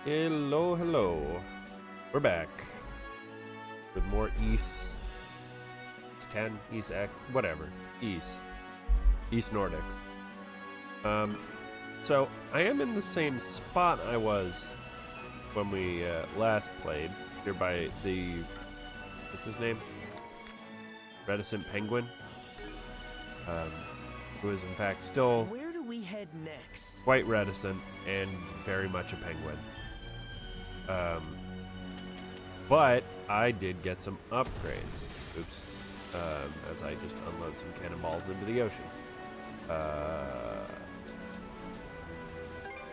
Hello, hello. We're back with more East 10, East X, whatever. East Nordics. So I am in the same spot I was when we last played, here by the, what's his name? Reticent Penguin. Who is in fact still Where do we head next? quite reticent and very much a penguin. But I did get some upgrades. Oops. As I just unload some cannonballs into the ocean.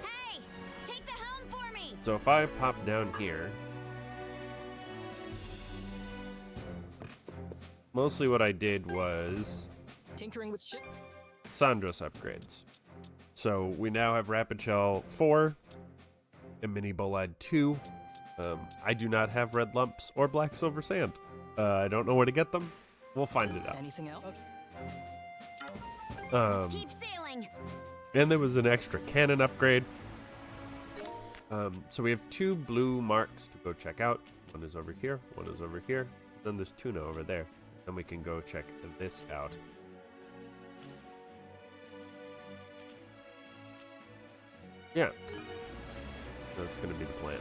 Hey, take the helm for me. So if I pop down here, mostly what I did was Tinkering with ship. Sandra's upgrades. So we now have Rapid Shell 4 and Mini Bolide 2. I do not have red lumps or black silver sand. I don't know where to get them. We'll find it out. Anything else? Let's keep sailing. And there was an extra cannon upgrade. So we have 2 blue marks to go check out. One is over here, one is over here. Then there's tuna over there. Then we can go check this out. Yeah. That's going to be the plan.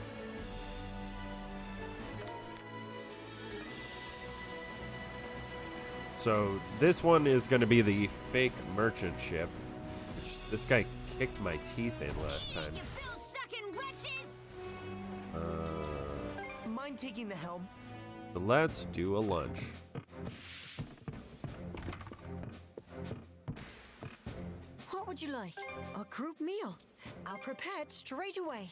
So this one is going to be the fake merchant ship. Which this guy kicked my teeth in last time. You bill-sucking wretches! Mind taking the helm? So let's do a lunch. What would you like? A group meal. I'll prepare it straight away.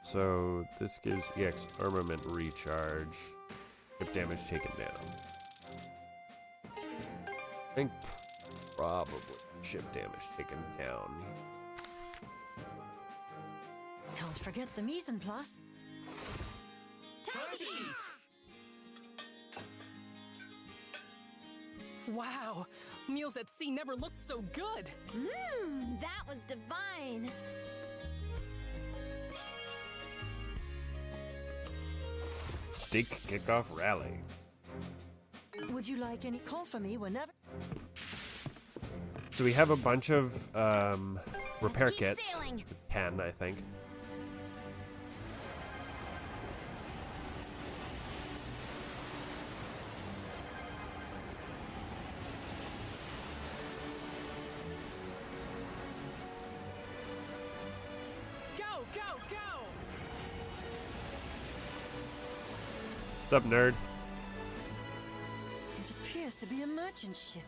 So this gives EX armament recharge. Ship damage taken down. I think probably ship damage taken down. Can't forget the mise en place. Time to eat! Wow, meals at sea never looked so good. That was divine. Steak kickoff rally. Would you like any call for me whenever? So we have a bunch of repair keep kits. sailing. 10, I think. Go, go, go! What's up, nerd? It appears to be a merchant ship.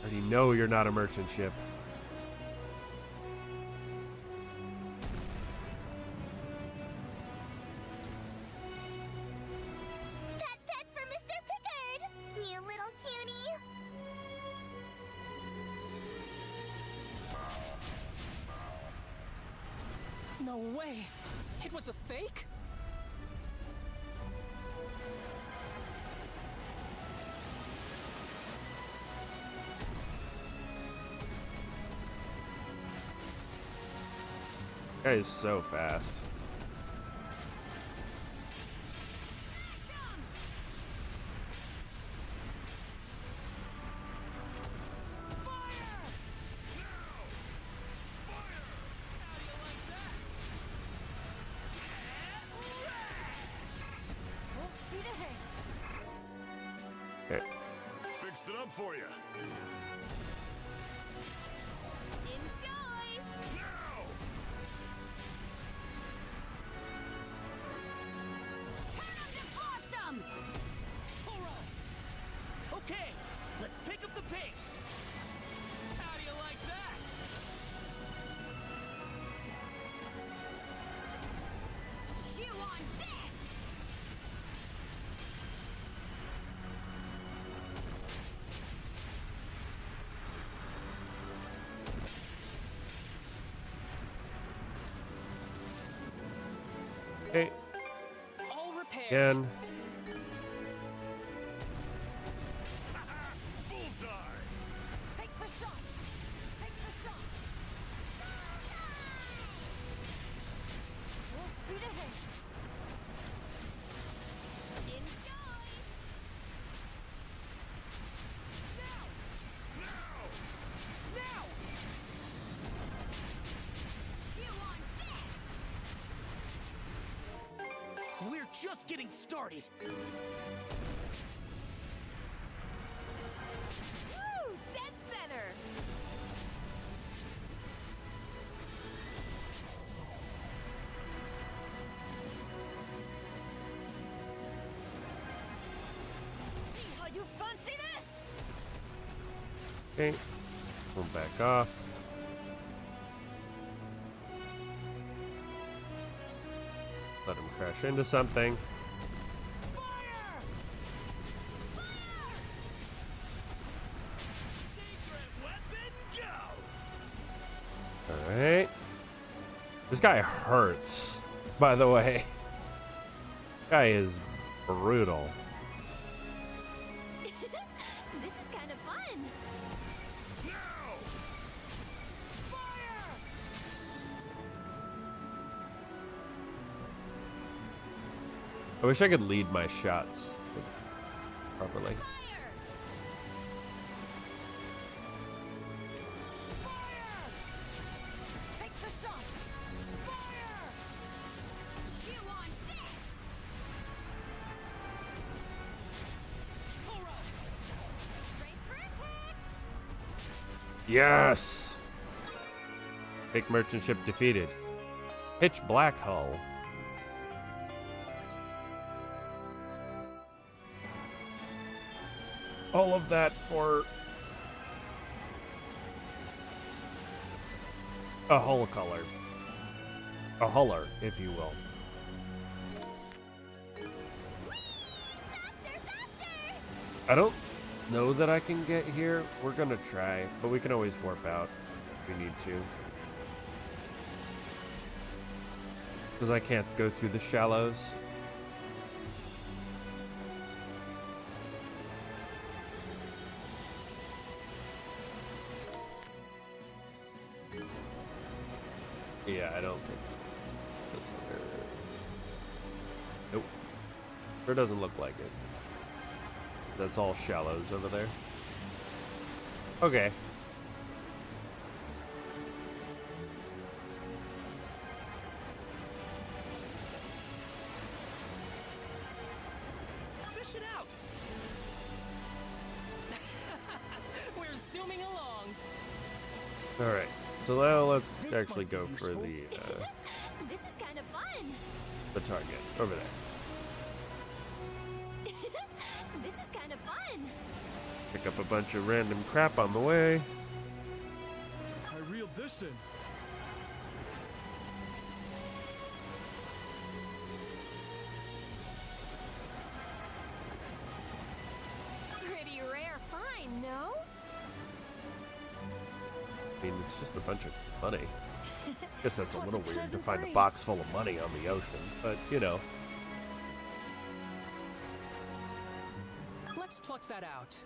I already know you're not a merchant ship. Pets for Mr. Pickard! You little cutie! No way! It was a fake? Guy is so fast. Full speed ahead. Okay. Fixed it up for you. Enjoy! Now! Turn up the flotsam! All right. Okay, let's pick up the pace. How do you like that? Chew on this! Okay. All repaired. Again. Bullseye! Take the just getting started. Woo! Dead center! See how you fancy this? Okay. We'll back off. Let him crash into something. Secret weapon, go! Alright. This guy hurts, by the way. Guy is brutal. This is kind of fun. Now! I wish I could lead my shots properly. Fire! Take the shot. Chew on this! Race for impact! Yes! Fake merchant ship defeated. Pitch black hull. All of that for a hull color. A huller, if you will. Faster, faster! I don't know that I can get here. We're gonna try, but we can always warp out if we need to. Because I can't go through the shallows. Yeah, I don't think this. Nope. Sure doesn't look like it. That's all shallows over there. Okay. Fish it out! We're zooming along. All right. So now let's This actually might be go for useful. This is kind of fun. the target over there. This is kind of fun. Pick up a bunch of random crap on the way. I reeled this in. Pretty rare find, no? I mean, it's just a bunch of money. Guess that's a What a little weird to pleasant find a breeze. box full of money on the ocean, but you know. Let's pluck that out.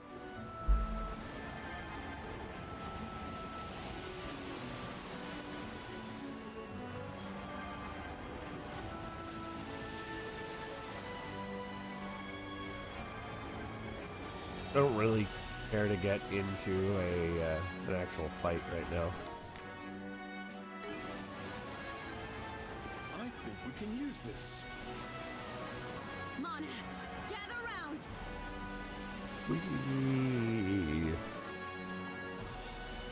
I don't really care to get into an actual fight right now. I think we can use this. Mana, gather round. Whee.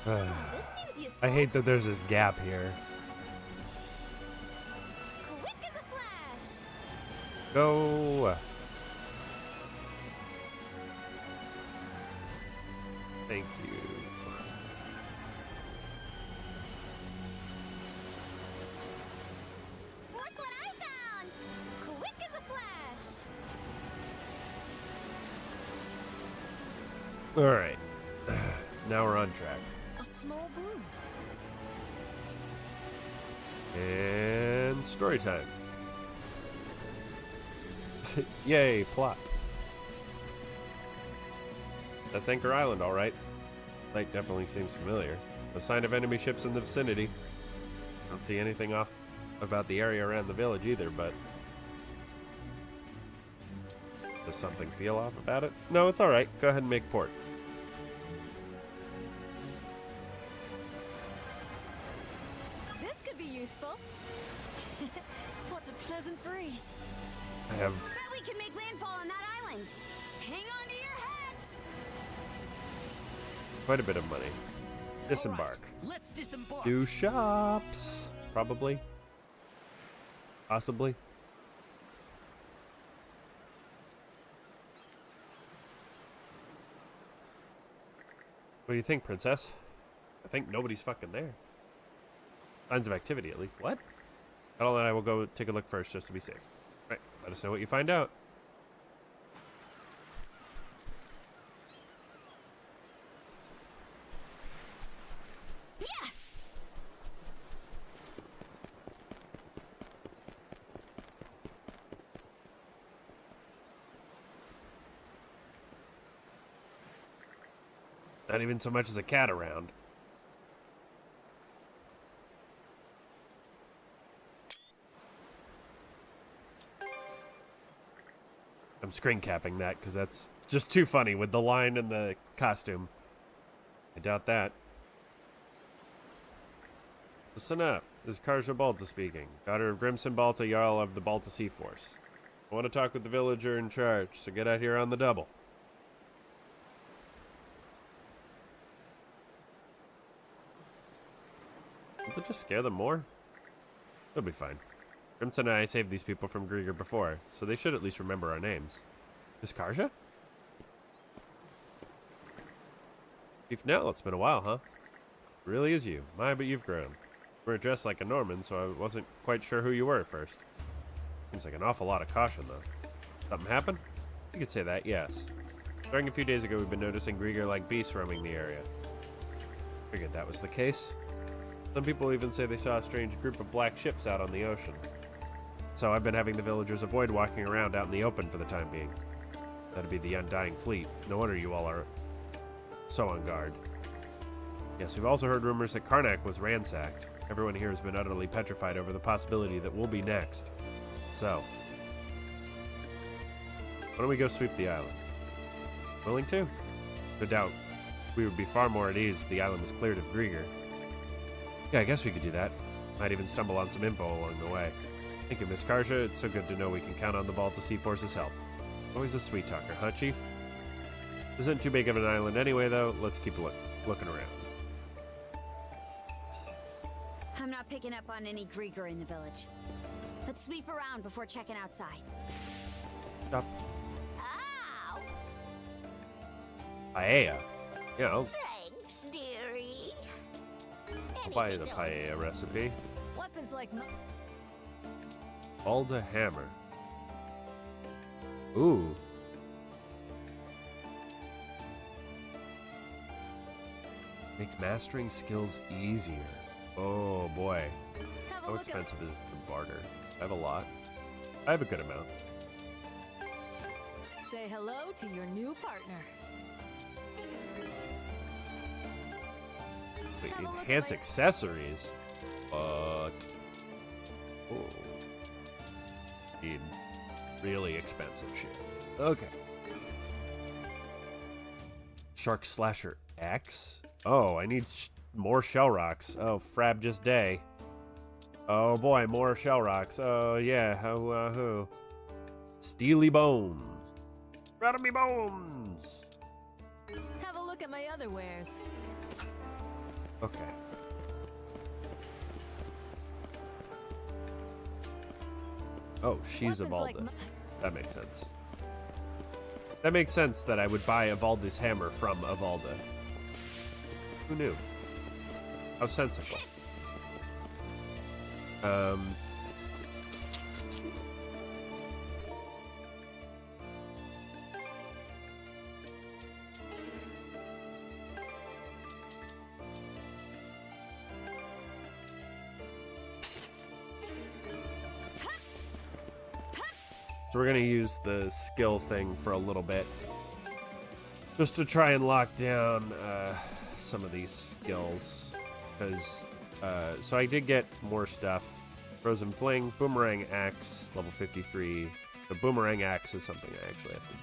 This seems useful. I hate that there's this gap here. Quick as a flash. Go. Thank you. Look what I found. Quick as a flash. All right. Now we're on track. A small broom. And story time. Yay, plot. That's Anchor Island, all right. Light definitely seems familiar. No sign of enemy ships in the vicinity. Don't see anything off about the area around the village either, but... Does something feel off about it? No, it's all right. Go ahead and make port. This could be useful. What a pleasant breeze. have Bet we can make landfall on that island. Hang on to your hats. quite a bit of money. Disembark. Alright, let's disembark. New shops. Probably. Possibly. What do you think, princess? I think nobody's fucking there. Signs of activity, at least. What? Adel and I will go take a look first, just to be safe. Right. Let us know what you find out. Yeah. Not even so much as a cat around. I'm screen capping that because that's just too funny with the line and the costume. I doubt that. Listen up. This is Karja Balta speaking, daughter of Grimson Balta, Jarl of the Balta Sea Force. I want to talk with the villager in charge, so get out here on the double. Will it just scare them more? They'll be fine. Grimson and I saved these people from Grieger before, so they should at least remember our names. Is Karja? Chief Nell, it's been a while, huh? It really is you. My, but you've grown. You weren't dressed like a Norman, so I wasn't quite sure who you were at first. Seems like an awful lot of caution, though. Something happened? You could say that, yes. Starting a few days ago, we've been noticing Grieger-like beasts roaming the area. Figured that was the case. Some people even say they saw a strange group of black ships out on the ocean. So I've been having the villagers avoid walking around out in the open for the time being. That'd be the Undying Fleet. No wonder you all are so on guard. Yes, we've also heard rumors that Karnak was ransacked. Everyone here has been utterly petrified over the possibility that we'll be next. So, why don't we go sweep the island? Willing to? No doubt we would be far more at ease if the island was cleared of Grieger. Yeah, I guess we could do that. Might even stumble on some info along the way. Thank you, Miss Karja. It's so good to know we can count on the Balta Sea Force's help. Always a sweet talker, huh, Chief? This isn't too big of an island anyway, though. Let's keep looking around. I'm not picking up on any Grieger in the village. Let's sweep around before checking outside. Stop. Ow! Paella. You know, Thanks, dearie. I'll buy you the paella recipe. Weapons like Balda hammer. Ooh. Makes mastering skills easier. Oh boy. have a How look at expensive is the barter? I have a lot. I have a good amount. say hello to your new partner. Wait, Have a look at enhance my- accessories? But... Oh. Need really expensive shit. Okay. Shark Slasher X? Oh, I need more shell rocks. Oh, Frab just day. Oh boy, more shell rocks. Oh yeah, who? Steely Bones. Out of me bones! Have a look at my other wares. Okay. Oh, she's Weapons like Evalda. That makes sense. That makes sense that I would buy Evalda's hammer from Evalda. Who knew? How sensible. So we're gonna use the skill thing for a little bit, just to try and lock down some of these skills. Because so I did get more stuff: Frozen Fling, Boomerang Axe, level 53. The Boomerang Axe is something I actually have to do.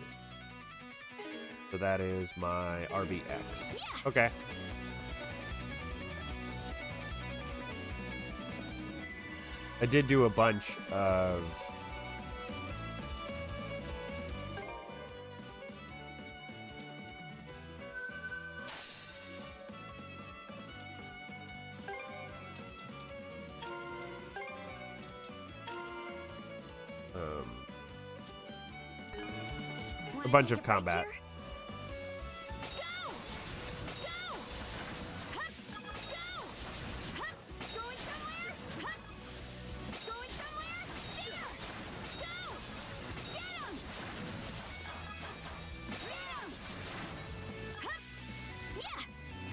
So that is my RBX. Okay. I did do a bunch of bunch of combat.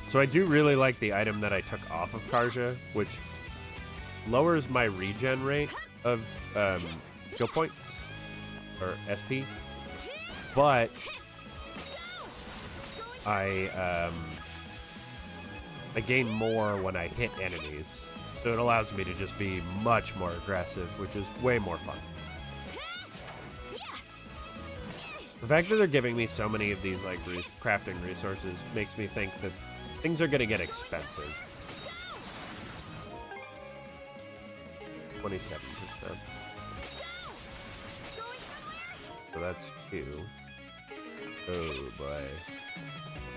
So I do really like the item that I took off of Karja, which lowers my regen rate of skill points, or SP, but I gain more when I hit enemies, so it allows me to just be much more aggressive, which is way more fun. The fact that they're giving me so many of these like crafting resources makes me think that things are gonna get expensive. 27%. So that's 2. Oh boy.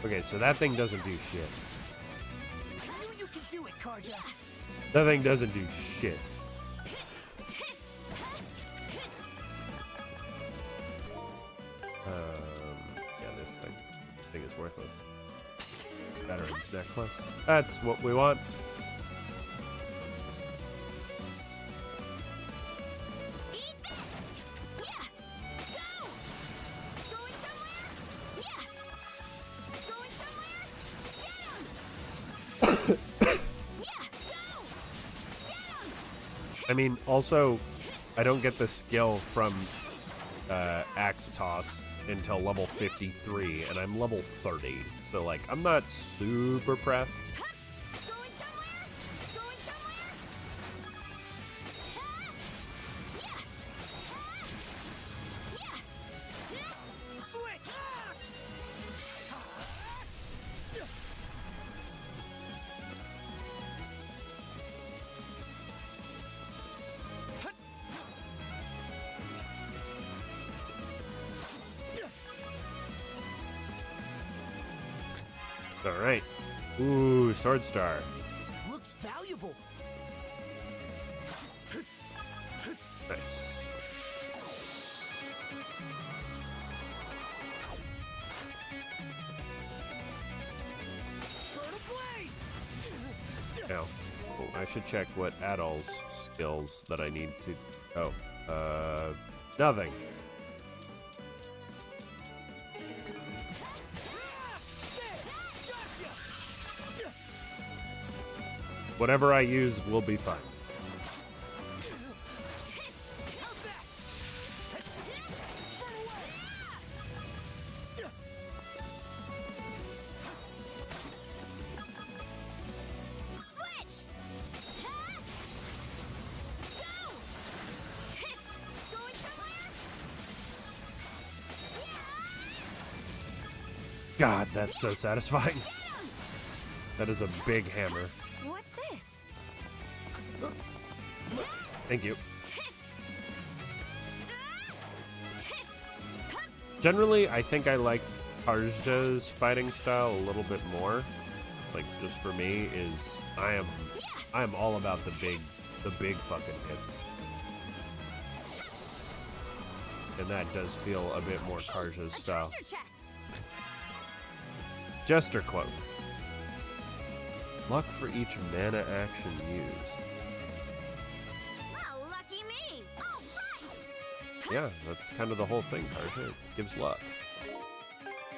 Okay, so that thing doesn't do shit. I knew you could do it, Karja. That thing doesn't do shit. Yeah, this thing is worthless. Veteran's necklace. That's what we want. I mean, also, I don't get the skill from Axe Toss until level 53, and I'm level 30. So, like, I'm not super pressed. All right. Ooh, Sword Star. Looks valuable. Nice. Burn a blaze. Now, oh, I should check what Adol's skills that I need to. Oh, nothing. Whatever I use will be fine. God, that's so satisfying. That is a big hammer. What's this? Thank you. Generally, I think I like Karja's fighting style a little bit more. Like, just for me, is I am all about the big fucking hits. And that does feel a bit more Karja's style. Jester Cloak. Luck for each mana action used. Well, lucky me. All right. Yeah, that's kind of the whole thing, Karja. It gives luck.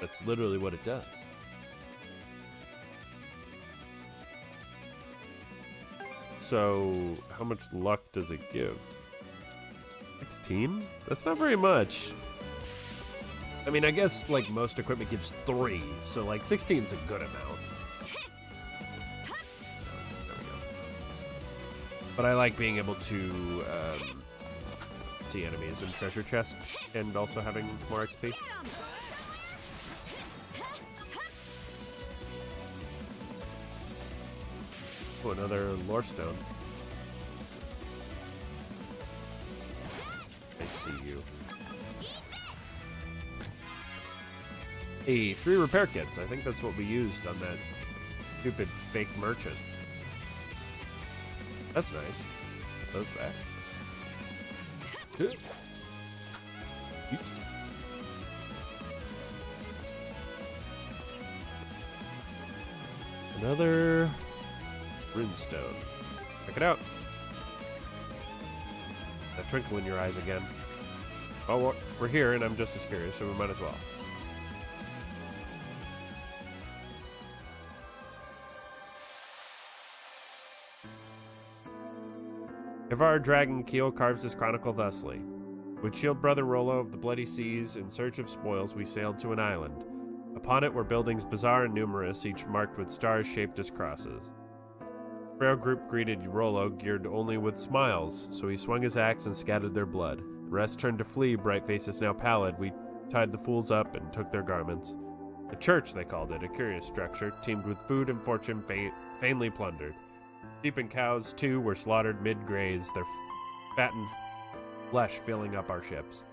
That's literally what it does. So, how much luck does it give? 16? That's not very much. I mean, I guess, like, most equipment gives 3, so, like, 16 is a good amount. There we go. But I like being able to see enemies in treasure chests and also having more XP. Oh, another lore stone. I see you. Hey, 3 repair kits. I think that's what we used on that stupid fake merchant. That's nice. Put those back. Yeet. Another runestone. Check it out. That twinkle in your eyes again. Oh, we're here, and I'm just as curious, so we might as well. Ivar Dragonkeel carves his chronicle thusly. With shield brother Rollo of the Bloody Seas, in search of spoils, we sailed to an island. Upon it were buildings bizarre and numerous, each marked with stars shaped as crosses. The frail group greeted Rollo, geared only with smiles, so he swung his axe and scattered their blood. The rest turned to flee, bright faces now pallid. We tied the fools up and took their garments. The church, they called it, a curious structure, teemed with food and fortune vainly plundered. Sheep and cows, too, were slaughtered mid-graze, their fattened flesh filling up our ships.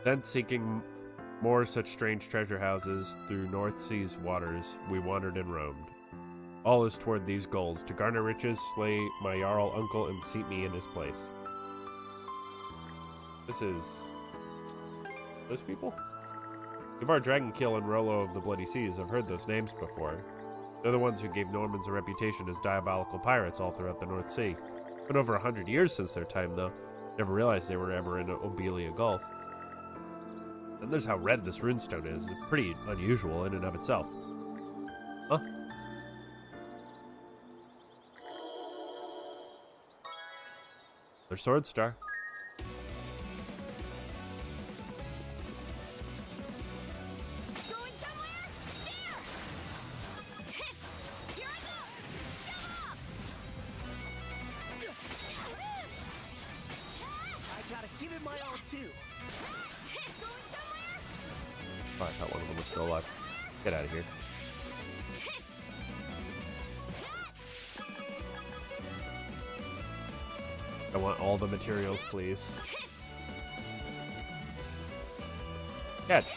Thence, seeking more such strange treasure houses, through North Sea's waters, we wandered and roamed. All is toward these goals, to garner riches, slay my Jarl uncle, and seat me in his place. This is... those people? Ivar Dragonkeel and Rollo of the Bloody Seas, I've heard those names before. They're the ones who gave Normans a reputation as diabolical pirates all throughout the North Sea. Been over 100 years since their time, though. Never realized they were ever in Obelia Gulf. And there's how red this runestone is. It's pretty unusual in and of itself. Huh? Their sword star. Going somewhere? There! Here I go! Shove off! I gotta give it my all too. Going somewhere? Oh, I thought one of them was still alive. Get out of here. I want all the materials, please. Catch.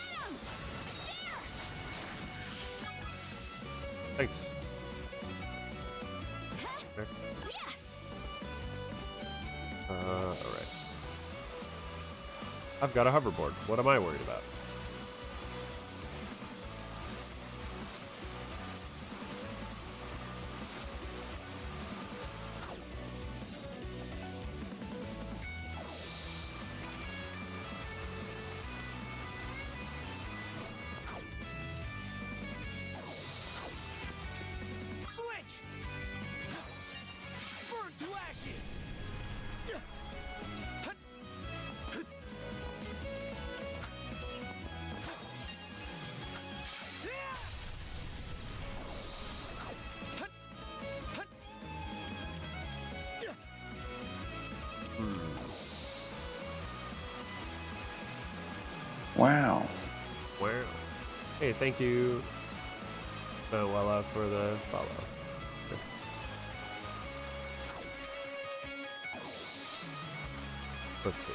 Thanks. There. Alright. I've got a hoverboard. What am I worried about? Switch! Burn to ashes! Wow. Where? Hey, thank you, Wella, for the follow. Let's see.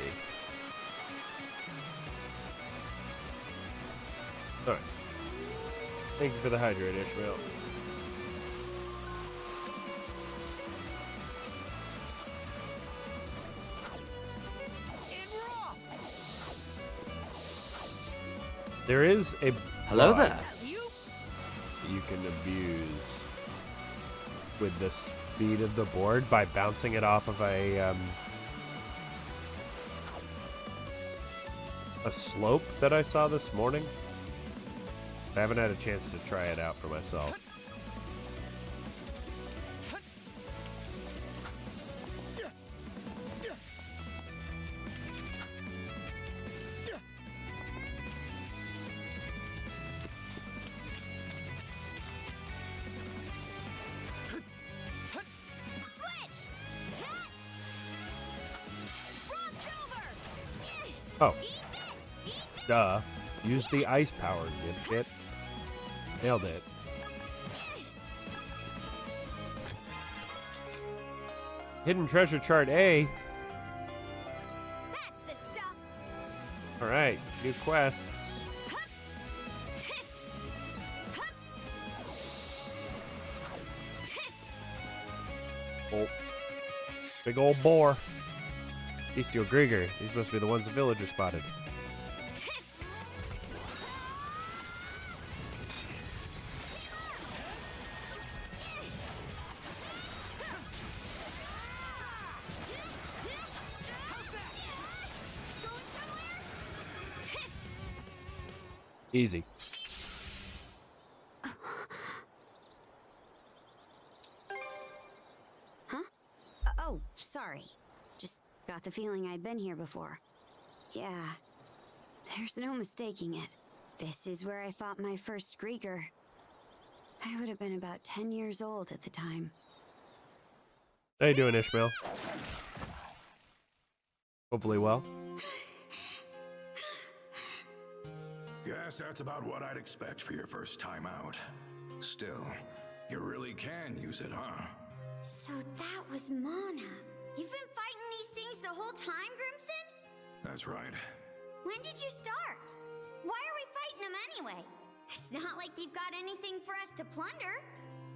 Alright. Thank you for the hydrate, Ishmael. And raw! There is a Hello bug there. You? that you can abuse with the speed of the board by bouncing it off of a slope that I saw this morning. I haven't had a chance to try it out for myself. Switch! Frost over! Oh, Eat this! Eat this! duh. Use the ice power, dipshit. Nailed it. Hidden treasure chart A. That's the stuff! Alright, new quests. Oh. Big old boar. Bestial Grieger. These must be the ones the villager spotted. Easy. Huh? Oh, sorry. Just got the feeling I'd been here before. Yeah, there's no mistaking it. This is where I fought my first Grieger. I would have been about 10 years old at the time. How you doing, Ishmael? Hopefully well. Guess that's about what I'd expect for your first time out. Still, you really can use it, huh? So that was Mana. You've been fighting these things the whole time, Grimson? That's right. When did you start? Why are we fighting them anyway? It's not like they've got anything for us to plunder.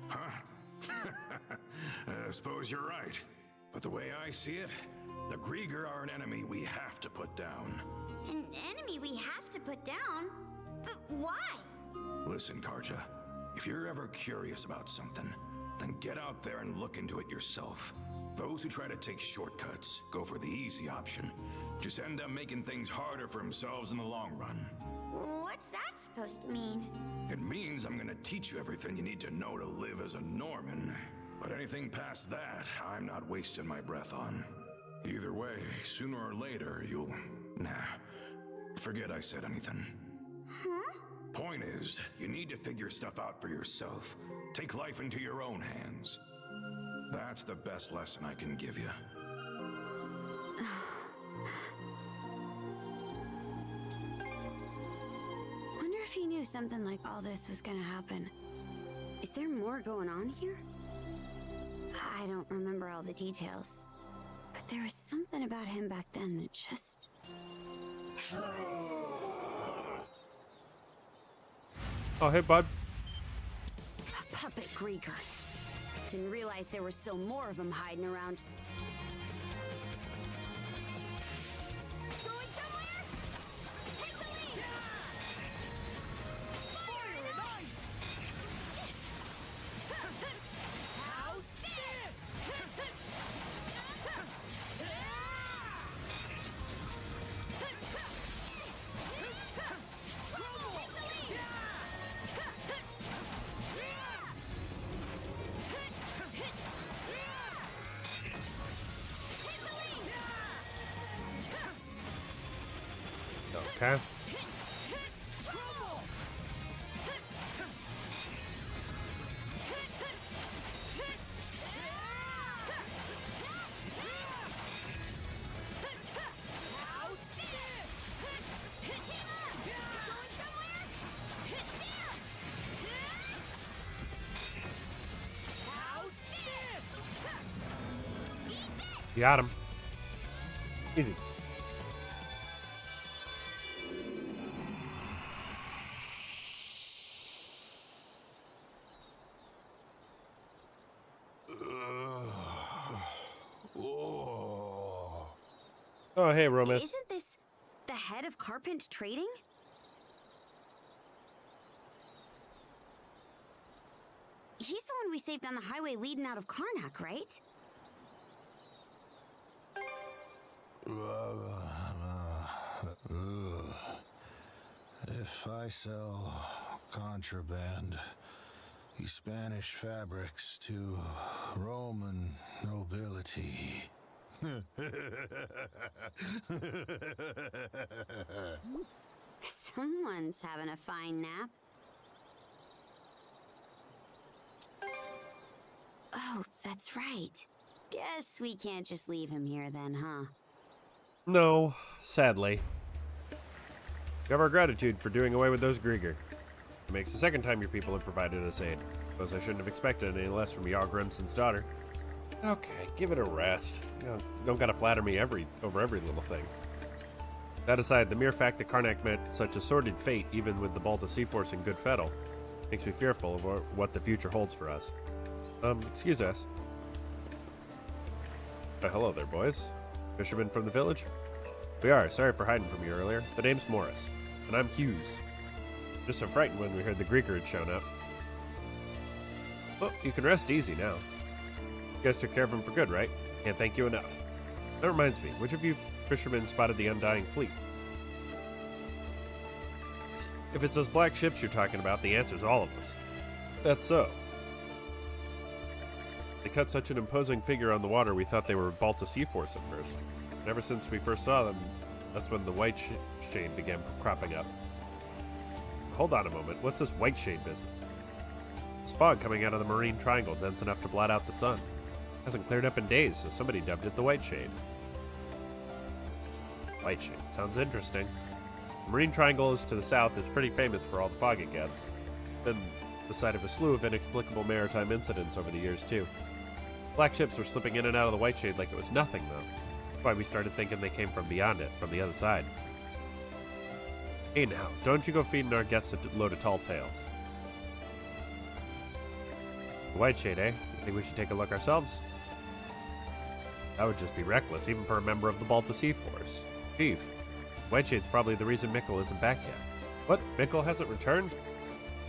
Huh? I suppose you're right. But the way I see it, the Grieger are an enemy we have to put down. An enemy we have to put down? But why? Listen, Karja, if you're ever curious about something, then get out there and look into it yourself. Those who try to take shortcuts go for the easy option. Just end up making things harder for themselves in the long run. What's that supposed to mean? It means I'm gonna teach you everything you need to know to live as a Norman. But anything past that, I'm not wasting my breath on. Either way, sooner or later, you'll... Nah. Forget I said anything. Huh? Point is, you need to figure stuff out for yourself. Take life into your own hands. That's the best lesson I can give you. Wonder if he knew something like all this was gonna happen. Is there more going on here? I don't remember all the details. But there was something about him back then that just... Oh, hey, bud. A puppet Grieger. Didn't realize there were still more of them hiding around. Going somewhere? Take the lead! Fire and ice! How's this? Okay. Got him. Easy. Oh, hey, Romus. Isn't this the head of Carpent Trading? He's the one we saved on the highway leading out of Karnak, right? If I sell contraband, these Spanish fabrics to Roman nobility. Someone's having a fine nap. Oh, that's right. Guess we can't just leave him here then, huh? No, sadly. We have our gratitude for doing away with those Grieger. It makes the second time your people have provided us aid. Suppose I shouldn't have expected any less from Jarl Grimson's daughter. Okay, give it a rest. You don't gotta flatter me over every little thing. That aside, the mere fact that Karnak met such a sordid fate, even with the Balta Seaforce in good fettle, makes me fearful of what the future holds for us. Excuse us. Hello there, boys. Fishermen from the village? We are. Sorry for hiding from you earlier. The name's Morris, and I'm Hughes. Just so frightened when we heard the Grieger had shown up. Well, you can rest easy now. You guys took care of him for good, right? Can't thank you enough. That reminds me, which of you fishermen spotted the Undying Fleet? If it's those black ships you're talking about, the answer's all of us. That's so. They cut such an imposing figure on the water, we thought they were Balta Sea Force at first. And ever since we first saw them, that's when the white shade began cropping up. Hold on a moment, what's this white shade business? This fog coming out of the marine triangle, dense enough to blot out the sun. Hasn't cleared up in days, so somebody dubbed it the white shade. White shade, sounds interesting. The marine triangle is to the south is pretty famous for all the fog it gets. Been the site of a slew of inexplicable maritime incidents over the years, too. Black ships were slipping in and out of the white shade like it was nothing, though. That's why we started thinking they came from beyond it, from the other side. Hey now, don't you go feeding our guests a load of tall tales. The white shade, eh? You think we should take a look ourselves? That would just be reckless, even for a member of the Balta Sea Force. Chief, white shade's probably the reason Mikkel isn't back yet. What? Mikkel hasn't returned?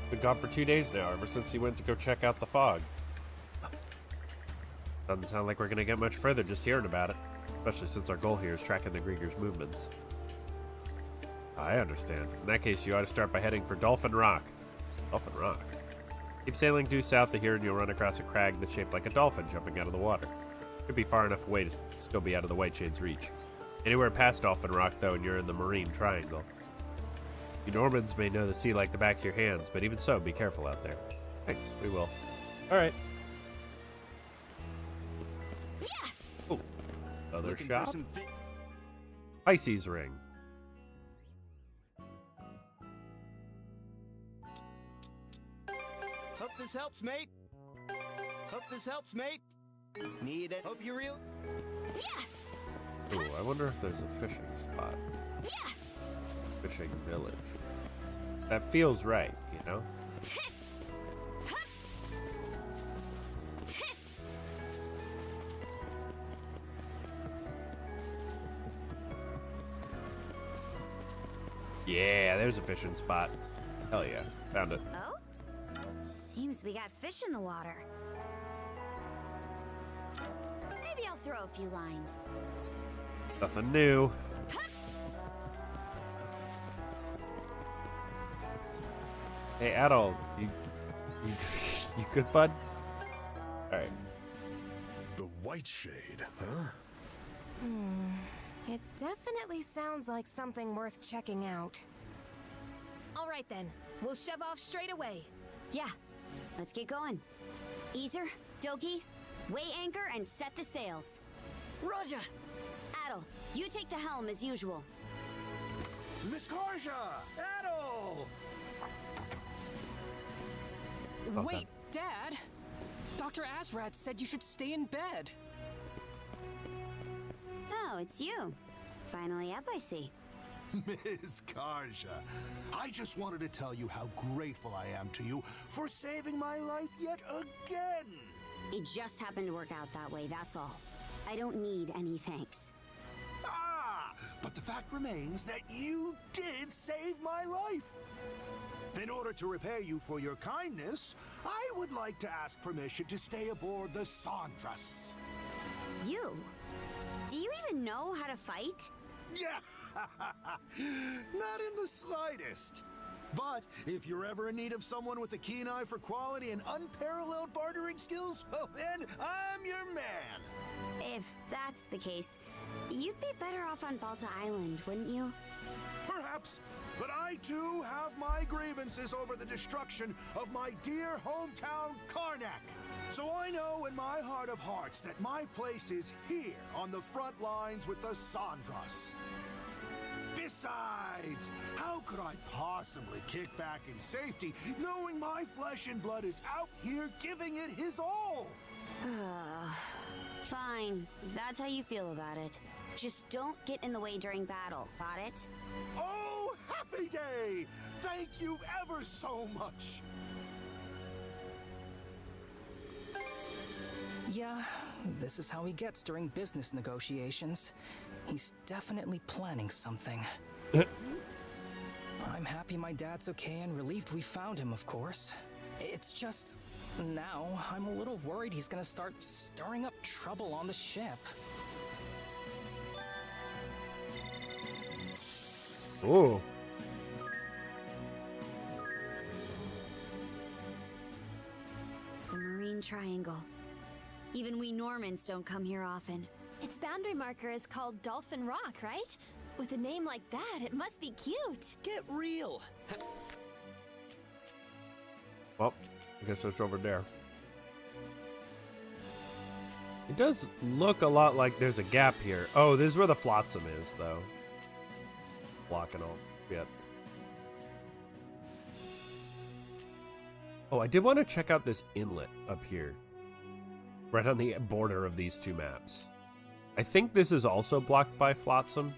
Been gone for 2 days now, ever since he went to go check out the fog. Doesn't sound like we're gonna get much further just hearing about it, especially since our goal here is tracking the Grieger's movements. I understand. In that case, you ought to start by heading for Dolphin Rock. Dolphin Rock? Keep sailing due south of here and you'll run across a crag that's shaped like a dolphin jumping out of the water. Could be far enough away to still be out of the White Shade's reach. Anywhere past Dolphin Rock, though, and you're in the marine triangle. You Normans may know the sea like the backs of your hands, but even so, be careful out there. Thanks, we will. Alright. Oh, other Looking shop? for some Pisces ring. Hope this helps, mate. Hope this helps, mate. Need it. Hope you real. Ooh, I wonder if there's a fishing spot. Fishing village. That feels right, you know? Yeah, there's a fishing spot. Hell yeah, found it. Oh? Seems we got fish in the water. Maybe I'll throw a few lines. Nothing new. Hey, Adol, you good, bud? Alright. The white shade, huh? It definitely sounds like something worth checking out. All right then, we'll shove off straight away. Yeah, let's get going. Easer, Doki, weigh anchor and set the sails. Roger. Adel, you take the helm as usual. Miss Karja! Adol! Wait, Dad. Dr. Azrat said you should stay in bed. Oh, it's you. Finally up, I see. Miss Karja, I just wanted to tell you how grateful I am to you for saving my life yet again. It just happened to work out that way, that's all. I don't need any thanks. Ah, but the fact remains that you did save my life. In order to repay you for your kindness, I would like to ask permission to stay aboard the Sandras. You? Do you even know how to fight? Yeah, not in the slightest. But if you're ever in need of someone with a keen eye for quality and unparalleled bartering skills, well then, I'm your man. If that's the case, you'd be better off on Balta Island, wouldn't you? Perhaps, but I too have my grievances over the destruction of my dear hometown, Karnak. So I know in my heart of hearts that my place is here on the front lines with the Sandras. Besides, how could I possibly kick back in safety knowing my flesh and blood is out here giving it his all? Fine, if that's how you feel about it. Just don't get in the way during battle, got it? Oh, happy day! Thank you ever so much! Yeah, this is how he gets during business negotiations. He's definitely planning something. I'm happy my dad's okay and relieved we found him, of course. It's just, now I'm a little worried he's gonna start stirring up trouble on the ship. Ooh. damn triangle. Even we Normans don't come here often. Its boundary marker is called Dolphin Rock, right? With a name like that, it must be cute. Get real. Well, I guess it's over there. It does look a lot like there's a gap here. Oh, this is where the flotsam is, though. Blocking all shit. Oh, I did want to check out this inlet up here. Right on the border of these two maps. I think this is also blocked by flotsam.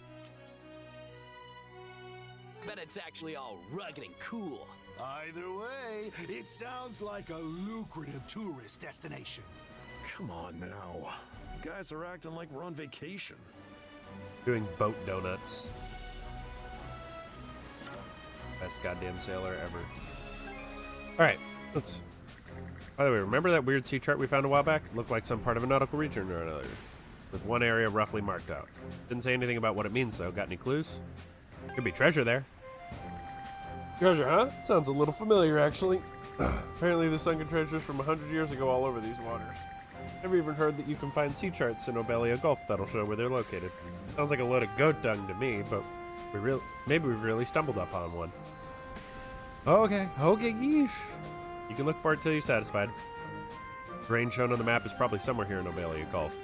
Bet it's actually all rugged and cool. Either way, it sounds like a lucrative tourist destination. Come on now. You guys are acting like we're on vacation. Doing boat donuts. Best goddamn sailor ever. Alright, let's... By the way, remember that weird sea chart we found a while back? Looked like some part of a nautical region or another. With one area roughly marked out. Didn't say anything about what it means, though. Got any clues? Could be treasure there. Treasure, huh? Sounds a little familiar, actually. Apparently the sunken treasures from 100 years ago all over these waters. Never even heard that you can find sea charts in Obelia Gulf that'll show where they're located. Sounds like a load of goat dung to me, but maybe we've really stumbled upon one. Okay, yeesh. You can look for it till you're satisfied. The range shown on the map is probably somewhere here in Obelia Gulf.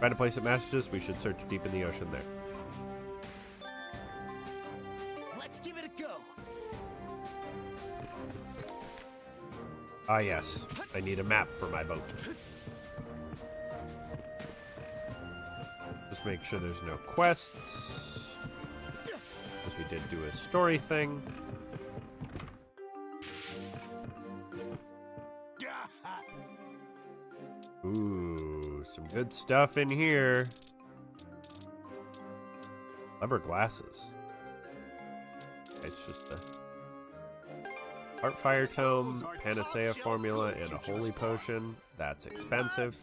Find a place that matches us, we should search deep in the ocean there. Let's give it a go. Ah yes, I need a map for my boat. Just make sure there's no quests. Because we did do a story thing. Ooh, some good stuff in here. Clever glasses. It's just a Heartfire Tome, Panacea Formula, and a Holy Potion. That's expensive.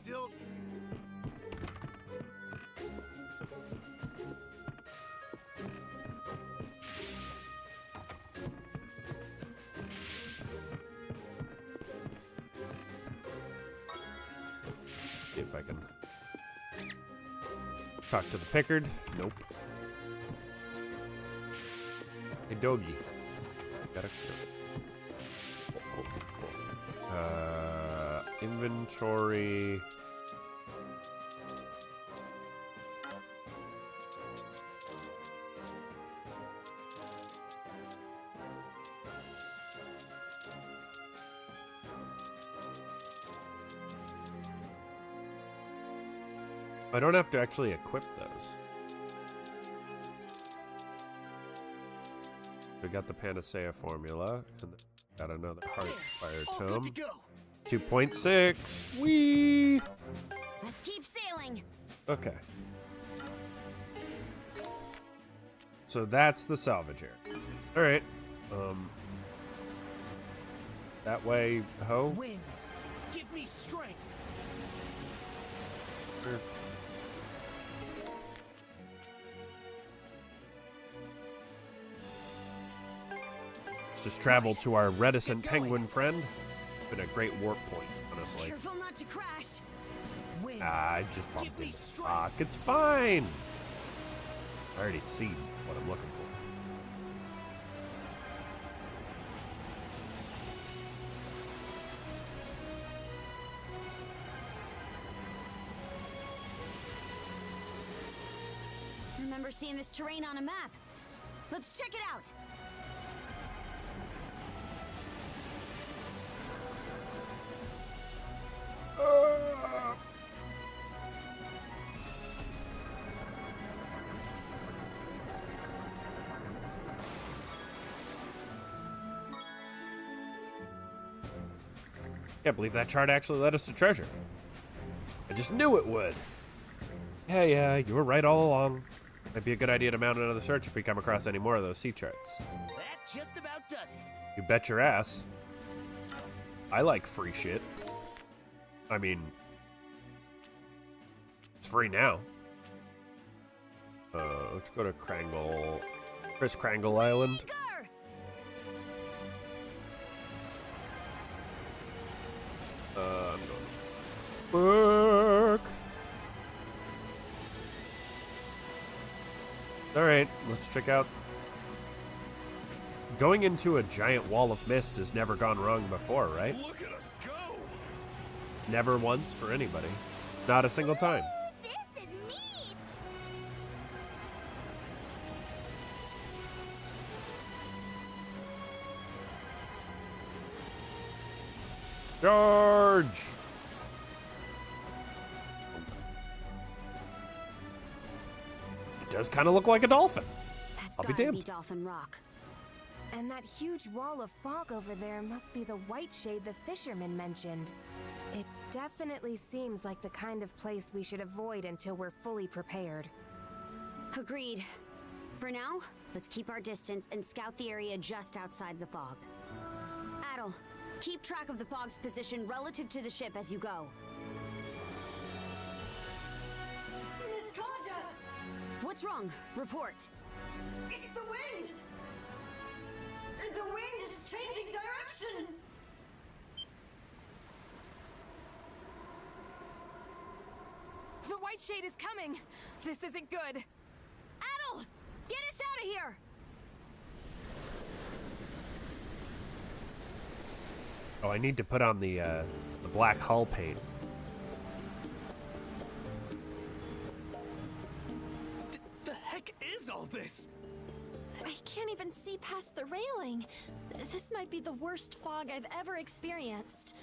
See if I can talk to the Pickard. Nope. Hey, doggy. Gotta. Inventory. I don't have to actually equip those. We got the Panacea Formula, and got another Heartfire Tome. 2.6. Whee! Let's keep sailing. Okay. So that's the salvage area. All right. That way, ho. Winds, give me strength. Sure. Let's just travel to our reticent penguin friend. Been a great warp point, honestly. Careful not to crash. Winds, I just bumped give me into strength. rock. It's fine. I already see what I'm looking for. Remember seeing this terrain on a map. Let's check it out. Can't believe that chart actually led us to treasure. I just knew it would. Yeah, you were right all along. Might be a good idea to mount another search if we come across any more of those sea charts. That just about does it. You bet your ass. I like free shit. I mean, it's free now. Let's go to Chris Krangle Island. Grr! I'm going All right, let's check out. Going into a giant wall of mist has never gone wrong before, right? Look at us go! Never once for anybody. Not a single time. This is neat! Charge! It does kind of look like a dolphin. That's I'll be gotta be damned. Dolphin Rock. And that huge wall of fog over there must be the white shade the fisherman mentioned. It definitely seems like the kind of place we should avoid until we're fully prepared. Agreed. For now, let's keep our distance and scout the area just outside the fog. Adel, keep track of the fog's position relative to the ship as you go. Miss Carter! What's wrong? Report. It's the wind! The wind is changing direction! The white shade is coming! This isn't good! Adel! Get us out of here! Oh, I need to put on the black hull paint. The heck is all this? I can't even see past the railing. This might be the worst fog I've ever experienced.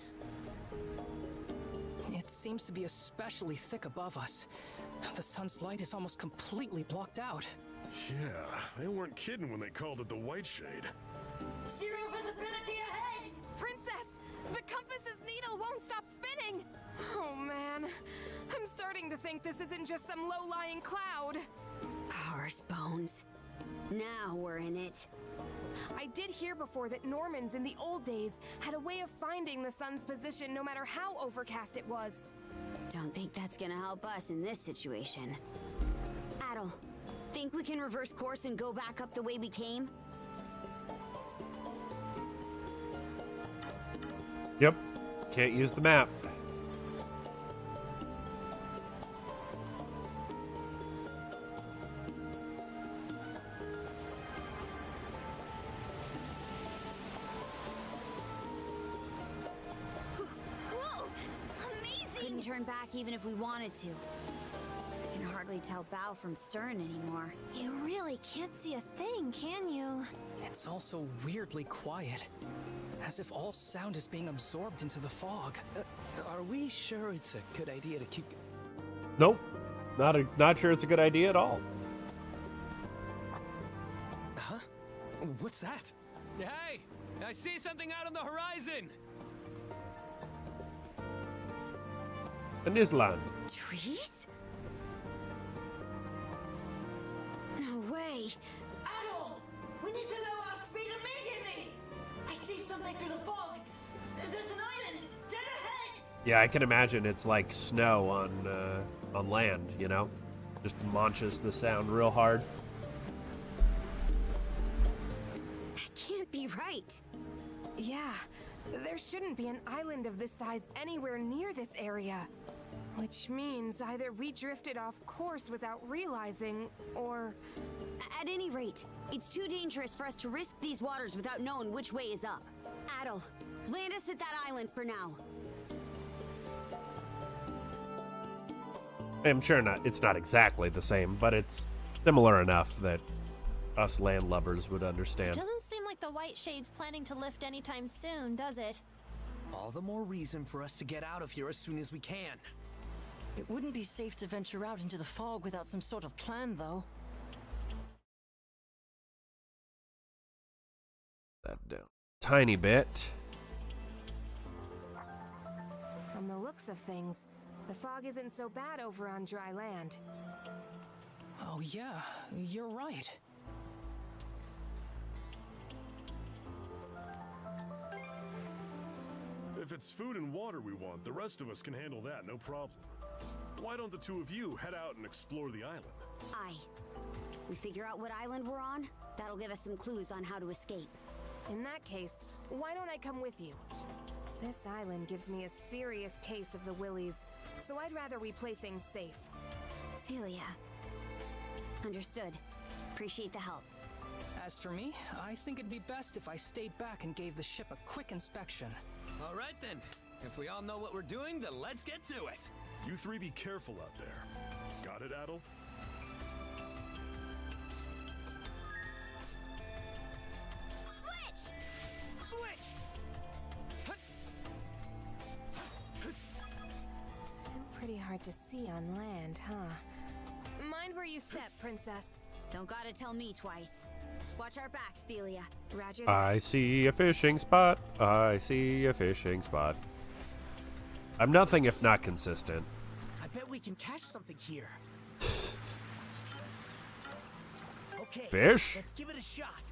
It seems to be especially thick above us. The sun's light is almost completely blocked out. Yeah, they weren't kidding when they called it the White Shade. Zero visibility ahead! Princess! The compass's needle won't stop spinning! Oh man, I'm starting to think this isn't just some low-lying cloud. Horse bones. Now we're in it. I did hear before that Normans in the old days had a way of finding the sun's position no matter how overcast it was. Don't think that's gonna help us in this situation. Adel, think we can reverse course and go back up the way we came? Yep. Can't use the map. Whoa! Amazing! Couldn't turn back even if we wanted to. I can hardly tell bow from stern anymore. You really can't see a thing, can you? It's also weirdly quiet, as if all sound is being absorbed into the fog. Are we sure it's a good idea to keep... Nope. Not sure it's a good idea at all. Huh? What's that? Hey! I see something out on the horizon! An Island. Trees? No way! Adel! We need to lower our speed immediately! I see something through the fog! There's an island! Dead ahead! Yeah, I can imagine it's like snow on land, you know? Just launches the sound real hard. That can't be right. Yeah, there shouldn't be an island of this size anywhere near this area. Which means either we drifted off course without realizing, or... At any rate, it's too dangerous for us to risk these waters without knowing which way is up. Adel, land us at that island for now. I'm sure it's not exactly the same, but it's similar enough that us landlubbers would understand. Doesn't seem like the White Shade's planning to lift anytime soon, does it? All the more reason for us to get out of here as soon as we can. It wouldn't be safe to venture out into the fog without some sort of plan, though. That down. Tiny bit. From the looks of things, the fog isn't so bad over on dry land. Oh yeah, you're right. If it's food and water we want, the rest of us can handle that, no problem. Why don't the two of you head out and explore the island? Aye. We figure out what island we're on, that'll give us some clues on how to escape. In that case, why don't I come with you? This island gives me a serious case of the willies, so I'd rather we play things safe. Celia. Understood. Appreciate the help. As for me, I think it'd be best if I stayed back and gave the ship a quick inspection. All right then. If we all know what we're doing, then let's get to it. You three be careful out there. Got it, Adel? Switch! Switch! Still pretty hard to see on land, huh? Mind where you step, princess. Don't gotta tell me twice. Watch our backs, Belia. Roger that. I see a fishing spot. I see a fishing spot. I'm nothing if not consistent. I bet we can catch something here. Okay. Fish? Let's give it a shot.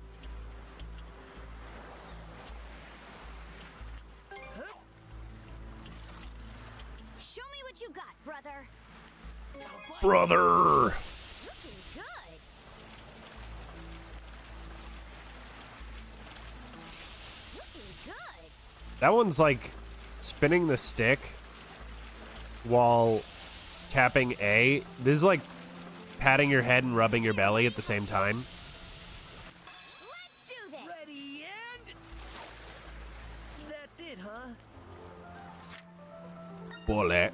Show me what you got, brother. Brother! Looking good. Looking good. That one's like spinning the stick while tapping A. This is like patting your head and rubbing your belly at the same time. Let's do this. Ready and... That's it, huh? Bullet.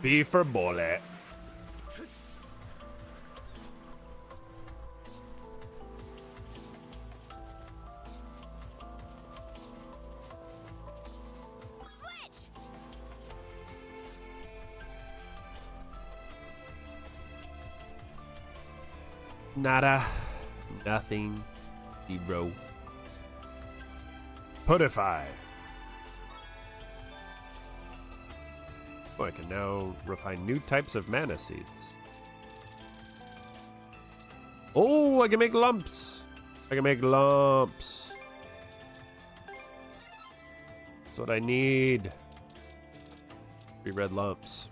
B for bullet. Switch. Nada. Nothing. Zero. Putify. Oh, I can now refine new types of mana seeds. Oh, I can make lumps. I can make lumps. That's what I need. 3 red lumps.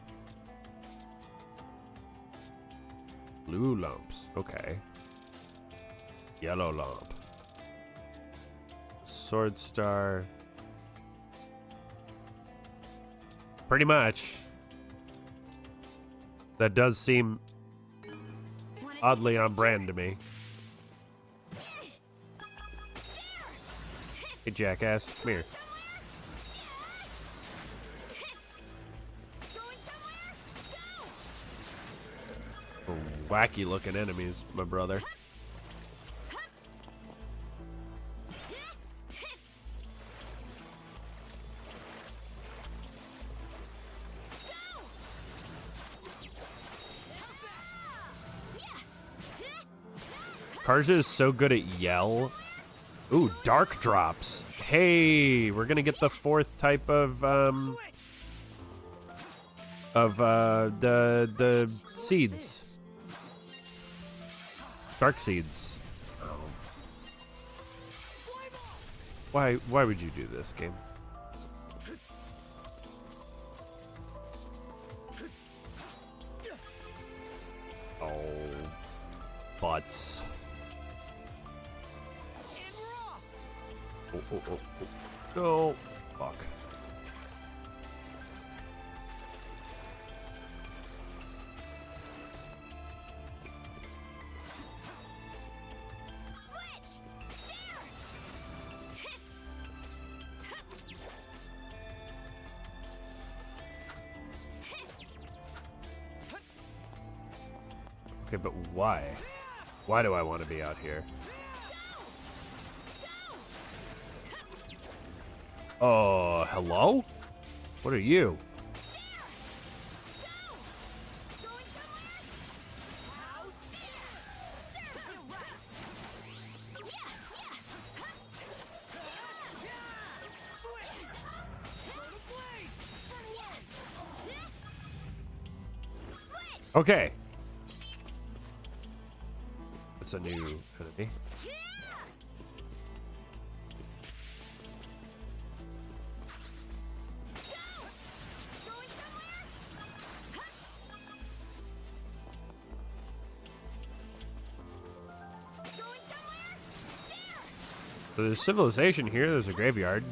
Blue lumps. Okay. Yellow lump. Sword star. Pretty much. That does seem oddly on brand to me. Hey, jackass. Come here. Oh, wacky looking enemies, my brother. Karja is so good at yell. Ooh, dark drops. Hey, we're gonna get the 4th type of the seeds. Dark seeds. Oh. Why would you do this, game? Oh, butts. Oh. No. Fuck. Switch. Okay, but why? Why do I want to be out here? Oh, hello? What are you? Okay. That's a new enemy. So there's civilization here. There's a graveyard.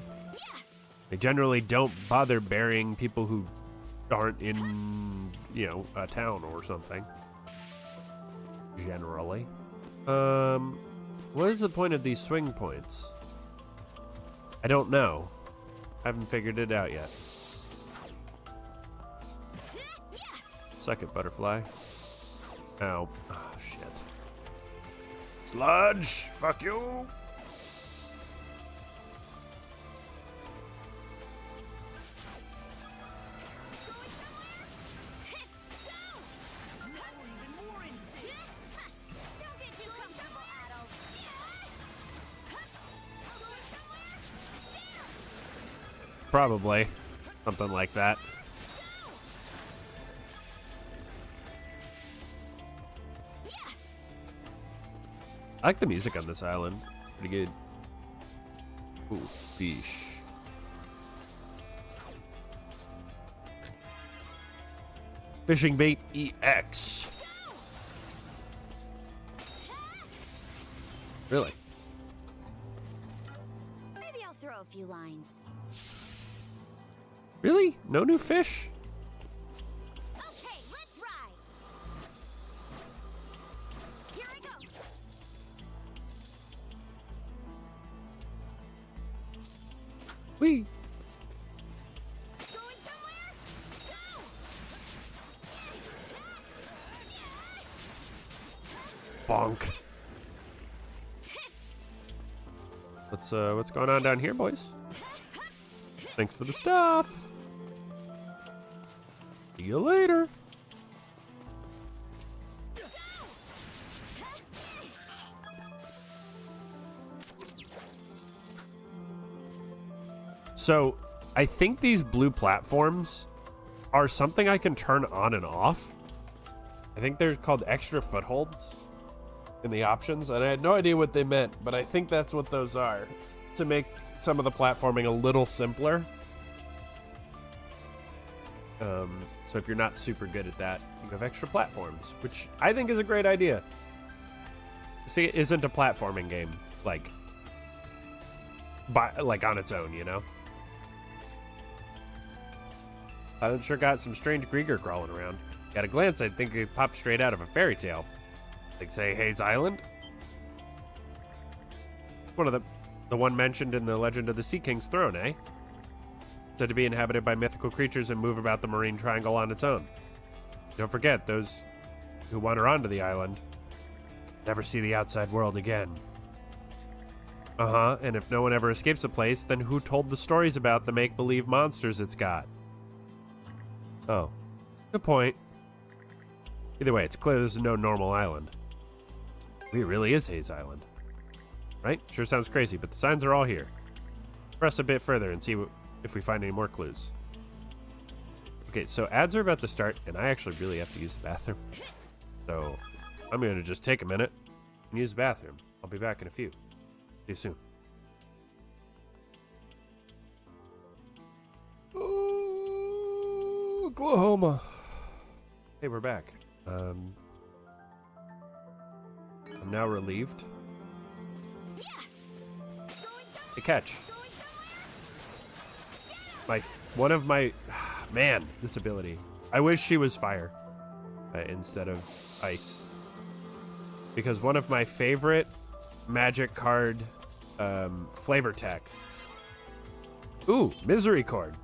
They generally don't bother burying people who aren't in, you know, a town or something. generally. What is the point of these swing points? I don't know. I haven't figured it out yet. Second butterfly. Ow. Oh, shit. Sludge! Fuck you! Probably. Something like that. I like the music on this island. Pretty good. Ooh, fish. Fishing bait EX. Really? Maybe I'll throw a few lines. Really? No new fish? Okay, let's ride. Here I go. Whee! Going somewhere? Go! Bonk. What's going on down here, boys? Thanks for the stuff. See you later. So, I think these blue platforms are something I can turn on and off. I think they're called extra footholds in the options, and I had no idea what they meant, but I think that's what those are, to make some of the platforming a little simpler. So if you're not super good at that, you have extra platforms, which I think is a great idea. See, it isn't a platforming game, like on its own, you know? I sure got some strange Grieger crawling around. At a glance, I'd think it popped straight out of a fairy tale. Like, say, Hayes Island? One of the one mentioned in the Legend of the Sea King's Throne, eh? Said to be inhabited by mythical creatures and move about the marine triangle on its own. Don't forget, those who wander onto the island never see the outside world again. And if no one ever escapes the place, then who told the stories about the make-believe monsters it's got? Oh, good point. Either way, it's clear this is no normal island. It really is Hayes Island. Right? Sure sounds crazy, but the signs are all here. Press a bit further and see if we find any more clues. Okay, so ads are about to start, and I actually really have to use the bathroom. So I'm going to just take a minute and use the bathroom. I'll be back in a few. See you soon. Oklahoma. Hey, we're back. I'm now relieved. Hey, catch. One of my man, this ability. I wish she was fire instead of ice, because one of my favorite magic card flavor texts. Ooh, misery chord.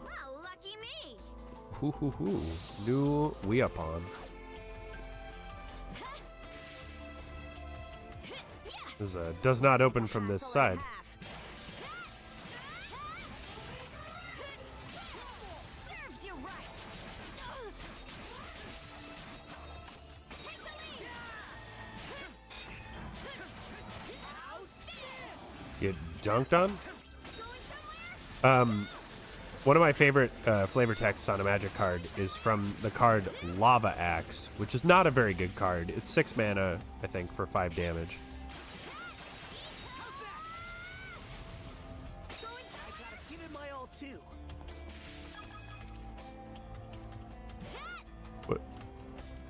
Well, lucky me. Hoo hoo hoo. New Weapon. This does not open from this side. Get dunked on? One of my favorite flavor texts on a magic card is from the card Lava Axe, which is not a very good card. It's 6 mana, I think, for 5 damage.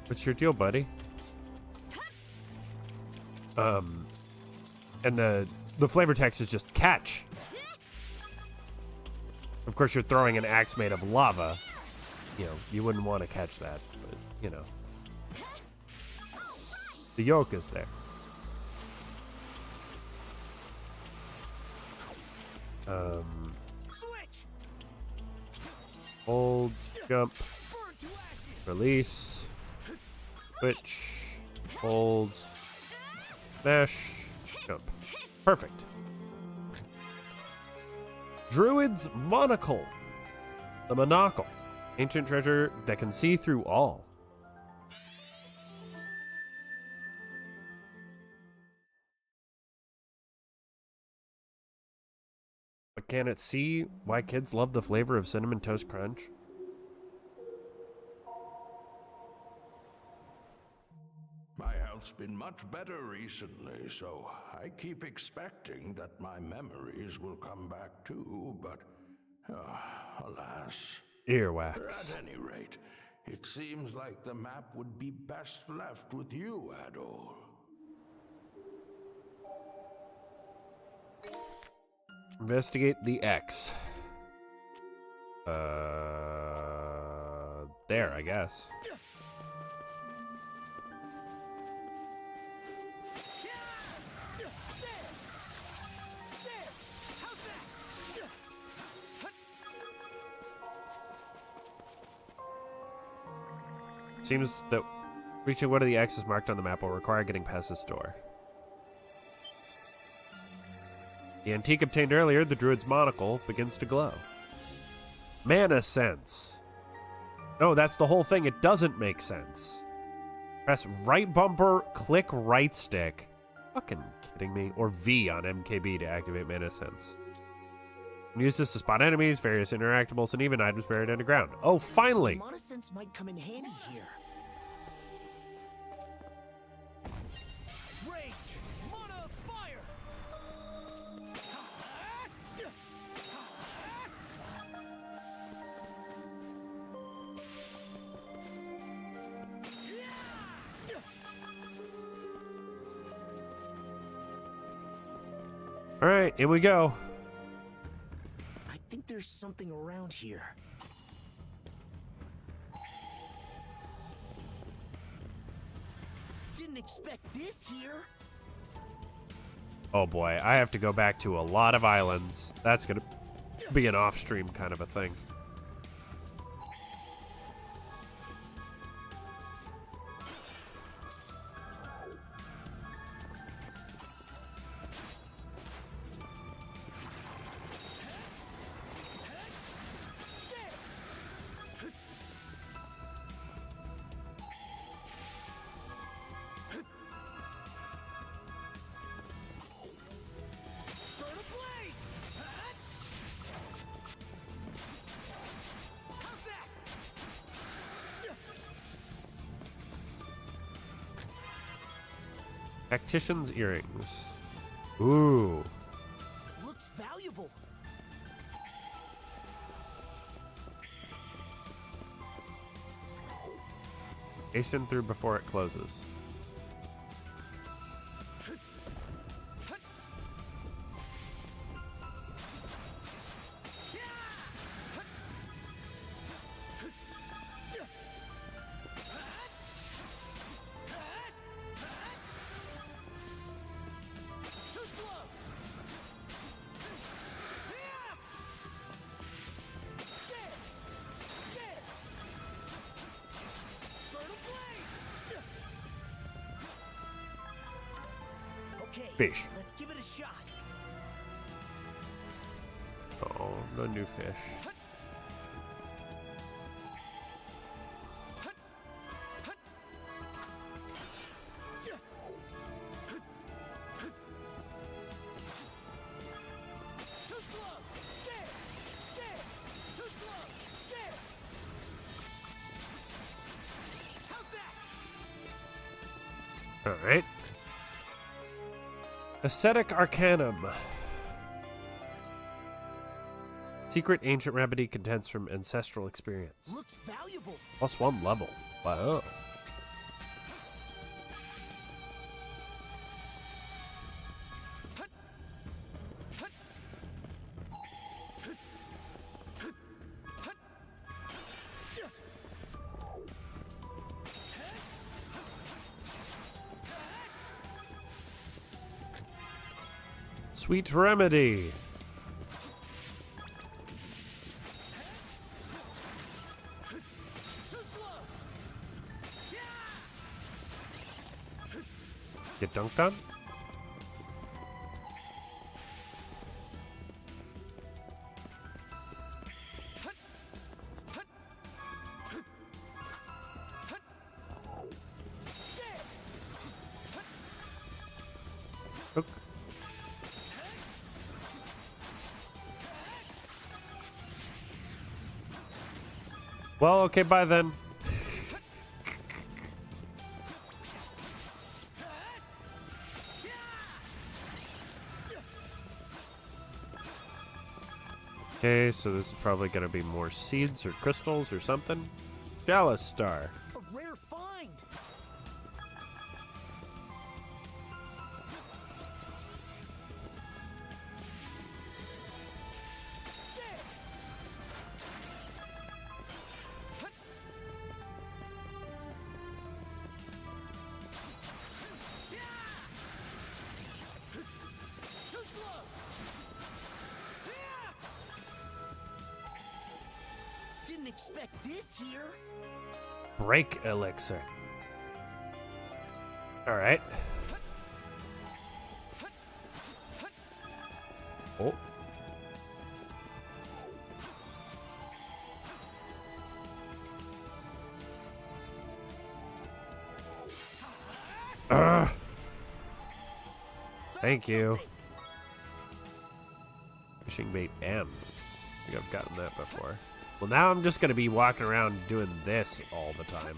What's your deal, buddy? And the flavor text is just catch. Of course, you're throwing an axe made of lava. You know, you wouldn't want to catch that, but, you know. The yolk is there. Hold, jump, release, switch, hold, smash, jump. Perfect. Druid's Monocle. The monocle. Ancient treasure that can see through all. But can it see why kids love the flavor of Cinnamon Toast Crunch? My health's been much better recently, so I keep expecting that my memories will come back too, but alas. Earwax. At any rate, it seems like the map would be best left with you, Adol. Investigate the X. There, I guess. Seems that reaching one of the X's marked on the map will require getting past this door. The antique obtained earlier, the Druid's Monocle, begins to glow. Mana sense. No, that's the whole thing. It doesn't make sense. Press right bumper, click right stick. Fucking kidding me. Or V on MKB to activate Mana sense. And use this to spot enemies, various interactables, and even items buried underground. Oh, finally! Mana sense might come in handy here. Rage! Mana fire! Alright, here we go. I think there's something around here. Didn't expect this here. Oh boy, I have to go back to a lot of islands. That's gonna be an off-stream kind of a thing. Tactician's earrings. Ooh. Looks valuable. Hasten through before it closes. Fish. Let's give it a shot. Oh, no new fish. All right. Ascetic Arcanum. Secret ancient remedy condensed from ancestral experience. Looks valuable. +1 level. Wow. Sweet remedy. Get dunked on? Hook. Well, okay, bye then. Okay, so this is probably gonna be more seeds or crystals or something. Chalice Star. A rare find. Didn't expect this here. Break elixir. All right. Oh. Thank you. Fishing bait M. I think I've gotten that before. Well, now I'm just going to be walking around doing this all the time.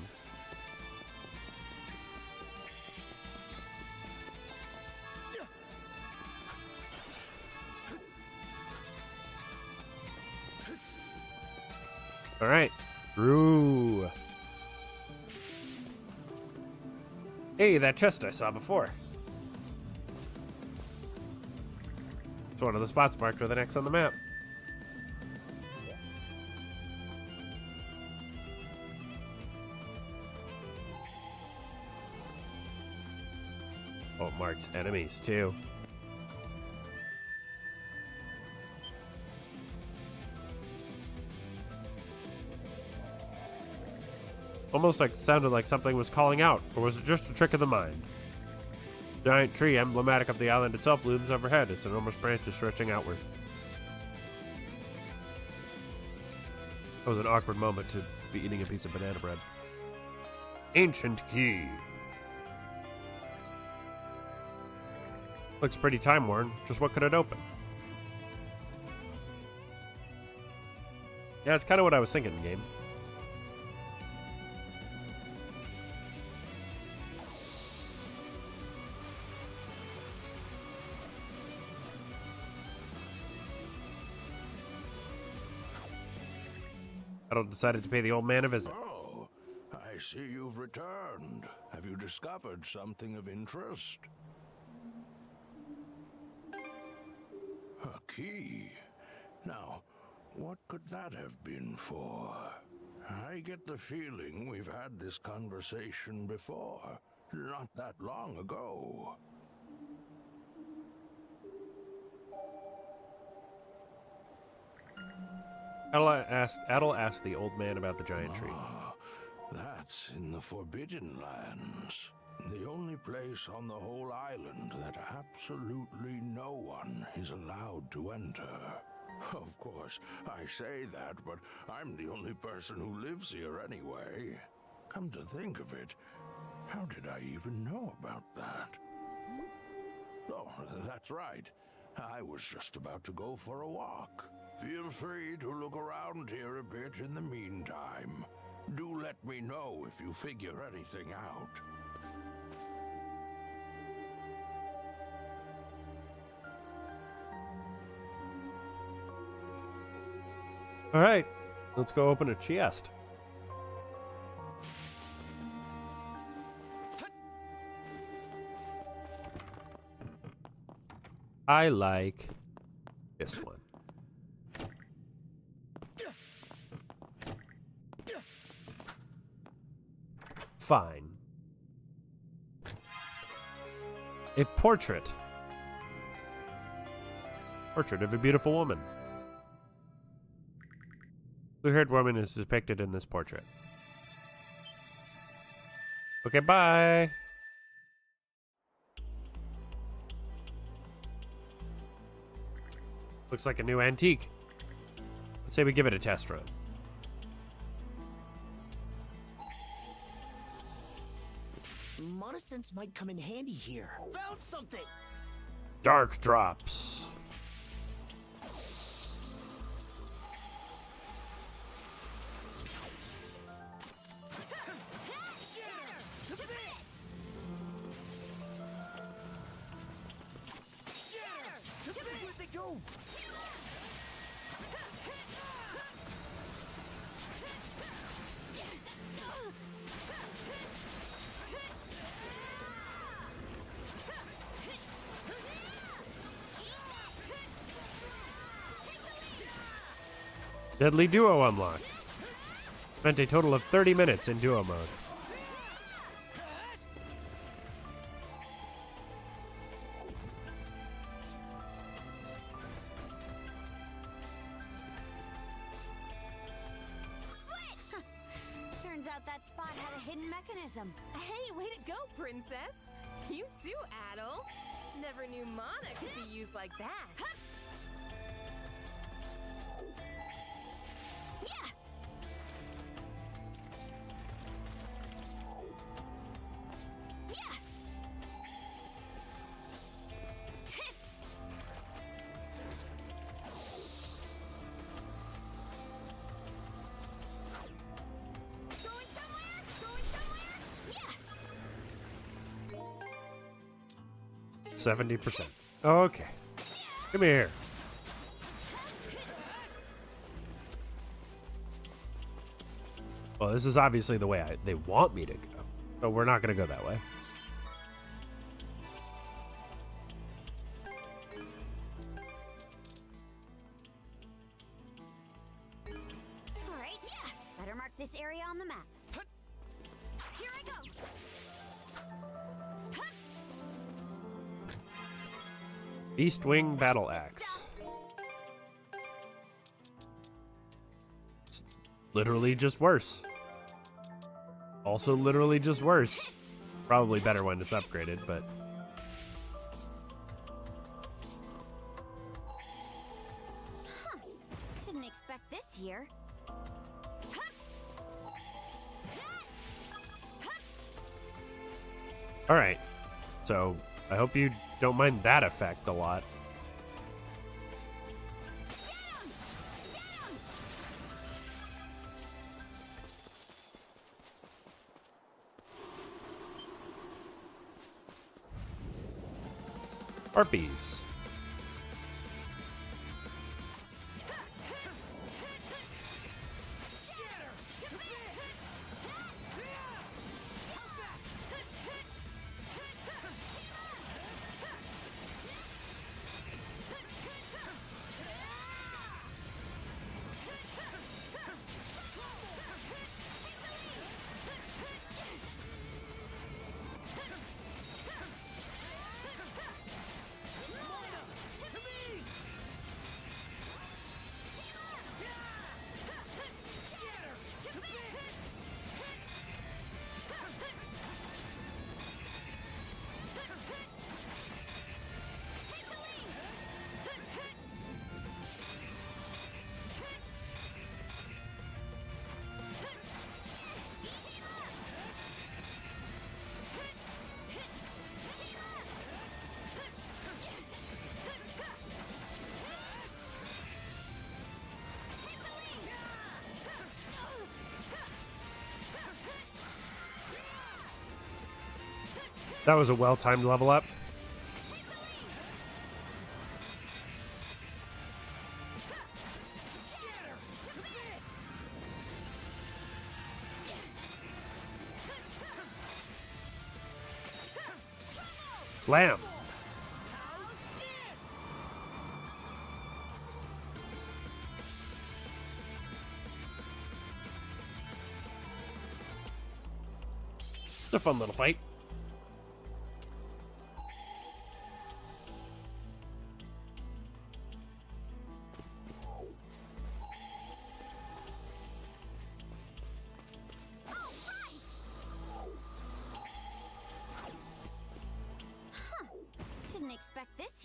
All right. Roo. Hey, that chest I saw before. It's one of the spots marked with an X on the map. Oh, it marks enemies too. Almost like sounded like something was calling out, or was it just a trick of the mind? Giant tree emblematic of the island itself looms overhead, its enormous branches stretching outward. It was an awkward moment to be eating a piece of banana bread. Ancient key. Looks pretty time-worn. Just what could it open? Yeah, it's kind of what I was thinking, game. Adol decided to pay the old man a visit. Oh, I see you've returned. Have you discovered something of interest? A key. Now, what could that have been for? I get the feeling we've had this conversation before, not that long ago. Adol asked the old man about the giant tree. That's in the Forbidden Lands. The only place on the whole island that absolutely no one is allowed to enter. Of course, I say that, but I'm the only person who lives here anyway. Come to think of it, how did I even know about that? Oh, that's right. I was just about to go for a walk. Feel free to look around here a bit in the meantime. Do let me know if you figure anything out. All right, let's go open a chest. I like this one. Fine. A portrait. Portrait of a beautiful woman. Blue-haired woman is depicted in this portrait. Okay, bye. Looks like a new antique. Let's say we give it a test run. Monosense might come in handy here. Found something! Dark drops. Where'd they go? Deadly Duo unlocked. Spent a total of 30 minutes in duo mode. Switch! Turns out that spot had a hidden mechanism. Hey, way to go, princess! You too, Adel. Never knew mana could be used like that. Yeah! Yeah! Going somewhere? Going somewhere? Yeah! 70%. Okay. Come here. Well, this is obviously the way they want me to go. So we're not going to go that way. All right. Yeah. Better mark this area on the map. Here I go. East Wing Battle Axe. It's literally just worse. Also literally just worse. Probably better when it's upgraded, but... Huh. Didn't expect this here. Alright. So, I hope you don't mind that effect a lot. Harpies. That was a well-timed level up. Slam. It's a fun little fight.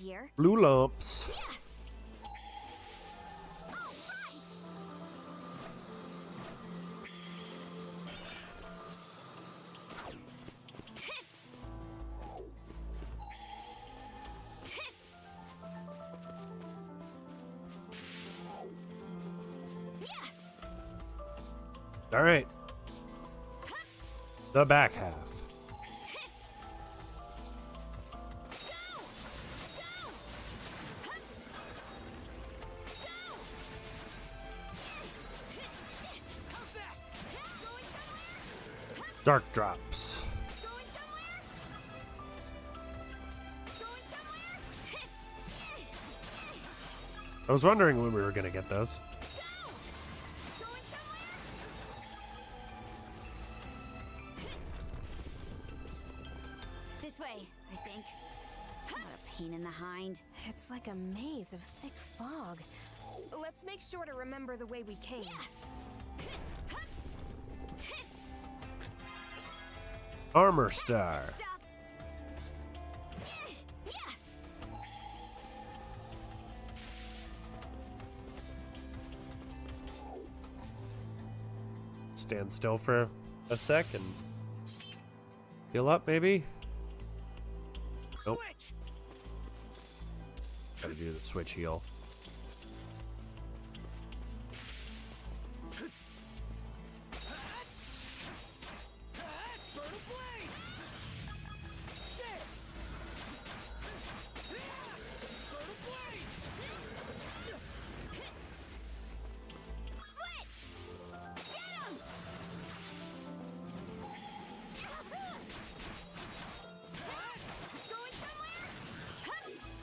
here. Blue lumps. All right. The back half. Dark drops. I was wondering when we were going to get those. This way, I think. What a pain in the hind. It's like a maze of thick fog. Let's make sure to remember the way we came. Armor Star. Stand still for a sec and heal up, maybe? Nope. Gotta do the switch heal.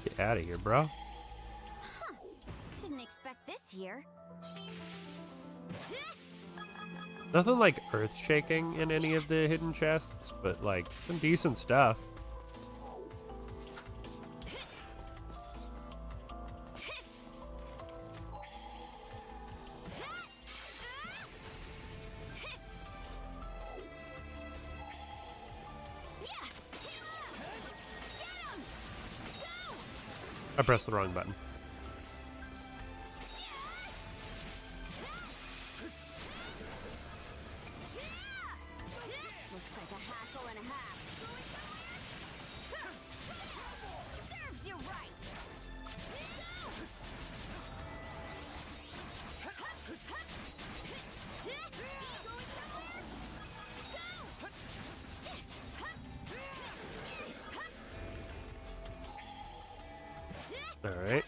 Get out of here, bro. Huh. Didn't expect this here. Nothing like earth shaking in any of the hidden chests, but like some decent stuff. I pressed the wrong button. Looks like a hassle and a half. Serves you right. All right.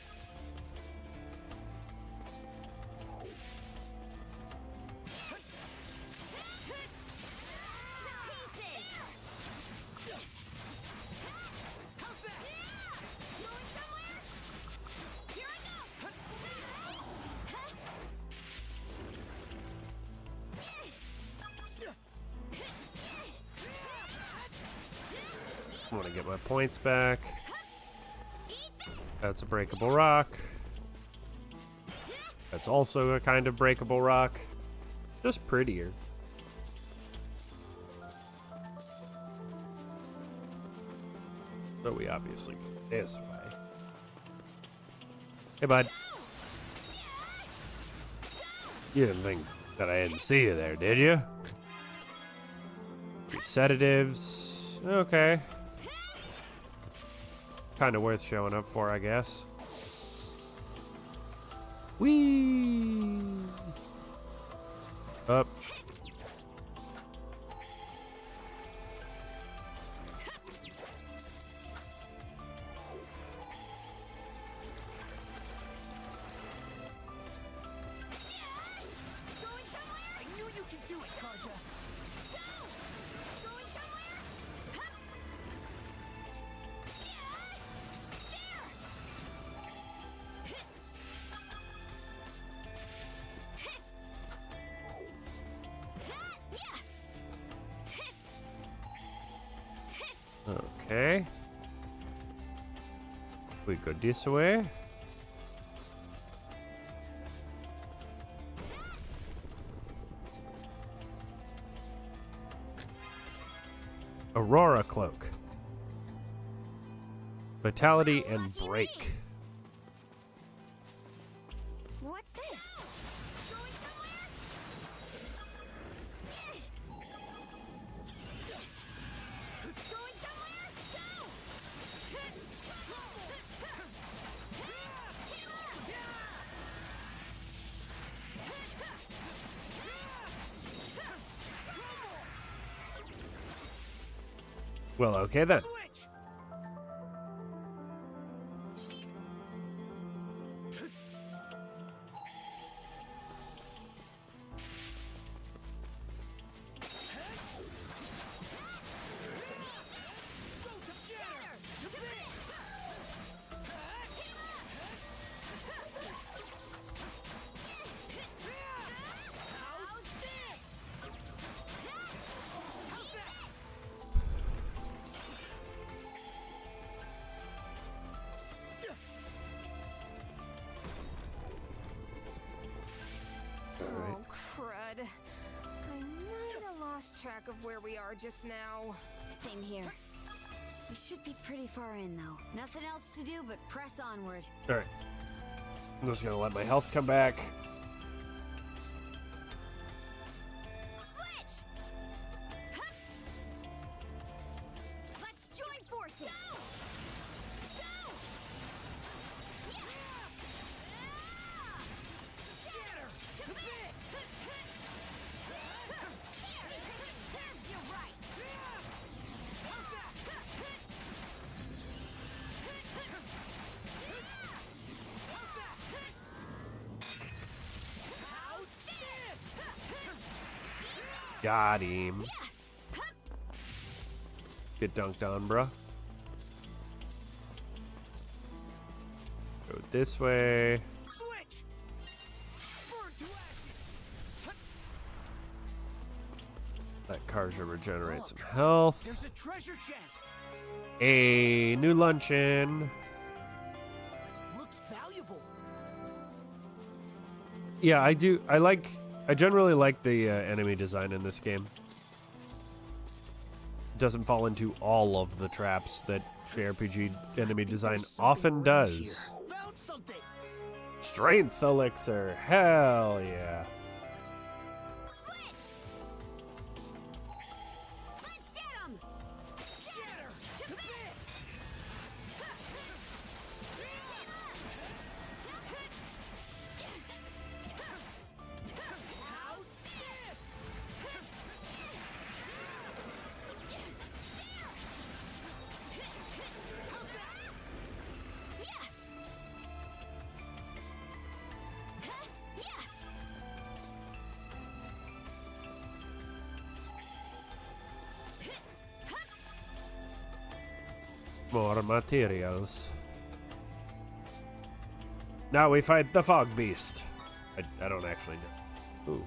I want to get my points back. That's a breakable rock. That's also a kind of breakable rock. Just prettier. So we obviously go this way. Hey, bud. You didn't think that I didn't see you there, did you? Sedatives. Okay. Kind of worth showing up for, I guess. Whee! Up. Okay. We go this way. Aurora cloak. Vitality and break. What's this? Well, okay then. Oh, crud. I might have lost track of where we are just now. Same here. We should be pretty far in, though. Nothing else to do but press onward. Alright. I'm just gonna let my health come back. Switch! Hup! Let's join forces! Go! Shatter! To this! Serves you right! How's this? Got him. Get dunked on, bruh. Go this way. Switch! Burn to ashes! Let Karja regenerate some health. There's a treasure chest! A new luncheon. Looks valuable. Yeah, I generally like the enemy design in this game. It doesn't fall into all of the traps that JRPG enemy design often does. Found something! Strength elixir, hell yeah. Switch! Let's get 'em! Shatter! To this! How's this? More materials. Now we fight the fog beast. I don't actually know. Ooh.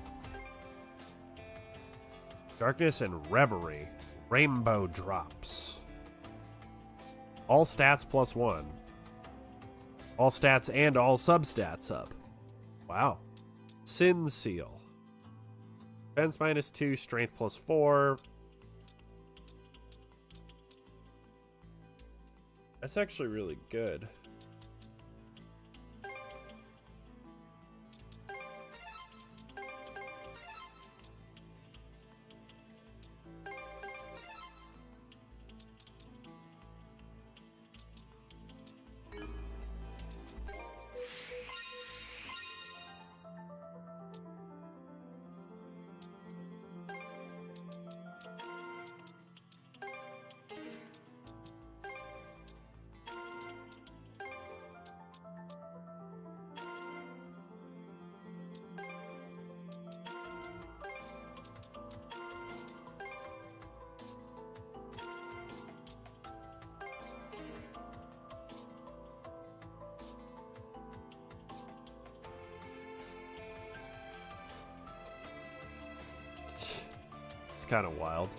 Darkness and reverie. Rainbow drops. All stats +1. All stats and all substats up. Wow. Sin seal. Defense -2, strength +4. That's actually really good. It's kind of wild.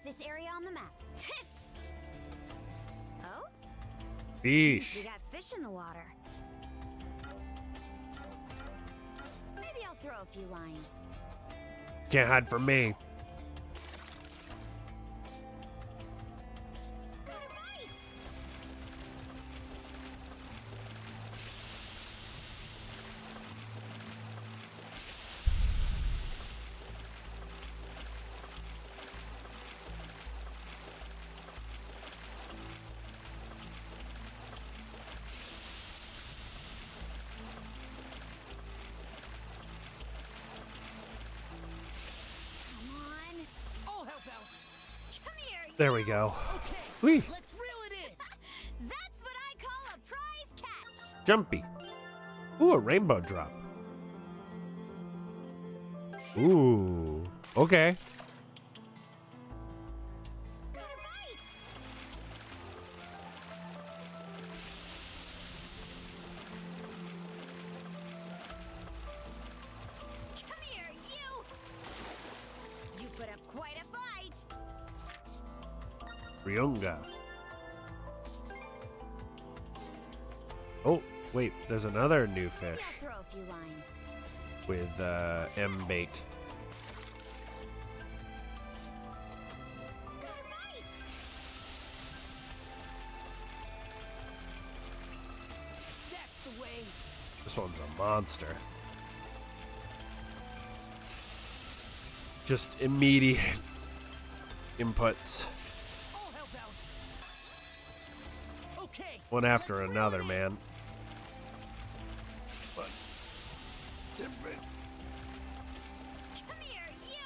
this area on the map. Oh? Fish. Seems we got fish in the water. Maybe I'll throw a few lines. Can't hide from me. There we go. Whee! Let's reel it in. That's what I call a prize catch. Jumpy. Ooh, a rainbow drop. Ooh. Okay. Come here, you. You put up quite a fight. Ryunga. Oh, wait, there's another new fish I'll throw a few lines. with M bait. That's the way. This one's a monster. Just immediate inputs. I'll help out. Okay. One after another, man. Come here,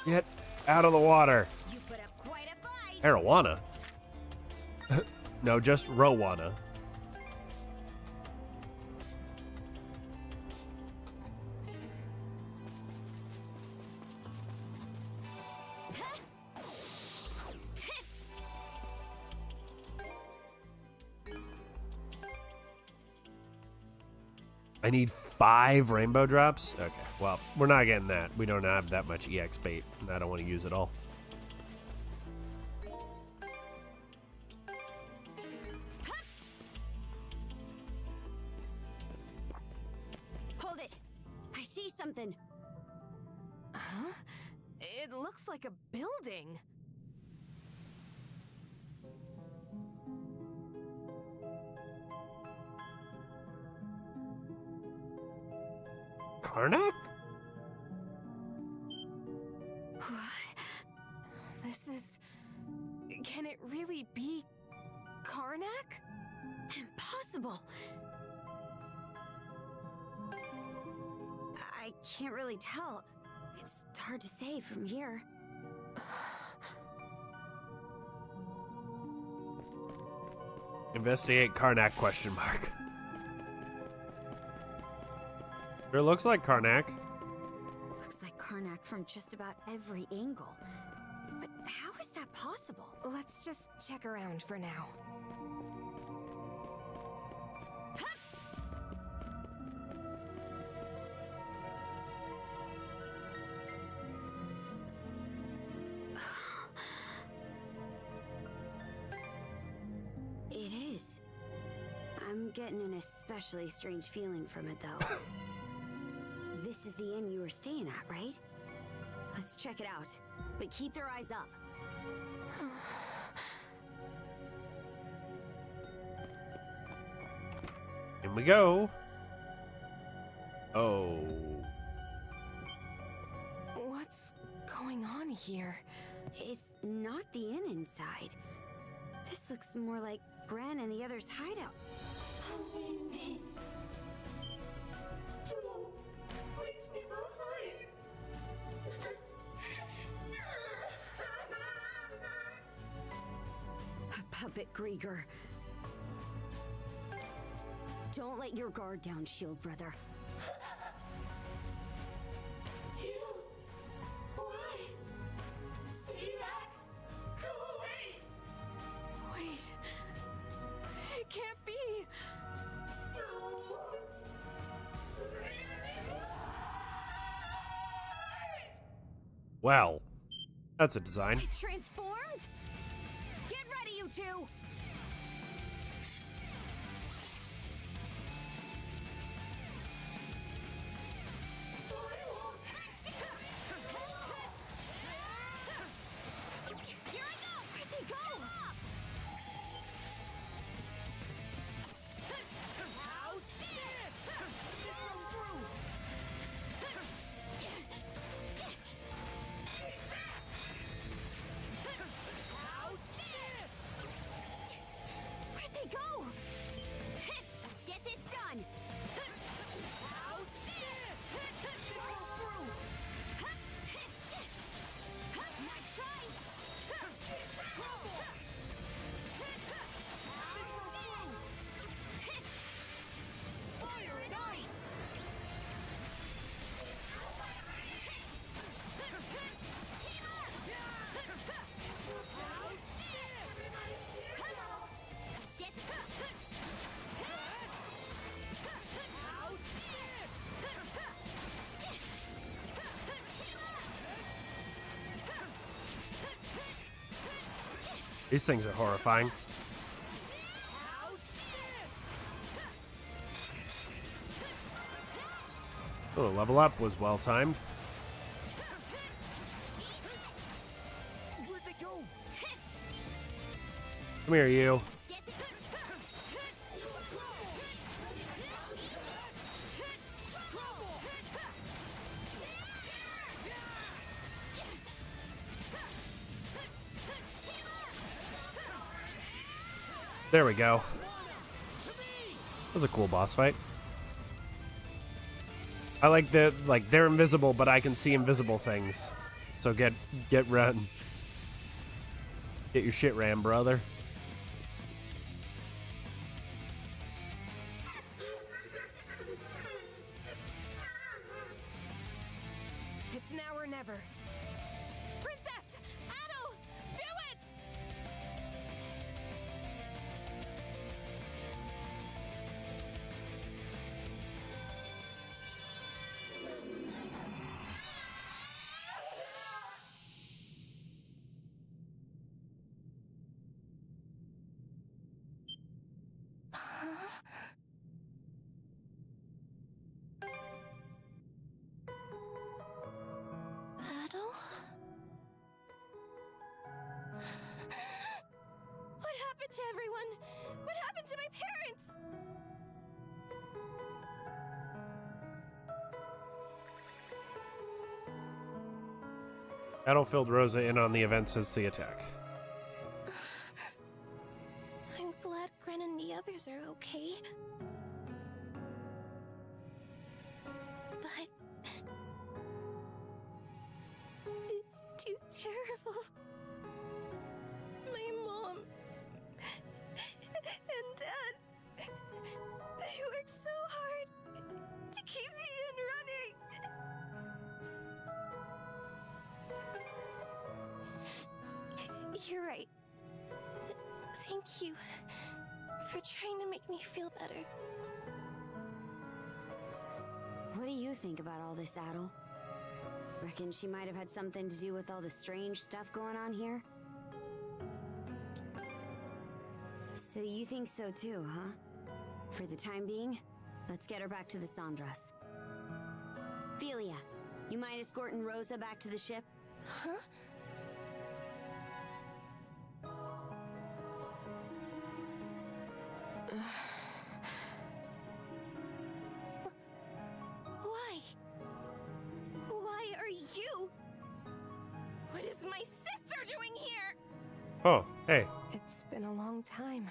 you. Get out of the water. You put up quite a fight. Arowana. No, just Rowana. I need 5 rainbow drops? Okay, well, we're not getting that. We don't have that much EX bait, and I don't want to use it all. Hold it. I see something. Huh? It looks like a building. Karnak? This is... Can it really be Karnak? Impossible. I can't really tell. It's hard to say from here. Investigate Karnak, question mark. Sure looks like Karnak. Looks like Karnak from just about every angle. But how is that possible? Let's just check around for now. It is. I'm getting an especially strange feeling from it, though. This is the inn you were staying at, right? Let's check it out, but keep their eyes up. In we go. Oh. What's going on here? It's not the inn inside. This looks more like Gran and the others' hideout. Puppet Grieger. Don't let your guard down, Shield Brother. You. Why? Stay back. Go away. Wait. It can't be. Don't leave me behind. Well, that's a design. It transformed? too. Here I go! Where'd they go? How's this? How's this? Where'd they go? Let's get this done. How's this? Nice try. Fire and ice! How's this? Let's get How's These things are horrifying. Oh, level up was well timed. Where'd they go? Come here, you. There we go. That was a cool boss fight. I like that, like, they're invisible, but I can see invisible things. So get run. Get your shit ran, brother. It's now or never. Princess! Adel! Do it! Adel? What happened to everyone? What happened to my parents? Battle filled Rosa in on the events since the attack. I'm glad Gren and the others are okay. But it's too terrible. My mom and Dad, they worked so hard to keep me running. You're right. Thank you for trying to make me feel better. What do you think about all this, Adel? Reckon she might have had something to do with all the strange stuff going on here? So you think so too, huh? For the time being, let's get her back to the Sandras. Philia, you mind escorting Rosa back to the ship? Huh? Why? Why are you? What is my sister doing here? Oh, hey. It's been a long time,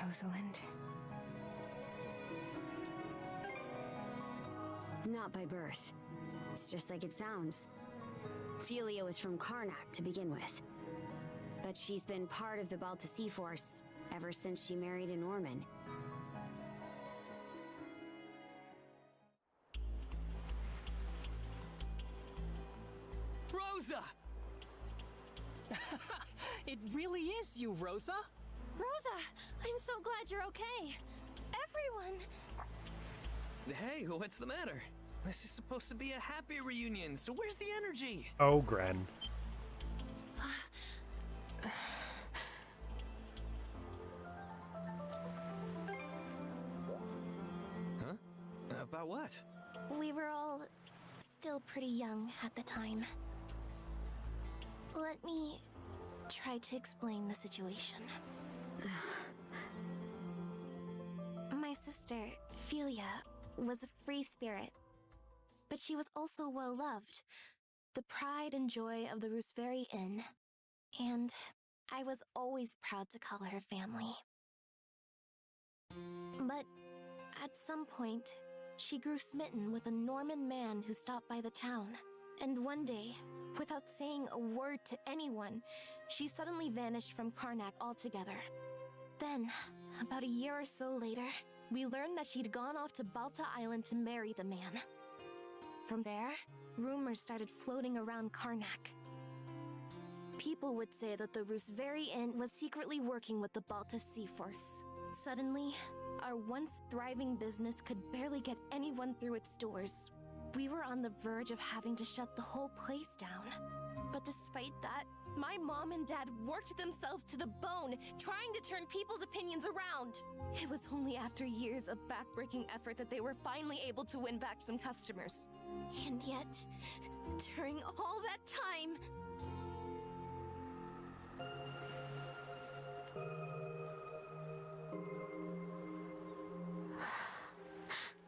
Rosalind. Not by birth. It's just like it sounds. Philia was from Karnak to begin with. But she's been part of the Baltasea Force ever since she married a Norman. Rosa! It really is you, Rosa. Rosa, I'm so glad you're okay. Everyone. Hey, what's the matter? This is supposed to be a happy reunion, so where's the energy? Oh, Gren. About what? We were all still pretty young at the time. Let me try to explain the situation. My sister, Philia, was a free spirit, but she was also well loved, the pride and joy of the Rooseveri Inn, and I was always proud to call her family. But at some point, she grew smitten with a Norman man who stopped by the town, and one day, without saying a word to anyone, she suddenly vanished from Karnak altogether. Then, about a year or so later, we learned that she'd gone off to Balta Island to marry the man. From there, rumors started floating around Karnak. People would say that the Rooseveri Inn was secretly working with the Balta Sea Force. Suddenly, our once thriving business could barely get anyone through its doors. We were on the verge of having to shut the whole place down. But despite that, my mom and dad worked themselves to the bone, trying to turn people's opinions around. It was only after years of backbreaking effort that they were finally able to win back some customers. And yet, during all that time...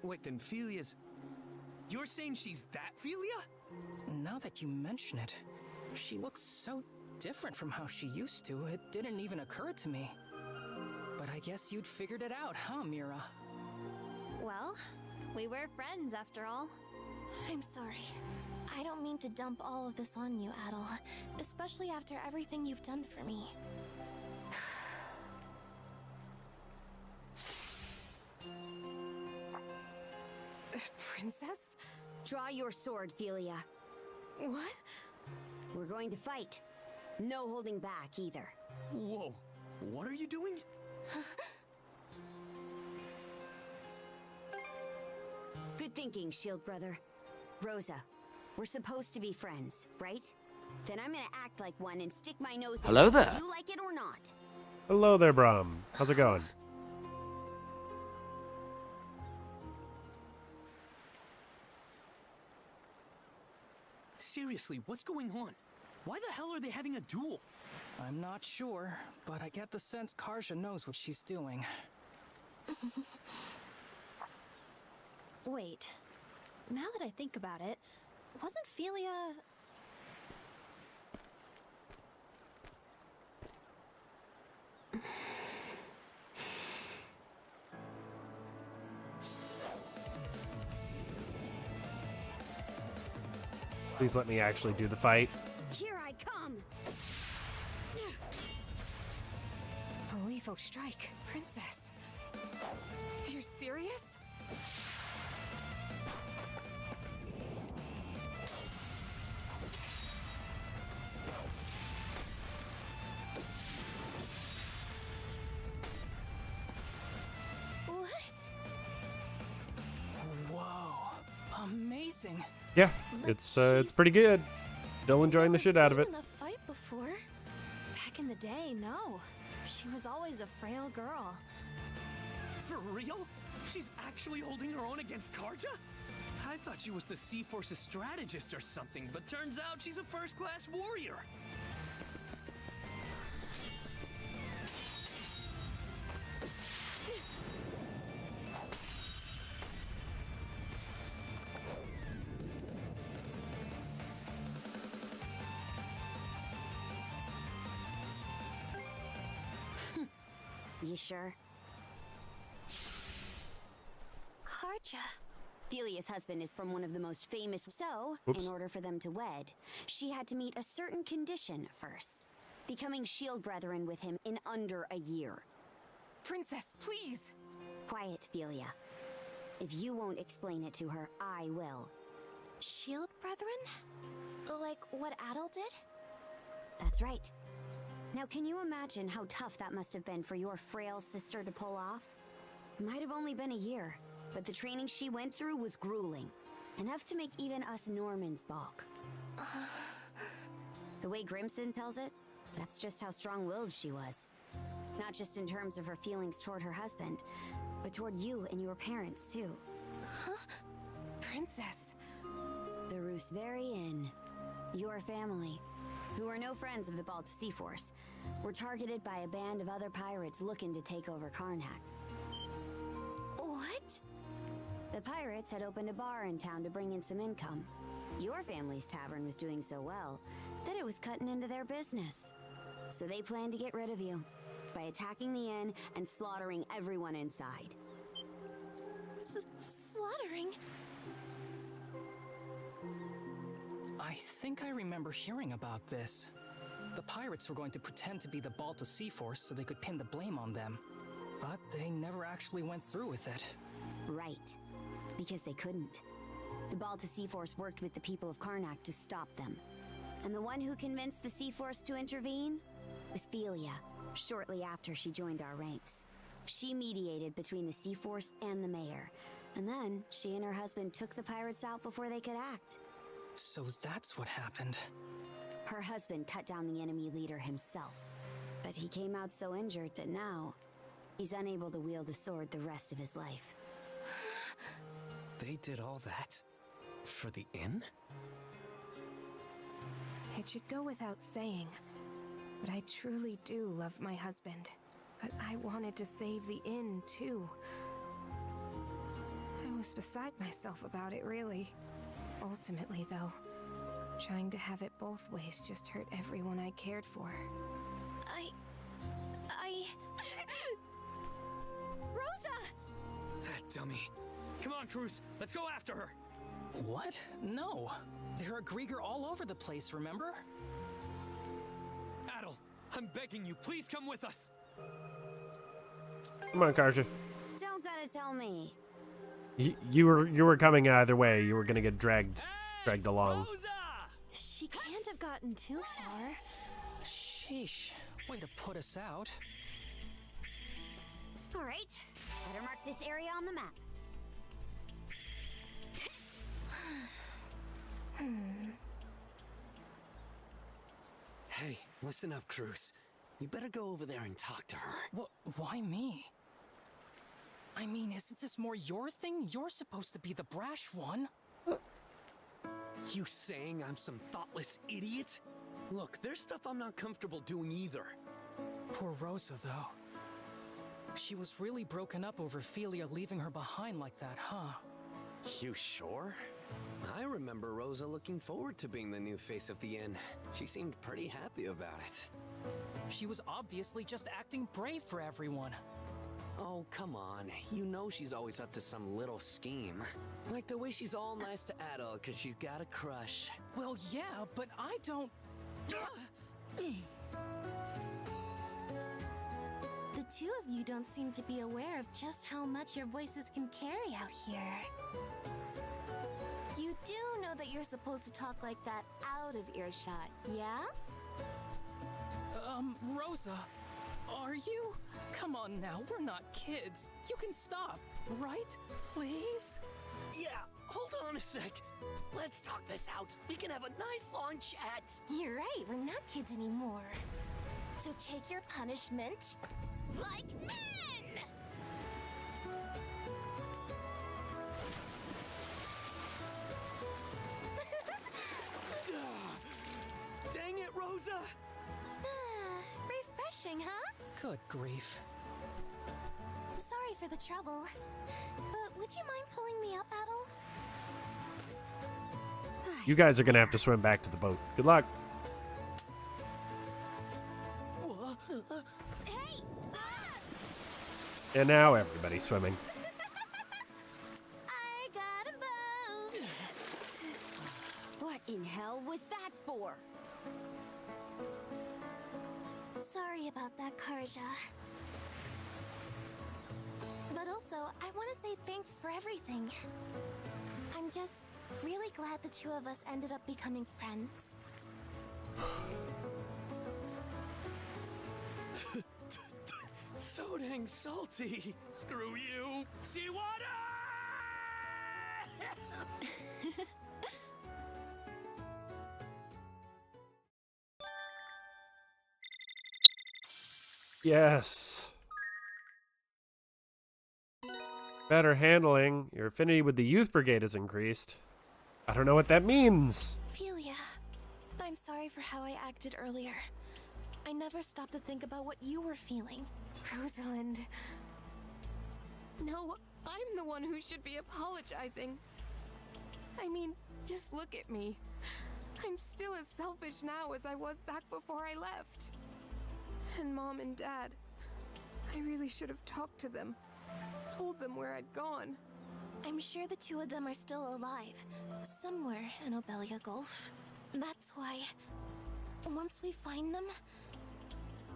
Wait, then Philia's... You're saying she's that Philia? Now that you mention it, she looks so different from how she used to, it didn't even occur to me. But I guess you'd figured it out, huh, Mira? Well, we were friends after all. I'm sorry. I don't mean to dump all of this on you, Adel, especially after everything you've done for me. Princess? Draw your sword, Philia. What? We're going to fight. No holding back, either. Whoa, what are you doing? Good thinking, Shield Brother. Rosa, we're supposed to be friends, right? Then I'm gonna act like one and stick my nose in. Hello there. You like it or not? Hello there, Brom. How's it going? Seriously, what's going on? Why the hell are they having a duel? I'm not sure, but I get the sense Karja knows what she's doing. Wait, now that I think about it, wasn't Philia... Please let me actually do the fight. Here I come! A lethal strike, Princess. You're serious? What? Whoa, amazing. Yeah, it's pretty good. Still enjoying the shit out of it. In a fight before? Back in the day, no. She was always a frail girl. For real? She's actually holding her own against Karja? I thought she was the Sea Force's strategist or something, but turns out she's a first-class warrior. You sure? Karja. Philia's husband is from one of the most famous. So, Oops. in order for them to wed, she had to meet a certain condition first. Becoming shield brethren with him in under a year. Princess, please! Quiet, Philia. If you won't explain it to her, I will. Shield brethren? Like what Adel did? That's right. Now, can you imagine how tough that must have been for your frail sister to pull off? Might have only been a year, but the training she went through was grueling. Enough to make even us Normans balk. The way Grimson tells it, that's just how strong-willed she was. Not just in terms of her feelings toward her husband, but toward you and your parents, too. Huh? Princess. The Roos very Inn. Your family, who are no friends of the Balta Sea Force, were targeted by a band of other pirates looking to take over Karnak. What? The pirates had opened a bar in town to bring in some income. Your family's tavern was doing so well that it was cutting into their business. So they planned to get rid of you by attacking the inn and slaughtering everyone inside. Slaughtering? I think I remember hearing about this. The pirates were going to pretend to be the Balta Sea Force so they could pin the blame on them. But they never actually went through with it. Right. Because they couldn't. The Balta Sea Force worked with the people of Karnak to stop them. And the one who convinced the Sea Force to intervene was Philia, shortly after she joined our ranks. She mediated between the Sea Force and the mayor. And then she and her husband took the pirates out before they could act. So that's what happened. Her husband cut down the enemy leader himself. But he came out so injured that now he's unable to wield a sword the rest of his life. They did all that? For the inn? It should go without saying, but I truly do love my husband. But I wanted to save the inn, too. I was beside myself about it, really. Ultimately, though, trying to have it both ways just hurt everyone I cared for. Rosa! That dummy. Come on, Cruz. Let's go after her. What? No. There are Grieger all over the place, remember? Adel, I'm begging you, please come with us. Come on, Karja. Don't gotta tell me. You were coming either way. You were gonna get dragged along. Rosa! She can't have gotten too far. Sheesh. Way to put us out. All right, better mark this area on the map. Hey, listen up, Cruz. You better go over there and talk to her. Why me? I mean, isn't this more your thing? You're supposed to be the brash one. You saying I'm some thoughtless idiot? Look, there's stuff I'm not comfortable doing either. Poor Rosa, though. She was really broken up over Philia leaving her behind like that, huh? You sure? I remember Rosa looking forward to being the new face of the inn. She seemed pretty happy about it. She was obviously just acting brave for everyone. Oh, come on. You know she's always up to some little scheme. Like the way she's all nice to Adel because she's got a crush. Well, yeah, but I don't... The two of you don't seem to be aware of just how much your voices can carry out here. You do know that you're supposed to talk like that out of earshot, yeah? Rosa, are you? Come on now, we're not kids. You can stop, right? Please? Yeah, hold on a sec. Let's talk this out. We can have a nice long chat. You're right, we're not kids anymore. So take your punishment like men! Dang it, Rosa! Refreshing, huh? Good grief. Sorry for the trouble. But would you mind pulling me up, Adel? You guys are gonna have to swim back to the boat. Good luck. Hey! And now everybody's swimming. I got a boat! What in hell was that for? Sorry about that, Karja. But also, I want to say thanks for everything. I'm just really glad the two of us ended up becoming friends. So dang salty. Screw you. Seawater! Yes. Better handling. Your affinity with the youth brigade is increased. I don't know what that means. Ophelia, I'm sorry for how I acted earlier. I never stopped to think about what you were feeling. Rosalind. No, I'm the one who should be apologizing. I mean, just look at me. I'm still as selfish now as I was back before I left. And Mom and Dad, I really should have talked to them. Told them where I'd gone. I'm sure the two of them are still alive, somewhere in Obelia Gulf. That's why, once we find them,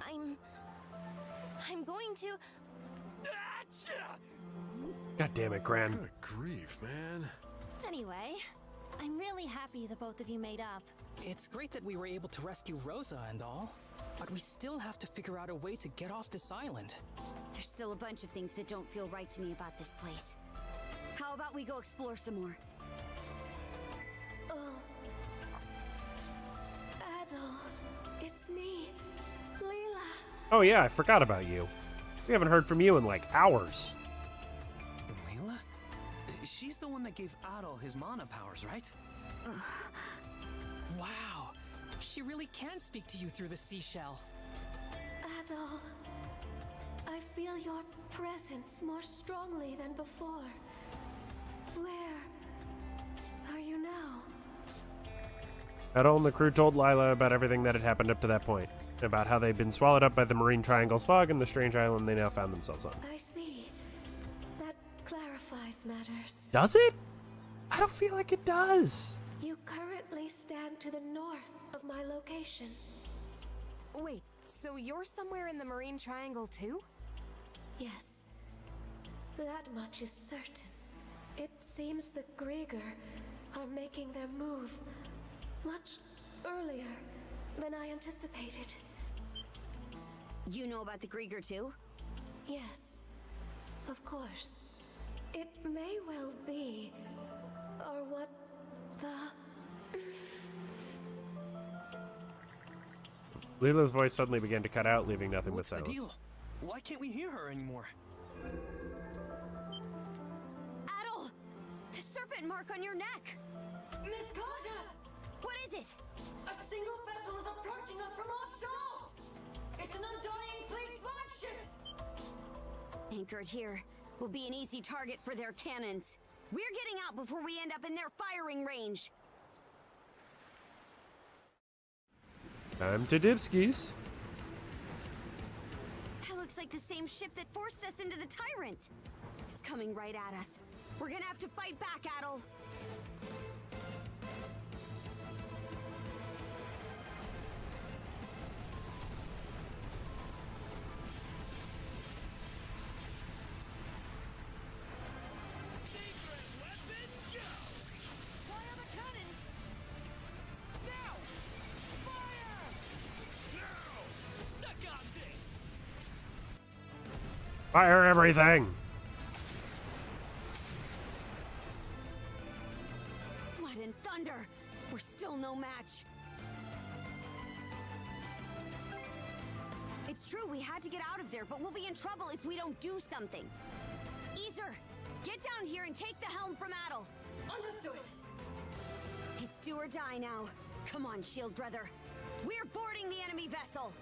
I'm going to... God damn it, Gran. Good grief, man. Anyway, I'm really happy the both of you made up. It's great that we were able to rescue Rosa and all, but we still have to figure out a way to get off this island. There's still a bunch of things that don't feel right to me about this place. How about we go explore some more? Oh. Adol, it's me, Leela. Oh yeah, I forgot about you. We haven't heard from you in like hours. Leela? She's the one that gave Adol his mana powers, right? Wow, she really can speak to you through the seashell. Adol, I feel your presence more strongly than before. Where are you now? Adol and the crew told Lila about everything that had happened up to that point, about how they'd been swallowed up by the Marine Triangle's fog and the strange island they now found themselves on. I see. That clarifies matters. Does it? I don't feel like it does. You currently stand to the north of my location. Wait, so you're somewhere in the Marine Triangle too? Yes. That much is certain. It seems the Grieger are making their move much earlier than I anticipated. You know about the Grieger too? Yes, of course. It may well be, or what the... Lila's voice suddenly began to cut out, leaving nothing What's but the silence. deal? Why can't we hear her anymore? Adol! The serpent mark on your neck! Miss Carter! What is it? A single vessel is approaching us from offshore! It's an Undying Fleet flagship! Anchored here will be an easy target for their cannons. We're getting out before we end up in their firing range. Time to dipskis. That looks like the same ship that forced us into the Tyrant. It's coming right at us. We're gonna have to fight back, Adol. Fire everything! Flood and thunder! We're still no match. It's true, we had to get out of there, but we'll be in trouble if we don't do something. Easer, get down here and take the helm from Adol. Understood! It's do or die now. Come on, Shield Brother. We're boarding the enemy vessel!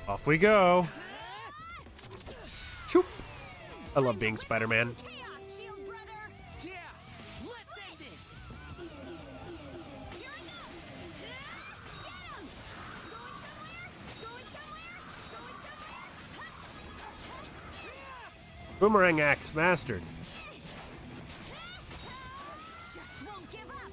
Off we go. Shoop. I love being Spider-Man. Chaos, Shield Brother! Yeah! Let's end this! Here I go! Get him! Going somewhere! Going somewhere! Going somewhere! Boomerang axe mastered. Just won't give up!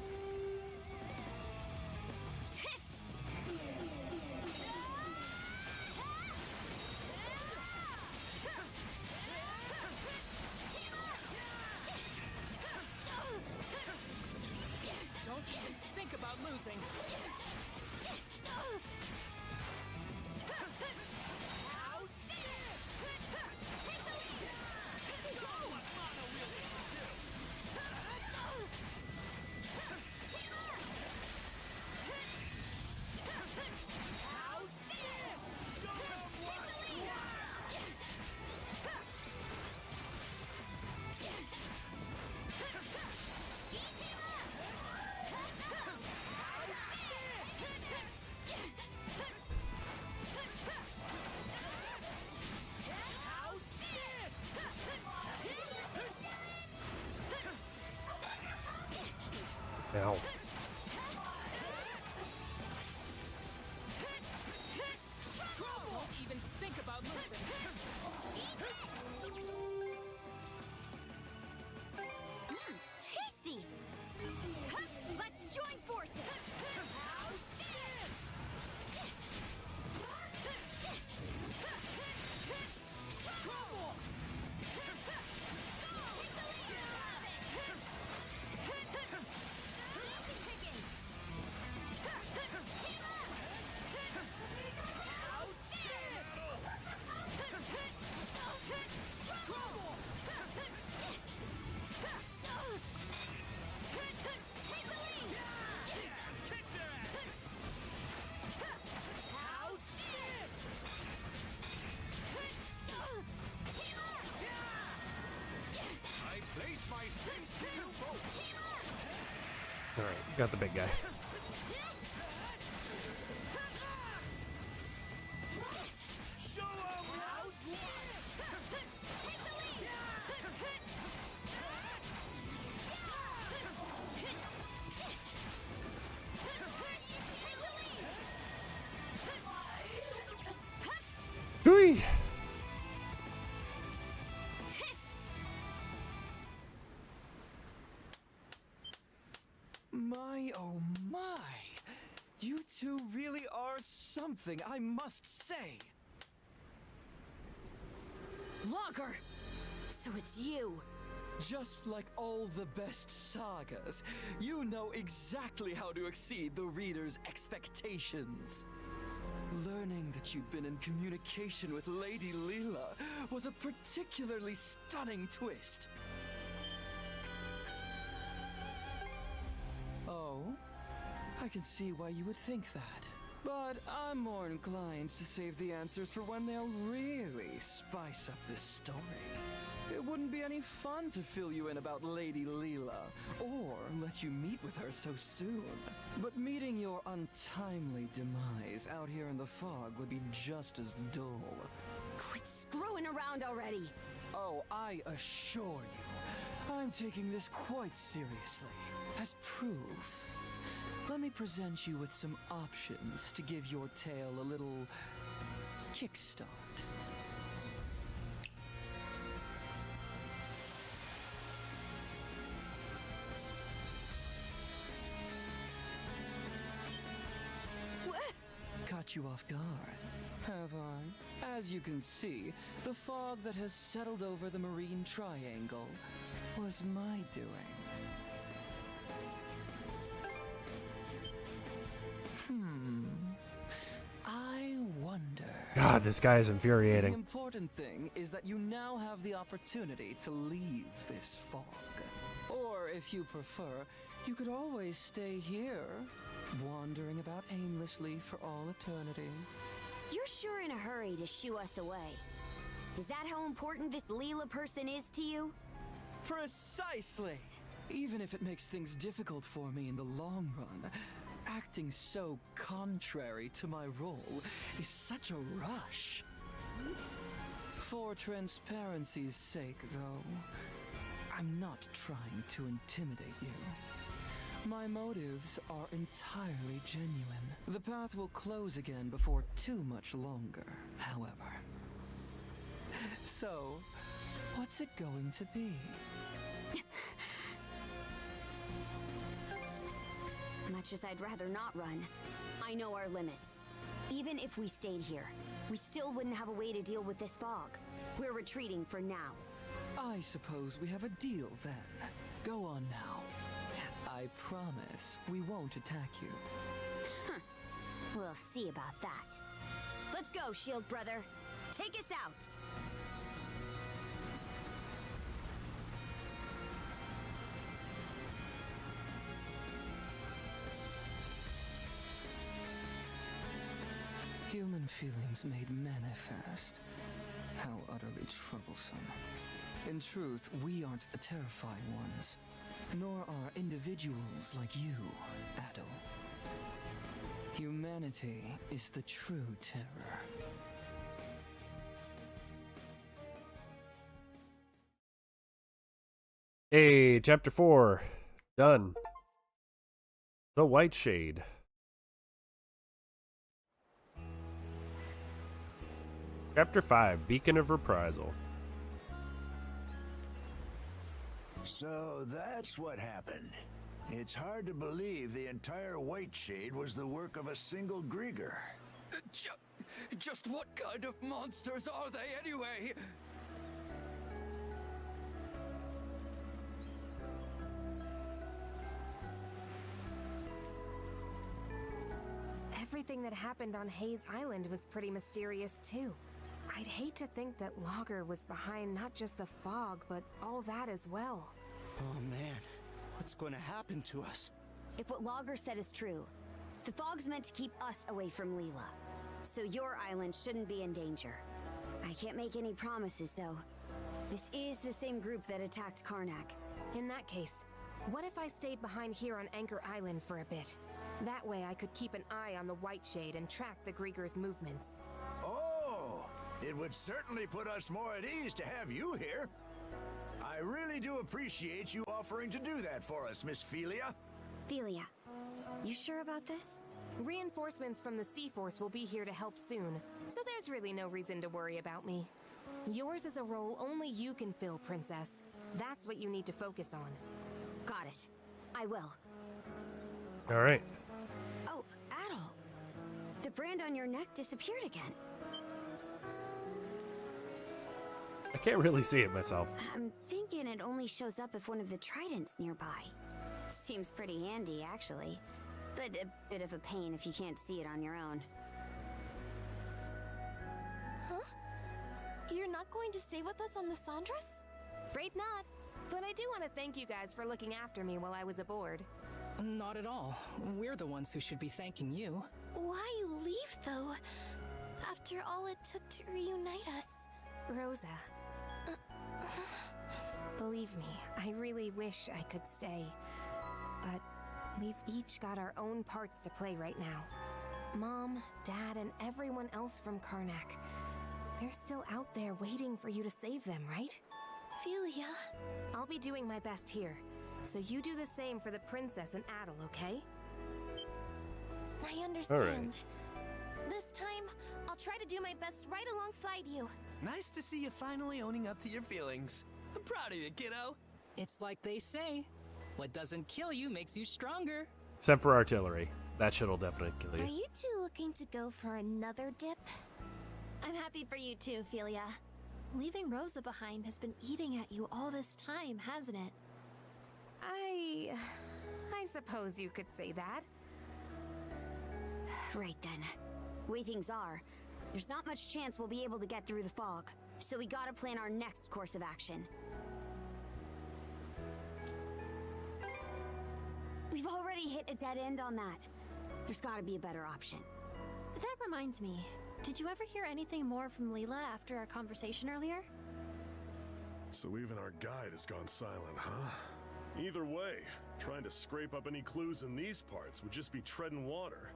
Don't even think about losing. Ow. Don't even think about losing. Tasty! Huh, let's join forces! How's this? Alright, got the big guy. Hooey! My, oh my! You two really are something, I must say. Logger! So it's you! Just like all the best sagas, you know exactly how to exceed the reader's expectations. Learning that you'd been in communication with Lady Leela was a particularly stunning twist. Oh, I can see why you would think that. But I'm more inclined to save the answers for when they'll really spice up this story. It wouldn't be any fun to fill you in about Lady Leela, or let you meet with her so soon. But meeting your untimely demise out here in the fog would be just as dull. Quit screwing around already! Oh, I assure you, I'm taking this quite seriously. As proof, let me present you with some options to give your tale a little kickstart. Caught you off guard, have I? As you can see, the fog that has settled over the Marine Triangle was my doing. I wonder. God, this guy is The infuriating. important thing is that you now have the opportunity to leave this fog. Or, if you prefer, you could always stay here, wandering about aimlessly for all eternity. You're sure in a hurry to shoo us away. Is that how important this Leela person is to you? Precisely! Even if it makes things difficult for me in the long run, acting so contrary to my role is such a rush. For transparency's sake, though, I'm not trying to intimidate you. My motives are entirely genuine. The path will close again before too much longer, however. So, what's it going to be? Much as I'd rather not run, I know our limits. Even if we stayed here, we still wouldn't have a way to deal with this fog. We're retreating for now. I suppose we have a deal then. Go on now. I promise we won't attack you. We'll see about that. Let's go, Shield Brother. Take us out! Human feelings made manifest. How utterly troublesome. In truth, we aren't the terrifying ones, nor are individuals like you, Adol. Humanity is the true terror. Hey, chapter 4. Done. The White Shade. Chapter 5, Beacon of Reprisal. So that's what happened. It's hard to believe the entire White Shade was the work of a single Grieger. Just what kind of monsters are they anyway? Everything that happened on Hayes Island was pretty mysterious too. I'd hate to think that Logger was behind not just the fog, but all that as well. Oh man, what's going to happen to us? If what Logger said is true, the fog's meant to keep us away from Leela. So your island shouldn't be in danger. I can't make any promises, though. This is the same group that attacked Karnak. In that case, what if I stayed behind here on Anchor Island for a bit? That way I could keep an eye on the White Shade and track the Grieger's movements. Oh, it would certainly put us more at ease to have you here. I really do appreciate you offering to do that for us, Miss Philia. Philia, you sure about this? Reinforcements from the Sea Force will be here to help soon, so there's really no reason to worry about me. Yours is a role only you can fill, Princess. That's what you need to focus on. Got it. I will. All right. Oh, Adol. The brand on your neck disappeared again. I can't really see it myself. I'm thinking it only shows up if one of the tridents nearby. Seems pretty handy, actually. But a bit of a pain if you can't see it on your own. Huh? You're not going to stay with us on the Sandras? Afraid not. But I do want to thank you guys for looking after me while I was aboard. Not at all. We're the ones who should be thanking you. Why leave, though? After all it took to reunite us. Rosa. Believe me, I really wish I could stay. But we've each got our own parts to play right now. Mom, Dad, and everyone else from Karnak. They're still out there waiting for you to save them, right? Philia. I'll be doing my best here. So you do the same for the princess and Adel, okay? I understand. Right. This time, I'll try to do my best right alongside you. Nice to see you finally owning up to your feelings. I'm proud of you, kiddo. It's like they say, what doesn't kill you makes you stronger. Except for artillery. That shit'll definitely kill Are you. you two looking to go for another dip? I'm happy for you too, Philia. Leaving Rosa behind has been eating at you all this time, hasn't it? I suppose you could say that. Right then. Way things are, there's not much chance we'll be able to get through the fog. So we gotta plan our next course of action. We've already hit a dead end on that. There's gotta be a better option. That reminds me. Did you ever hear anything more from Leela after our conversation earlier? So even our guide has gone silent, huh? Either way, trying to scrape up any clues in these parts would just be treading water.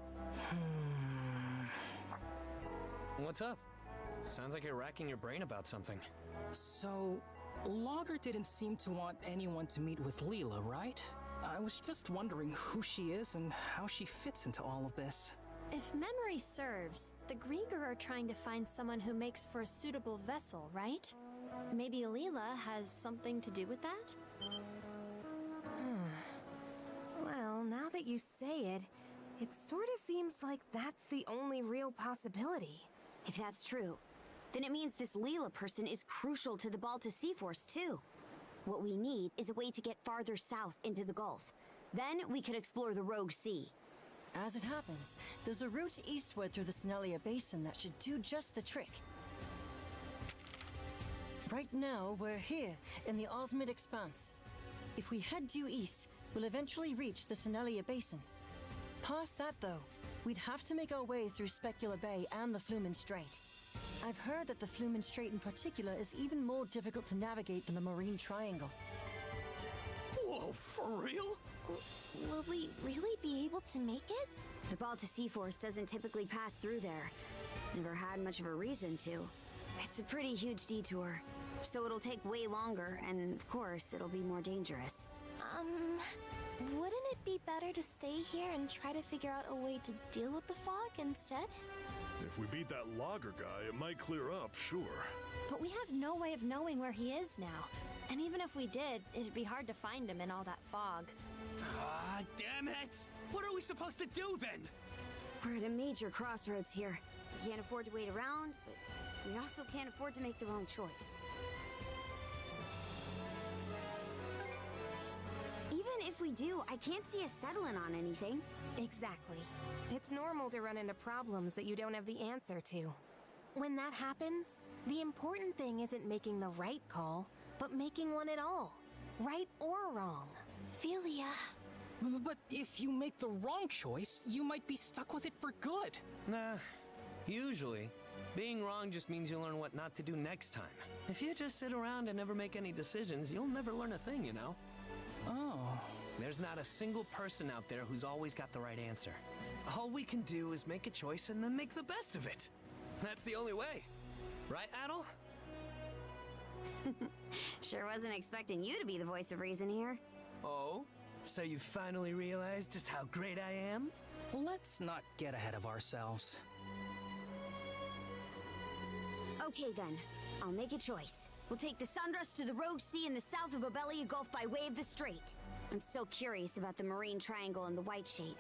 What's up? Sounds like you're racking your brain about something. So, Logger didn't seem to want anyone to meet with Leela, right? I was just wondering who she is and how she fits into all of this. If memory serves, the Grieger are trying to find someone who makes for a suitable vessel, right? Maybe Leela has something to do with that? Well, now that you say it, it sort of seems like that's the only real possibility. If that's true, then it means this Leela person is crucial to the Balta Sea Force too. What we need is a way to get farther south into the Gulf. Then we could explore the Rogue Sea. As it happens, there's a route eastward through the Senelia Basin that should do just the trick. Right now, we're here, in the Osmid Expanse. If we head due east, we'll eventually reach the Senelia Basin. Past that, though, we'd have to make our way through Specular Bay and the Flumen Strait. I've heard that the Flumen Strait in particular is even more difficult to navigate than the Marine Triangle. Whoa, for real? Will we really be able to make it? The Balta Sea Force doesn't typically pass through there. Never had much of a reason to. It's a pretty huge detour, so it'll take way longer, and of course, it'll be more dangerous. Wouldn't it be better to stay here and try to figure out a way to deal with the fog instead? If we beat that logger guy, it might clear up, sure. But we have no way of knowing where he is now. And even if we did, it'd be hard to find him in all that fog. Ah, damn it! What are we supposed to do then? We're at a major crossroads here. We can't afford to wait around, but we also can't afford to make the wrong choice. Even if we do, I can't see us settling on anything. Exactly. It's normal to run into problems that you don't have the answer to. When that happens, the important thing isn't making the right call, but making one at all. Right or wrong. Philia. But if you make the wrong choice, you might be stuck with it for good. Nah, usually, being wrong just means you learn what not to do next time. If you just sit around and never make any decisions, you'll never learn a thing, you know? Oh. There's not a single person out there who's always got the right answer. All we can do is make a choice and then make the best of it. That's the only way. Right, Adel? Sure wasn't expecting you to be the voice of reason here. Oh? So you finally realized just how great I am? Let's not get ahead of ourselves. Okay then, I'll make a choice. We'll take the Sunrust to the Rogue Sea in the south of Obelia Gulf by way of the Strait. I'm still curious about the Marine Triangle and the White Shape.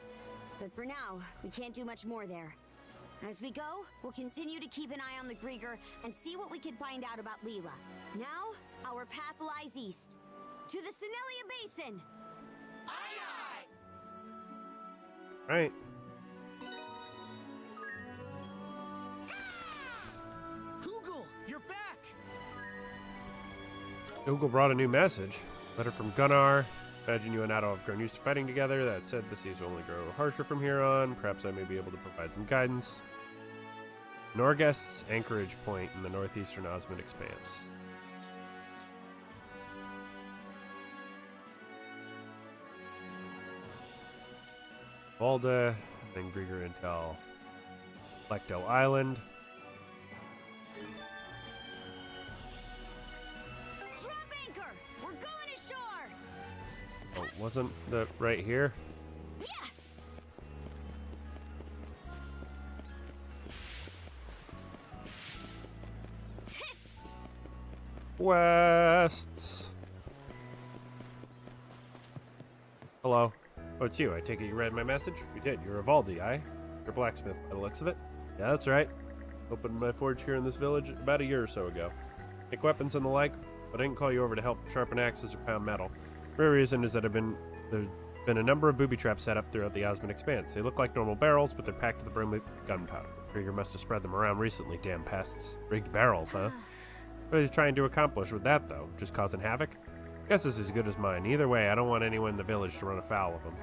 But for now, we can't do much more there. As we go, we'll continue to keep an eye on the Grieger and see what we can find out about Leela. Now, our path lies east, to the Senelia Basin! All right. Google, you're back! Google brought a new message. Letter from Gunnar. Imagine you and Adol have grown used to fighting together. That said, the seas will only grow harsher from here on. Perhaps I may be able to provide some guidance. Norgest's anchorage point in the northeastern Osmond Expanse. Valda, then Grieger Intel. Lecto Island. Drop anchor! We're going ashore! Oh, wasn't that right here? Yeah! West. Hello. Oh, it's you. I take it you read my message? You did. You're a Valdi, aye? You're a blacksmith by the looks of it. Yeah, that's right. Opened my forge here in this village about a year or so ago. Make weapons and the like, but I didn't call you over to help sharpen axes or pound metal. The real reason is that there's been a number of booby traps set up throughout the Osmond Expanse. They look like normal barrels, but they're packed to the brim with gunpowder. Grieger must have spread them around recently, damn pests. Rigged barrels, huh? What are you trying to accomplish with that, though? Just causing havoc? Guess this is as good as mine. Either way, I don't want anyone in the village to run afoul of them.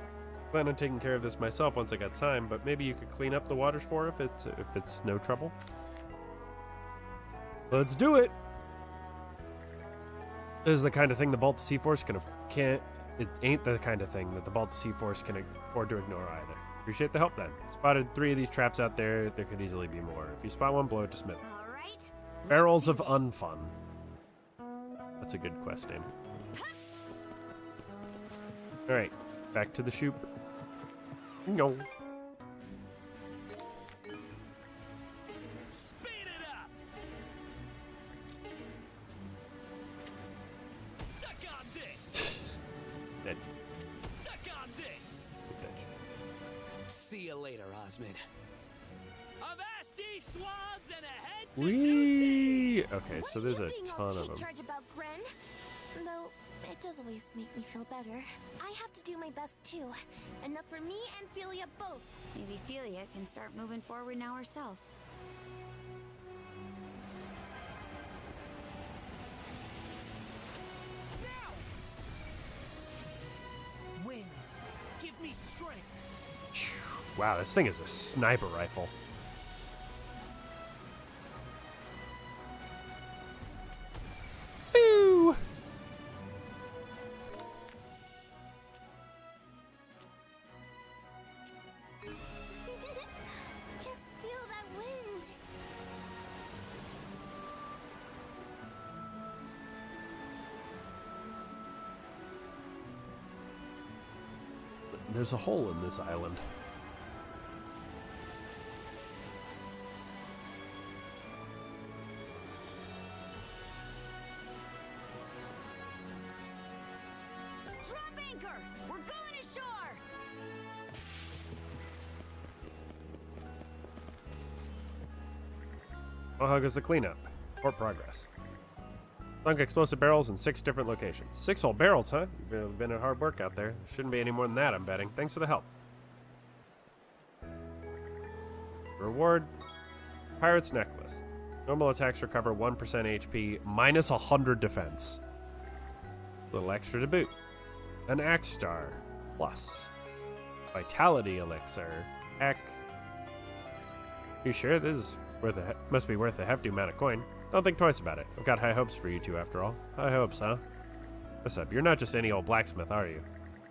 Plan on taking care of this myself once I got time, but maybe you could clean up the waters for her if it's no trouble. Let's do it. This is the kind of thing the Baltic Sea Force can't. It ain't the kind of thing that the Baltic Sea Force can afford to ignore either. Appreciate the help then. Spotted 3 of these traps out there. There could easily be more. If you spot one, blow it to Smith. All right. Barrels of Unfun. That's a good quest name. All right, back to the shoop. No. Speed it up! Suck on this! Dead. Suck on this! Dead. See you later, Osmond. Avast ye swabs and a head to Whee! no Okay, so there's a Being ton all of take them. charge about Gren, though it does always make me feel better. I have to do my best too. Enough for me and Philia both. Maybe Philia can start moving forward now herself. Winds, give me strength. Wow, this thing is a sniper rifle. Boo! Just feel that wind. There's a hole in this island. Drop anchor! We're going ashore! Well, how goes the cleanup? Or progress? Sunk explosive barrels in 6 different locations. 6 whole barrels, huh? You've been at hard work out there. Shouldn't be any more than that, I'm betting. Thanks for the help. Reward. Pirate's Necklace. Normal attacks recover 1% HP, minus 100 defense. Little extra to boot. An Axe Star. Plus. Vitality Elixir. Heck. You sure? This is must be worth a hefty amount of coin. Don't think twice about it. I've got high hopes for you two after all. High hopes, huh? What's up? You're not just any old blacksmith, are you?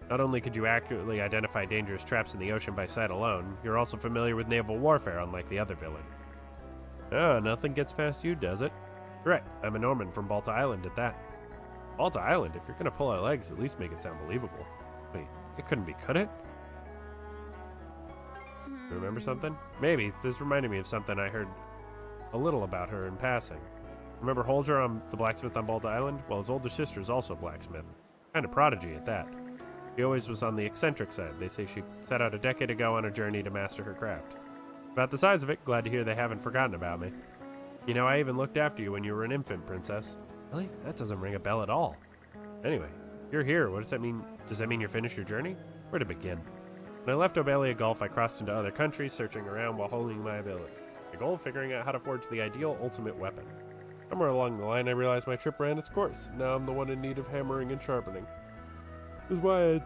Not only could you accurately identify dangerous traps in the ocean by sight alone, you're also familiar with naval warfare, unlike the other villain. Oh, nothing gets past you, does it? Right, I'm a Norman from Balta Island at that. Balta Island? If you're gonna pull our legs, at least make it sound believable. Wait, it couldn't be, could it? Remember something? Maybe. This reminded me of something I heard a little about her in passing. Remember Holger, the blacksmith on Balta Island? Well, his older sister is also a blacksmith. Kind of prodigy at that. She always was on the eccentric side. They say she set out a decade ago on a journey to master her craft. About the size of it, glad to hear they haven't forgotten about me. You know, I even looked after you when you were an infant, princess. Really? That doesn't ring a bell at all. Anyway, you're here. What does that mean? Does that mean you're finished your journey? Where to begin? When I left Obelia Gulf, I crossed into other countries, searching around while honing my ability. The goal of figuring out how to forge the ideal ultimate weapon. Somewhere along the line, I realized my trip ran its course. Now I'm the one in need of hammering and sharpening. This is why I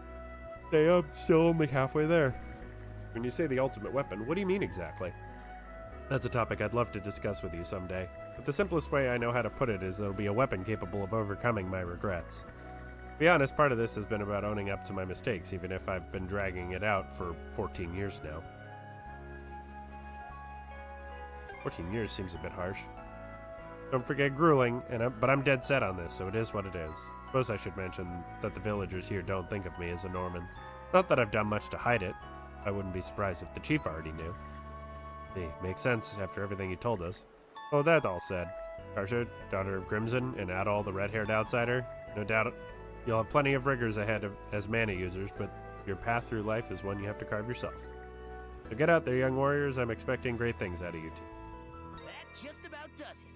say I'm still only halfway there. When you say the ultimate weapon, what do you mean exactly? That's a topic I'd love to discuss with you someday, but the simplest way I know how to put it is it'll be a weapon capable of overcoming my regrets. To be honest, part of this has been about owning up to my mistakes, even if I've been dragging it out for 14 years now. 14 years seems a bit harsh. Don't forget grueling, but I'm dead set on this, so it is what it is. Suppose I should mention that the villagers here don't think of me as a Norman. Not that I've done much to hide it. I wouldn't be surprised if the chief already knew. See, makes sense after everything he told us. Oh, that all said. Karja, daughter of Crimson, and Adol, the red-haired outsider, no doubt you'll have plenty of rigors ahead as mana users, but your path through life is one you have to carve yourself. So get out there, young warriors. I'm expecting great things out of you two. That just about does it.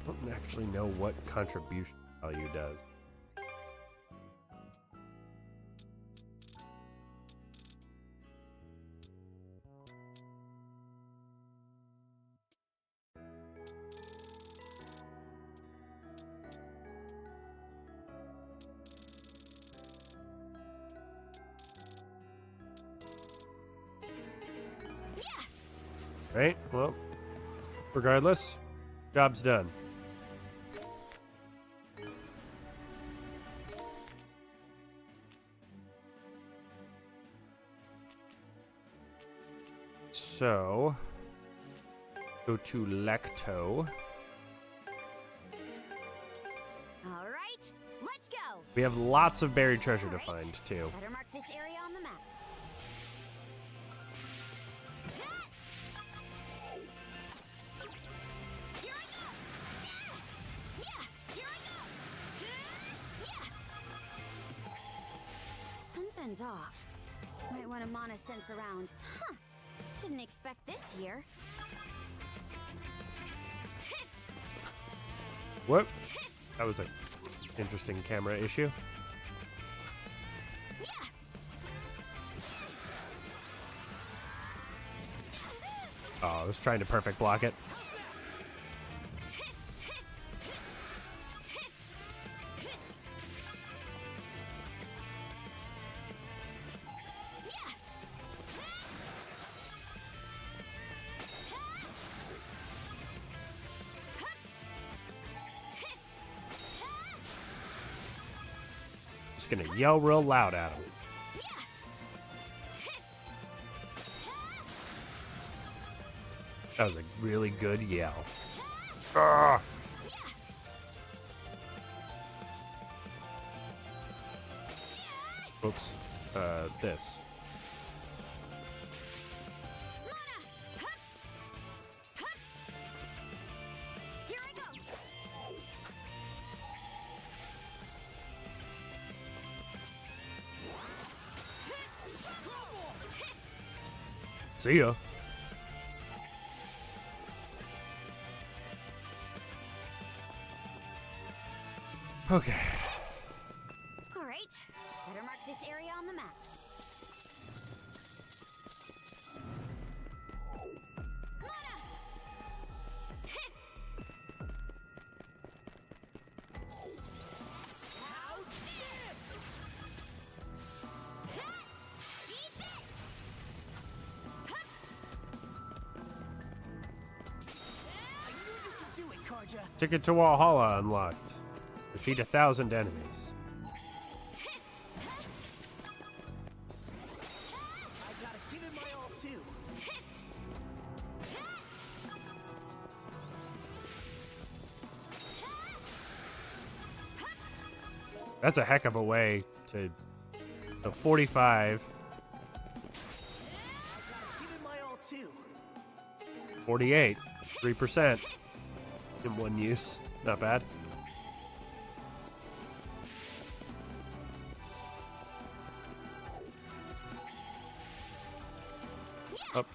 I don't actually know what contribution value does. Right? Well, regardless, job's done. So, go to Lecto. All right, let's go. We have lots of buried treasure to find, too. Better mark this area on the map. Something's off. Might want to mana sense around. Huh. Didn't expect this here. What? That was an interesting camera issue. Oh, I was trying to perfect block it. Gonna yell real loud at him. That was a really good yell. Arrgh. Oops. This. Here I go. See ya. Okay. All right. Better mark this area on the map. Ticket to Valhalla unlocked. Defeat 1,000 enemies. I gotta give it my all too. That's a heck of a way to the 45, I gotta give it my all too. 48, 3% in one use. Not bad. Up.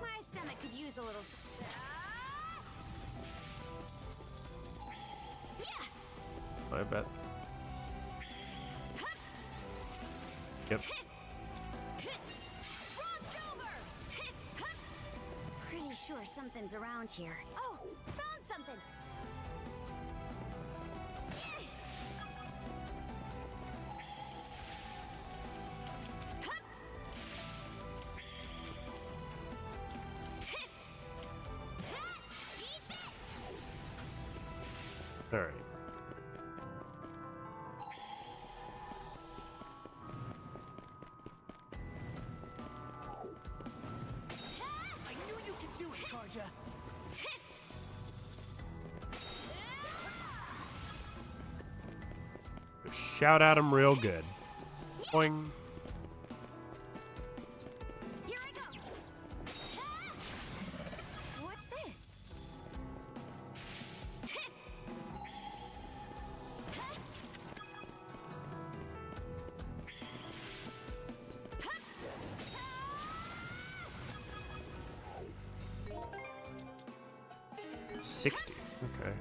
My stomach could use a little. I bet. Yep. Pretty sure something's around here. Oh, found something. All right. I knew you could do it, Karja. Just shout at him real good. Boing. Here I go. What's this? It's 60. Okay.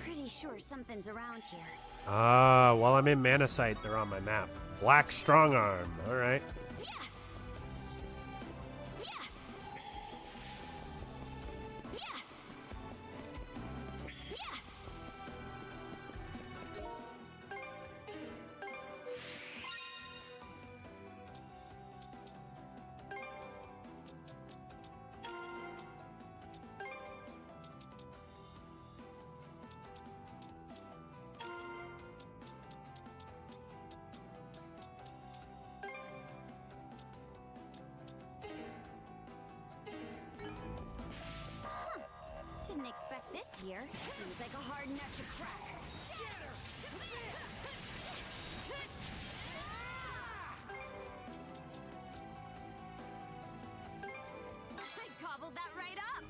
Pretty sure something's around here. Ah, while I'm in Mana Sight, they're on my map. Black Strong Arm. All right. Didn't expect this year. Seems like a hard nut to crack. I gobbled that right up.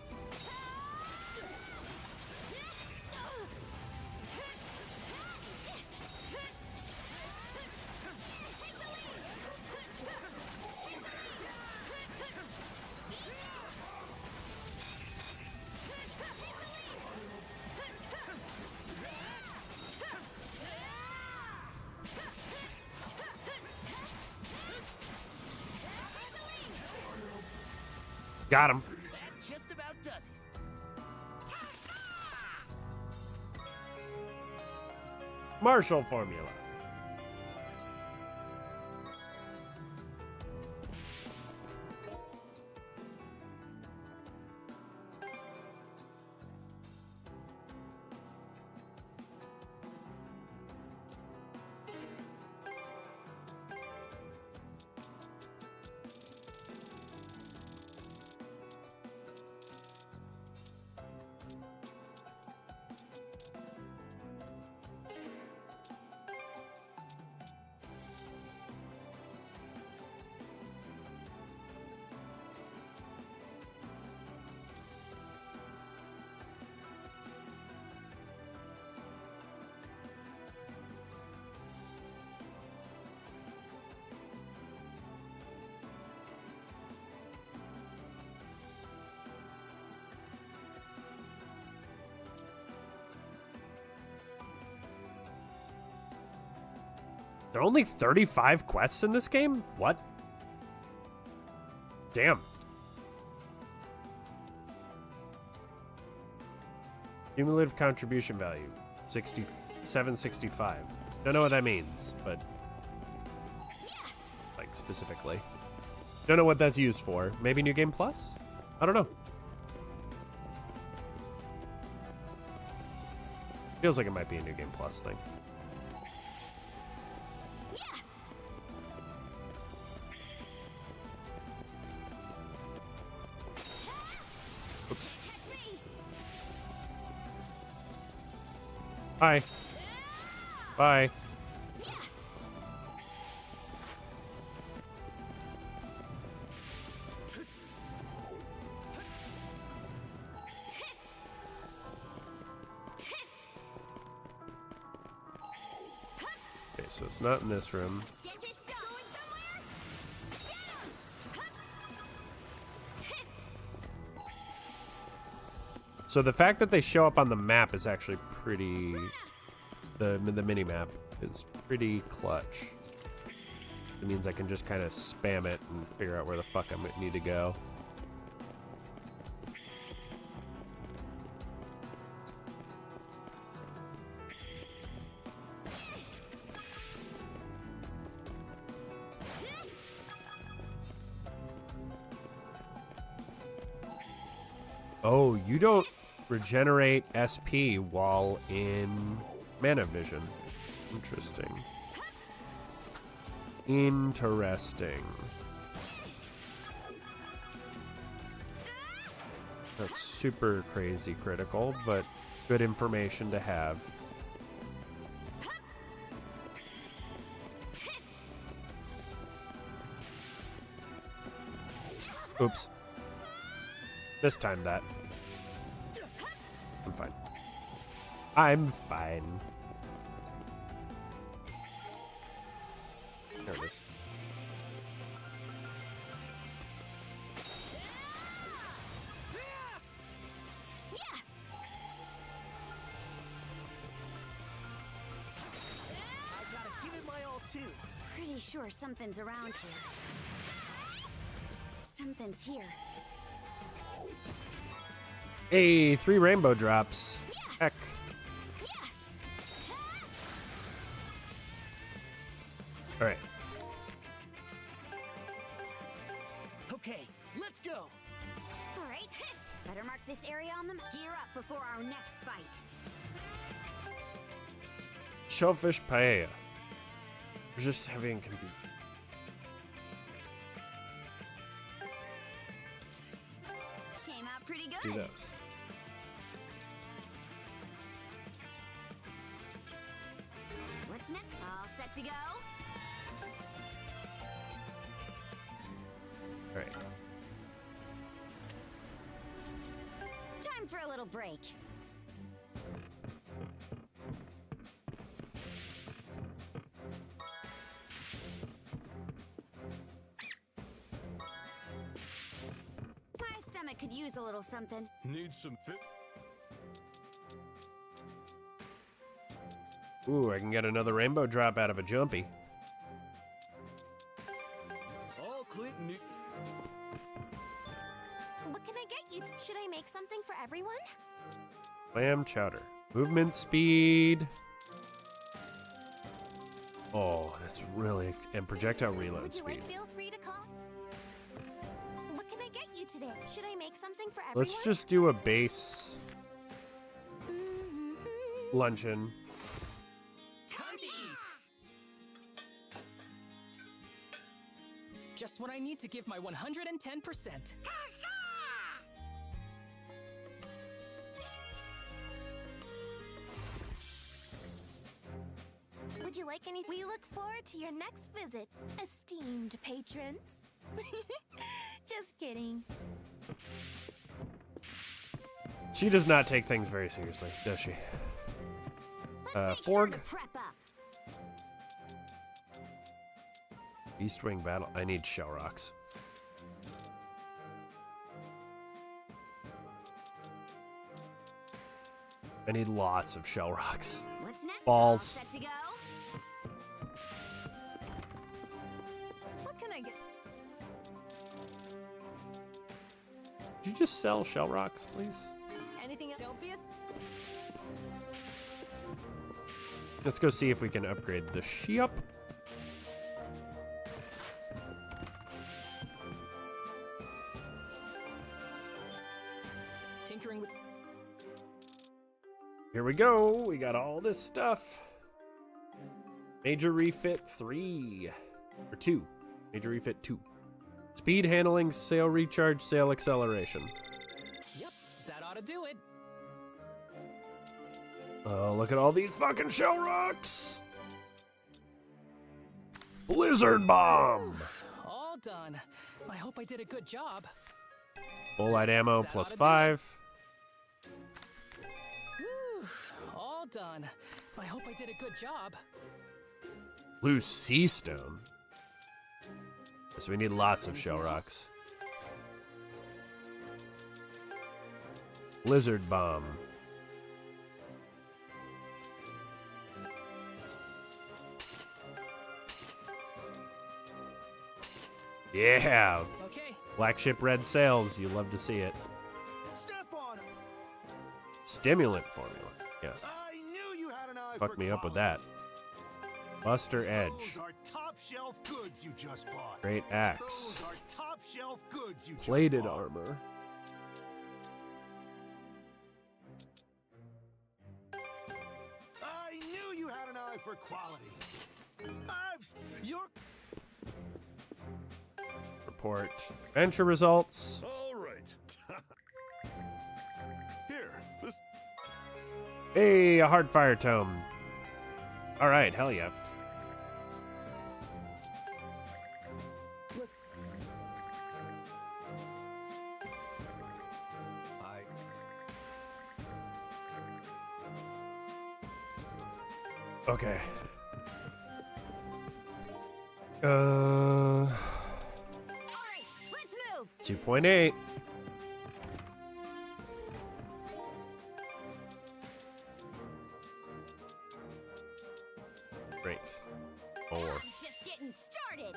Got him. That just about does it. Marshall formula. There are only 35 quests in this game? What? Damn. Cumulative contribution value, 765. Don't know what that means, but like specifically. Don't know what that's used for. Maybe New Game Plus? I don't know. Feels like it might be a New Game Plus thing. Oops. Bye. Bye. Okay, so it's not in this room. So the fact that they show up on the map is actually pretty... The mini map is pretty clutch. It means I can just kind of spam it and figure out where the fuck I need to go. Oh, you don't regenerate SP while in Mana Vision. Interesting. Interesting. That's super crazy critical, but good information to have. Oops. This time that. I'm fine. I'm fine. There it is. I gotta give it my all too. Pretty sure something's around here. Something's here. Hey, 3 rainbow drops. Heck. All right. Okay, let's go. All right. Better mark this area on them. Gear up before our next fight. Shellfish paella. We're just having confusion. Came out pretty good. Let's do those. What's next? All set to go? All right. Time for a little break. My stomach could use a little something. Need some fit. Ooh, I can get another rainbow drop out of a jumpy. All clear. What can I get you? Should I make something for everyone? Clam chowder. Movement speed. Oh, that's really... And projectile reload Would you speed. like feel free to call? What can I get you today? Should I make something for everyone? Let's just do a base luncheon. Time to eat! Just what I need to give my 110%. Would you like any? We look forward to your next visit, esteemed patrons. Just kidding. She does not take things very seriously, does she? Forg. Prep up. East Wing battle. I need shell rocks. I need lots of shell rocks. What's next? Balls. Set to go. What can I get? Could you just sell shell rocks, please? Anything else? Don't be a... Let's go see if we can upgrade the ship. Tinkering with... Here we go. We got all this stuff. Major refit 3. Or 2. Major refit 2. Speed handling, sail recharge, sail acceleration. Yep, that ought to do it. Oh, look at all these fucking shell rocks. Blizzard bomb. All done. I hope I did a good job. Full light ammo That plus oughta do 5. Whew, all done. I hope I did a good job. Loose sea stone. So we need lots of shell rocks. Blizzard bomb. Yeah. Okay. Black ship, red sails. You love to see it. Step on it. Stimulant formula. Yeah. I knew you had an eye Fuck for me up with quality. that. Buster edge. Those are top shelf goods you just bought. Great axe. Those are top shelf goods you just Plated bought. armor. I knew you had an eye for quality. You're Report adventure results. All right. Here, this. Hey, a hard fire tome. All right, hell yeah. Okay. All right, let's move. 2.8. Strength. 4. I'm just getting started.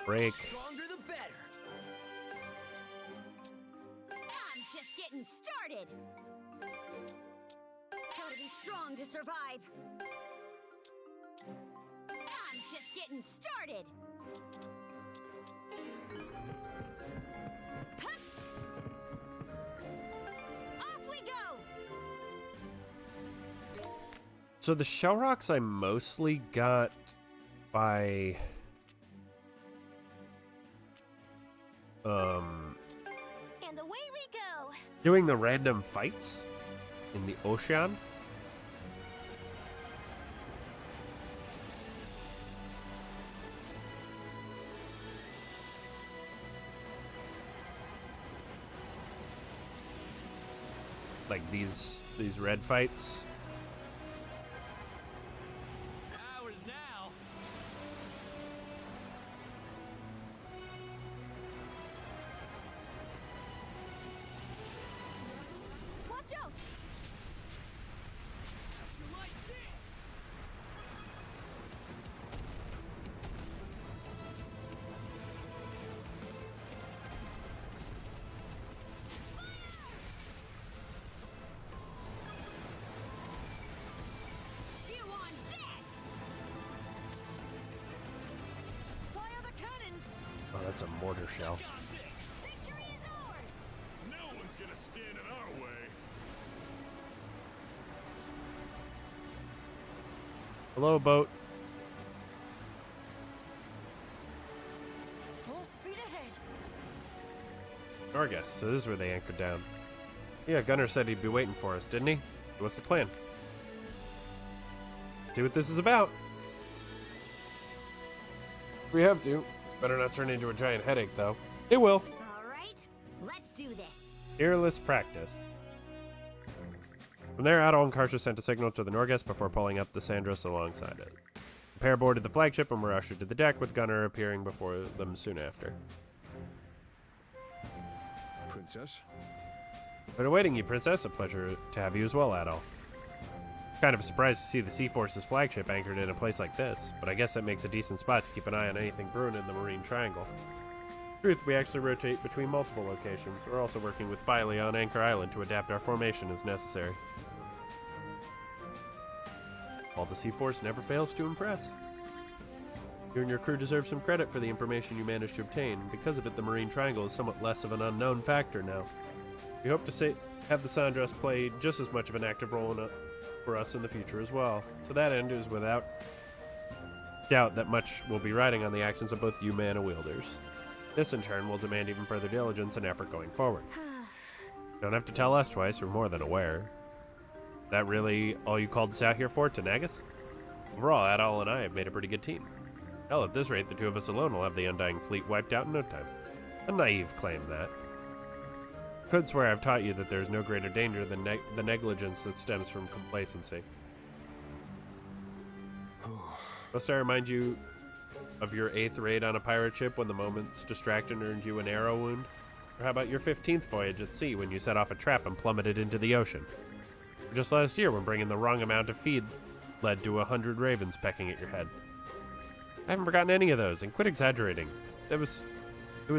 Break. Stronger the better. I'm just getting started. Gotta be strong to survive. I'm just getting started. Hup. Off we go. So the shell rocks I mostly got by And away we go. doing the random fights in the ocean. Like these red fights. Ours now. Watch out. You like this? Oh, that's a mortar shell. No one's gonna stand in our way. Hello, boat. Full speed ahead. Nordics, so this is where they anchored down. Yeah, Gunnar said he'd be waiting for us, didn't he? What's the plan? See what this is about. We have to. It's better not turn into a giant headache, though. It will. All right, let's do this. Fearless practice. From there, Adol and Karcha sent a signal to the Nordics before pulling up the Sandros alongside it. The pair boarded the flagship and were ushered to the deck, with Gunnar appearing before them soon after. Princess? Been awaiting you, Princess. A pleasure to have you as well, Adol. Kind of a surprise to see the Sea Force's flagship anchored in a place like this, but I guess that makes a decent spot to keep an eye on anything brewing in the Marine Triangle. Truth, we actually rotate between multiple locations. We're also working with Filey on Anchor Island to adapt our formation as necessary. Malta Sea Force never fails to impress. You and your crew deserve some credit for the information you managed to obtain. Because of it, the Marine Triangle is somewhat less of an unknown factor now. We hope to have the Sandros play just as much of an active role for us in the future as well. To that end, it is without doubt that much will be riding on the actions of both you mana wielders. This, in turn, will demand even further diligence and effort going forward. You don't have to tell us twice, we're more than aware. Is that really all you called us out here for, Tanagus? Overall, Adol and I have made a pretty good team. Hell, at this rate, the two of us alone will have the Undying Fleet wiped out in no time. A naive claim, that. Could swear I've taught you that there's no greater danger than the negligence that stems from complacency. Must I remind you of your 8th raid on a pirate ship when the moment's distraction earned you an arrow wound? Or how about your 15th voyage at sea when you set off a trap and plummeted into the ocean? Or just last year when bringing the wrong amount of feed led to 100 ravens pecking at your head? I haven't forgotten any of those, and quit exaggerating. It was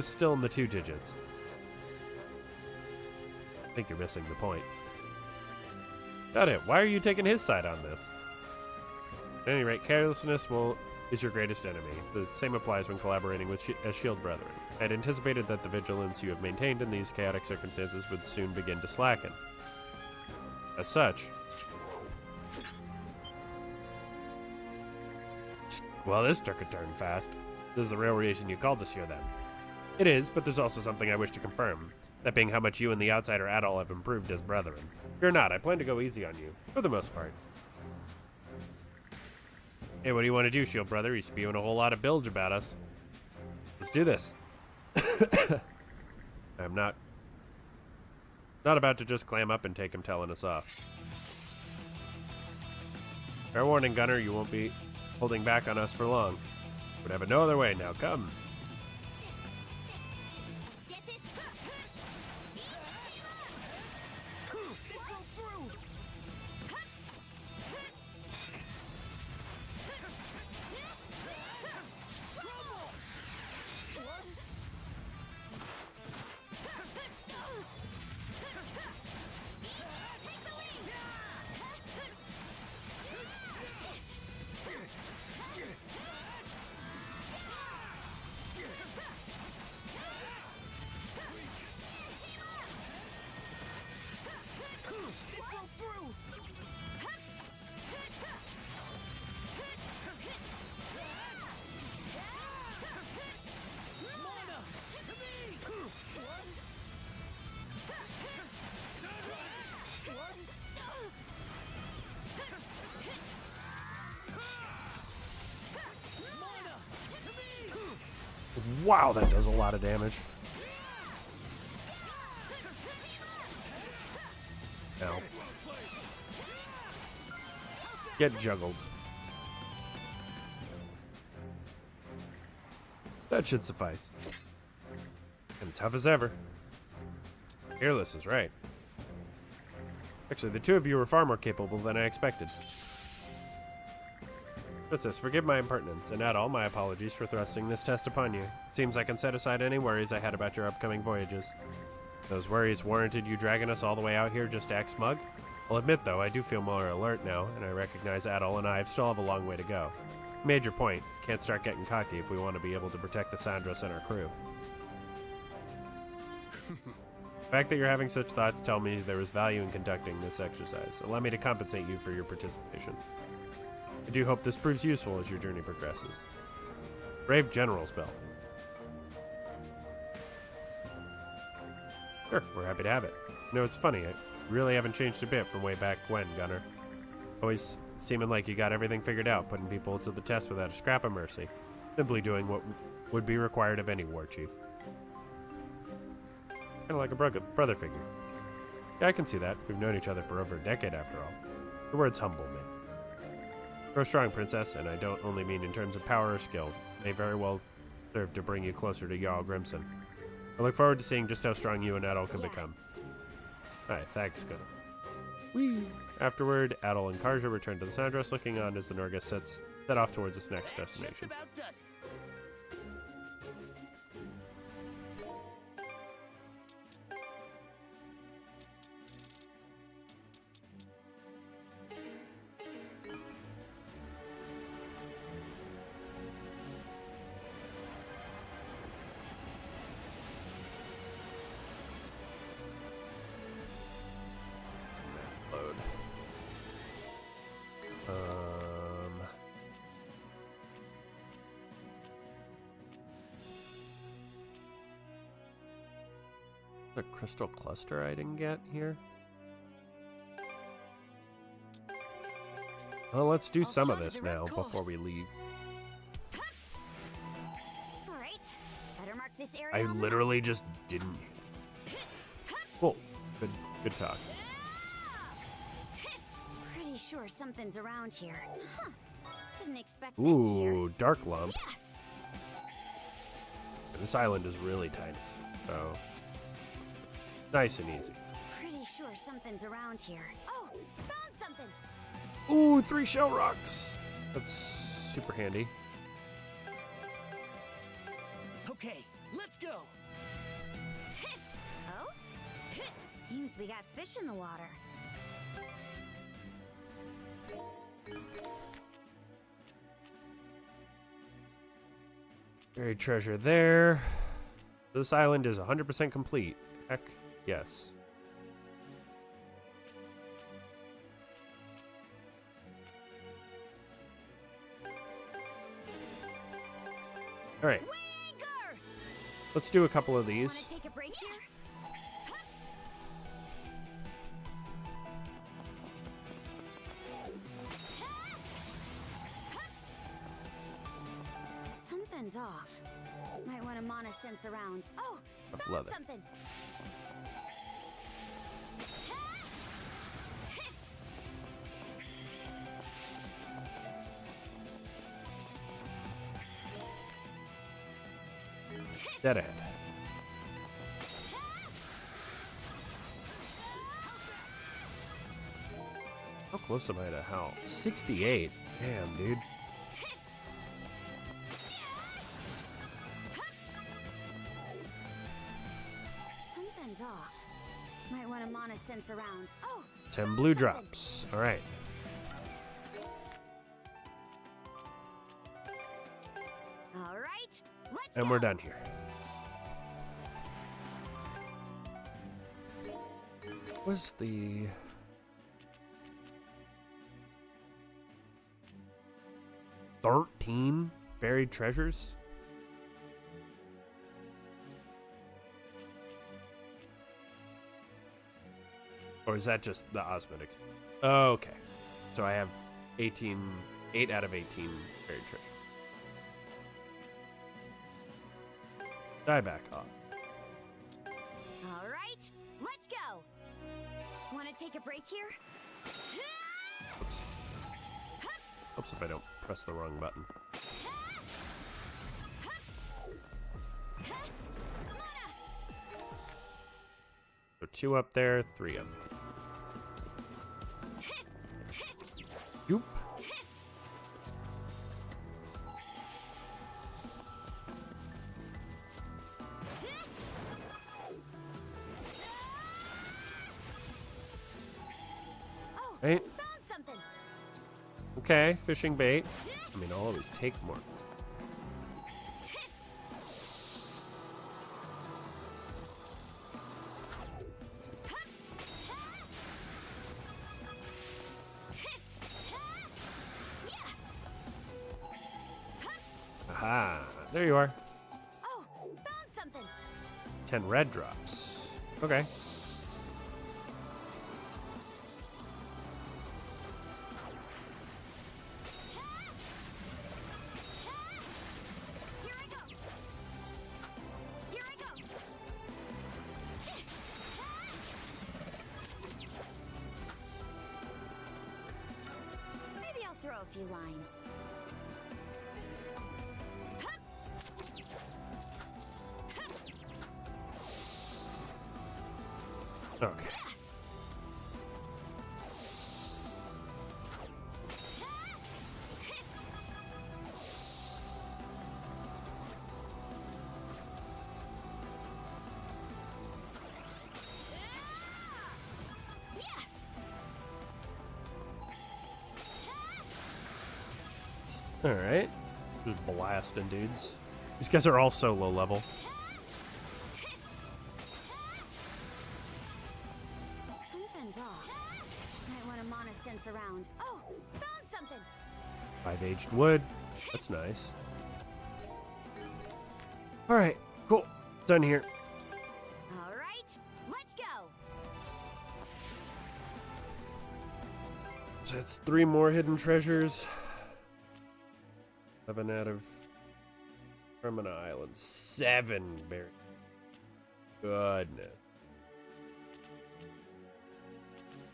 still in the 2 digits. I think you're missing the point. Got it. Why are you taking his side on this? At any rate, carelessness is your greatest enemy. The same applies when collaborating with as shield brethren. I had anticipated that the vigilance you have maintained in these chaotic circumstances would soon begin to slacken. As such... Well, this took a turn fast. This is the real reason you called us here, then. It is, but there's also something I wish to confirm. That being how much you and the outsider Adol have improved as brethren. Fear not, I plan to go easy on you, for the most part. Hey, what do you want to do, shield brother? He's spewing a whole lot of bilge about us. Let's do this. I'm not about to just clam up and take him telling us off. Fair warning, Gunnar, you won't be holding back on us for long. Would have it no other way. Now come. Wow, that does a lot of damage. Ow. Get juggled. That should suffice. And tough as ever. Fearless is right. Actually, the two of you are far more capable than I expected. Princess, forgive my impertinence, and add all my apologies for thrusting this test upon you. It seems I can set aside any worries I had about your upcoming voyages. Those worries warranted you dragging us all the way out here just to act smug? I'll admit, though, I do feel more alert now, and I recognize Adol and I still have a long way to go. Major point. Can't start getting cocky if we want to be able to protect the Sandros and our crew. The fact that you're having such thoughts tell me there was value in conducting this exercise. Allow me to compensate you for your participation. I do hope this proves useful as your journey progresses. Brave General's Bell. Sure, we're happy to have it. You know, it's funny, I really haven't changed a bit from way back when, Gunner. Always seeming like you got everything figured out, putting people to the test without a scrap of mercy. Simply doing what would be required of any war chief. Kind of like a brother figure. Yeah, I can see that. We've known each other for over a decade after all. Your words humble me. Grow strong, princess, and I don't only mean in terms of power or skill. They very well serve to bring you closer to Jarl Grimson. I look forward to seeing just how strong you and Adol can become. Alright, thanks, Gunnar. Whee! Afterward, Adol and Karja return to the Sandros, looking on as the Nordics set off towards its next destination. Just about does it. Load. The crystal cluster I didn't get here. Well, let's do some of this now before we leave. All right, better mark this area. I literally just didn't. Cool. Good talk. Pretty sure something's around here. Huh. Didn't expect this here. Ooh, dark lump. This island is really tiny, so nice and easy. Pretty sure something's around here. Oh, found something. Ooh, 3 shell rocks. That's super handy. Okay, let's go. Oh? Seems we got fish in the water. Buried treasure there. This island is 100% complete. Heck, yes. All right. Let's do a couple of these. Wanna take a break here? Something's off. Might want to mana sense around. Oh, Of found leather. something. Dead ahead. How close am I to hell? 68. Damn, dude. Something's off. Might want to mana sense around. Oh, 10 blue drops. All right. all right. Let's And go. we're done here. Was the... $13 buried treasures? Or is that just the Osmodics? Oh, okay. So I have 8 out of 18 buried treasure. Die back up. All right, let's go. Want to take a break here? Oops. Oops if I don't press the wrong button. So 2 up there, 3 up. Yoop. Oh, Right. found something. Okay, fishing bait. I mean, I'll always take more. Aha, there you are. Oh, found something. 10 red drops. Okay. Here I go. Here I go. Maybe I'll throw a few lines. Okay. All right. Just blasting dudes. These guys are all so low level. Something's off. Might want to mana sense around. Oh, found something. 5 aged wood. That's nice. All right. Cool. Done here. All right, let's go. So that's 3 more hidden treasures. 7 out of Permana Island. 7 berries. Goodness.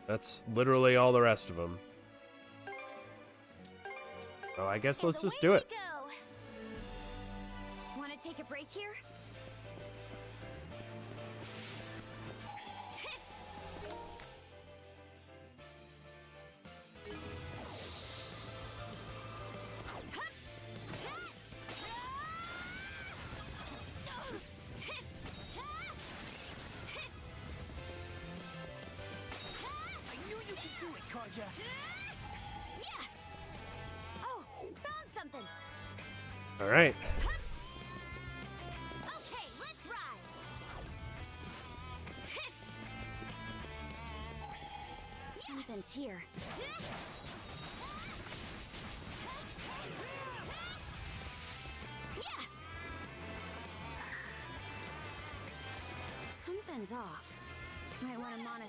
That's literally all the rest of them. So I guess let's just do it. Want to take a break here? Oh, found something. All right. Okay, let's ride. Something's here. Something's off. Might want to mana.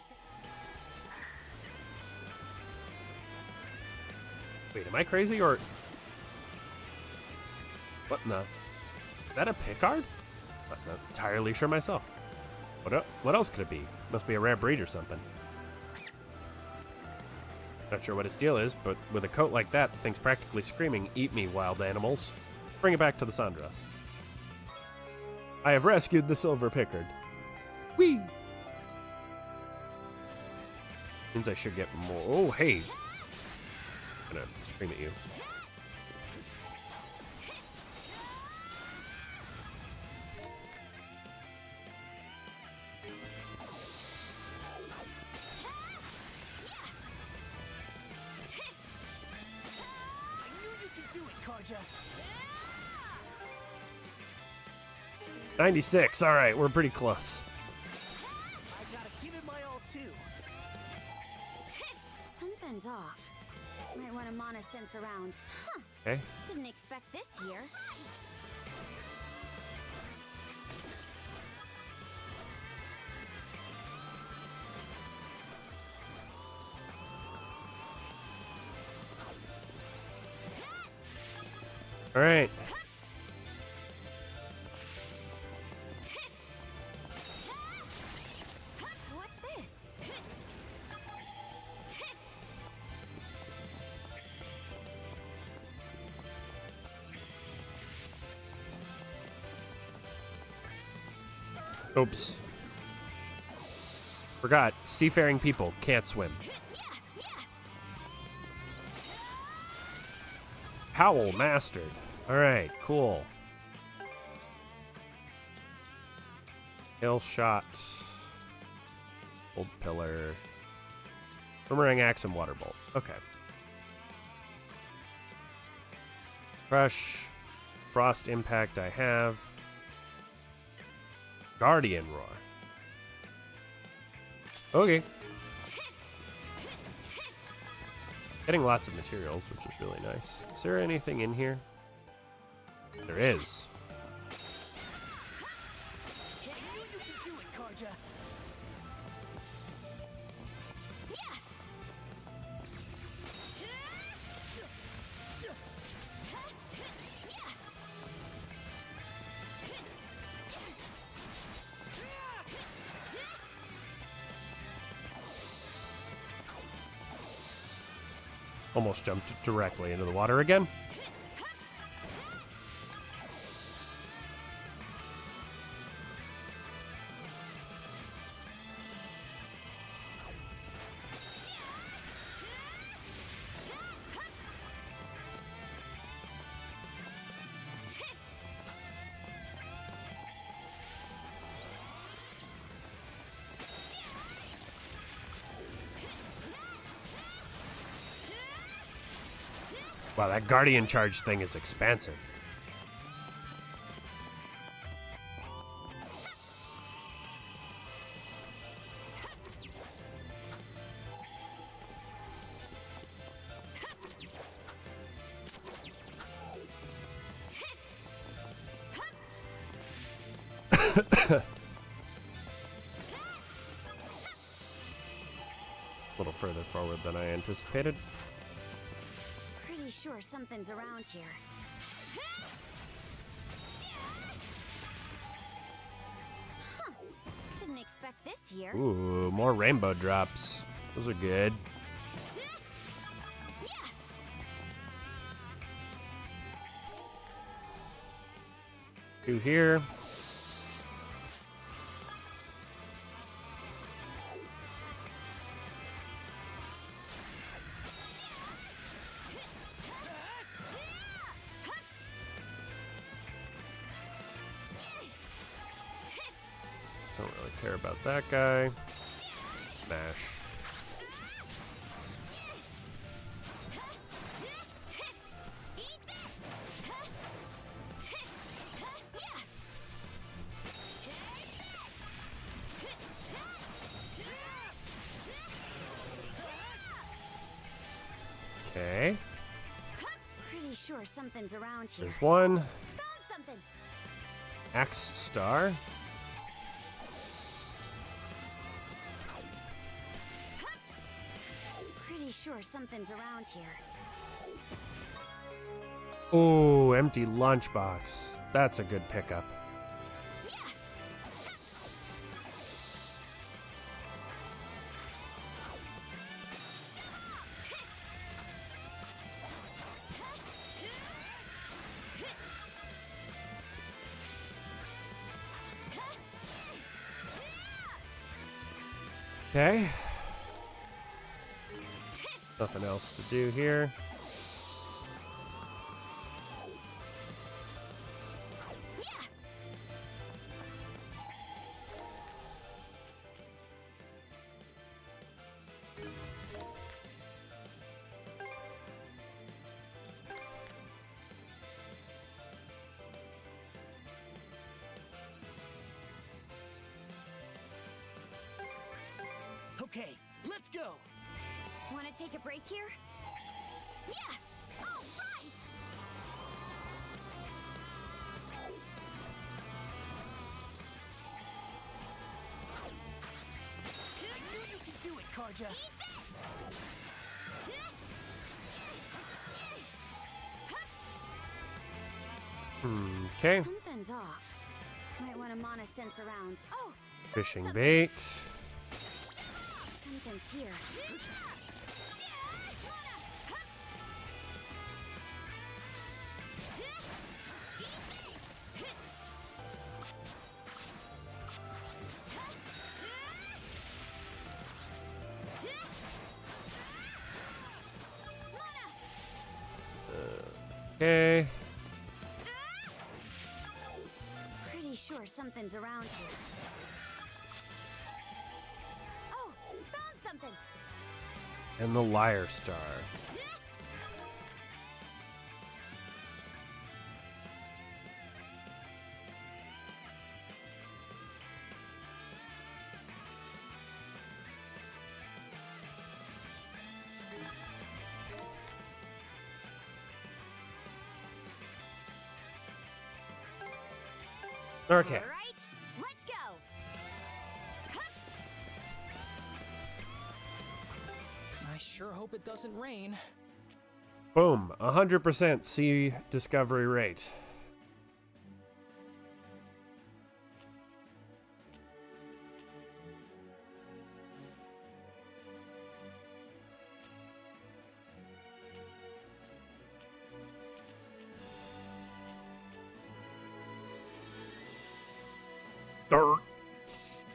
Wait, am I crazy or what in the? Is that a Pickard? I'm not entirely sure myself. What else could it be? Must be a rare breed or something. Not sure what its deal is, but with a coat like that, the thing's practically screaming, "Eat me, wild animals." Bring it back to the Sandras. I have rescued the silver Pickard. Whee! Means I should get more. Oh, hey. I'm gonna scream at you. I knew you could do it, Karja. 96. All right, we're pretty close. I gotta give it my all too. Something's off. Might want to mana sense around. Huh. Okay. Didn't expect this here. All right. What's this? Oops. Forgot. Seafaring people can't swim. Howl mastered. All right, cool. Hill shot. Old pillar. Boomerang axe and water bolt. Okay. Crush. Frost Impact I have. Guardian Roar. Okay. Getting lots of materials, which is really nice. Is there anything in here? There is. Almost jumped directly into the water again. Wow, that Guardian Charge thing is expansive. A little further forward than I anticipated. Pretty sure something's around here. Huh. Didn't expect this here. Ooh, more rainbow drops. Those are good. Two here. Don't really care about that guy. Smash. Okay. Pretty sure something's around here. There's one. Found something. Axe Star. Pretty sure something's around here. Oh, empty lunchbox. That's a good pickup. Okay. Nothing else to do here. Okay, let's go. Want to take a break here? Yeah! All right! I knew you could do it, Karja. Okay. Something's off. Might want to mana sense around. Oh! Fishing bait. Something's here. Okay. Pretty sure something's around here. Oh, found something. And the Liar Star. Okay. All right, let's go. I sure hope it doesn't rain. Boom. 100% sea discovery rate.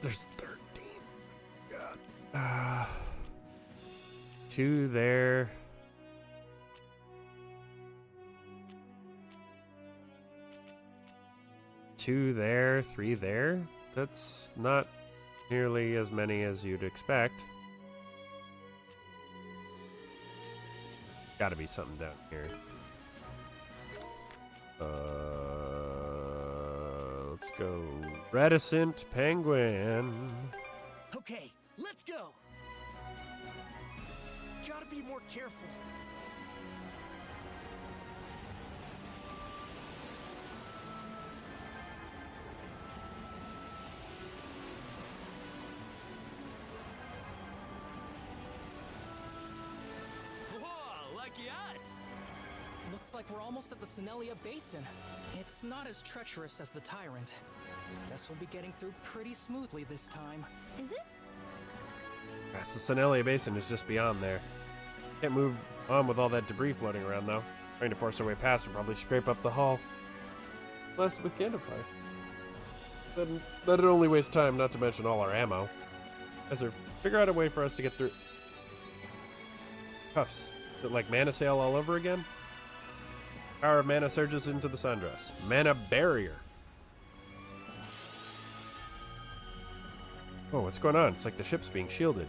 There's 13. God. 2 there. Two there, 3 there. That's not nearly as many as you'd expect. Gotta be something down here. Let's go. Reticent penguin. Okay, let's go. Gotta be more careful. Whoa, lucky us! Looks like we're almost at the Senelia Basin. It's not as treacherous as the Tyrant. Guess we'll be getting through pretty smoothly this time. Is it? That's the Senelia Basin is just beyond there. Can't move on with all that debris floating around, though. Trying to force our way past will probably scrape up the hull. Blast with cannon fire. That'd only waste time, not to mention all our ammo. Ezra, figure out a way for us to get through. Cuffs. Is it like mana sail all over again? Power of mana surges into the sundress. Mana barrier. Oh, what's going on? It's like the ship's being shielded.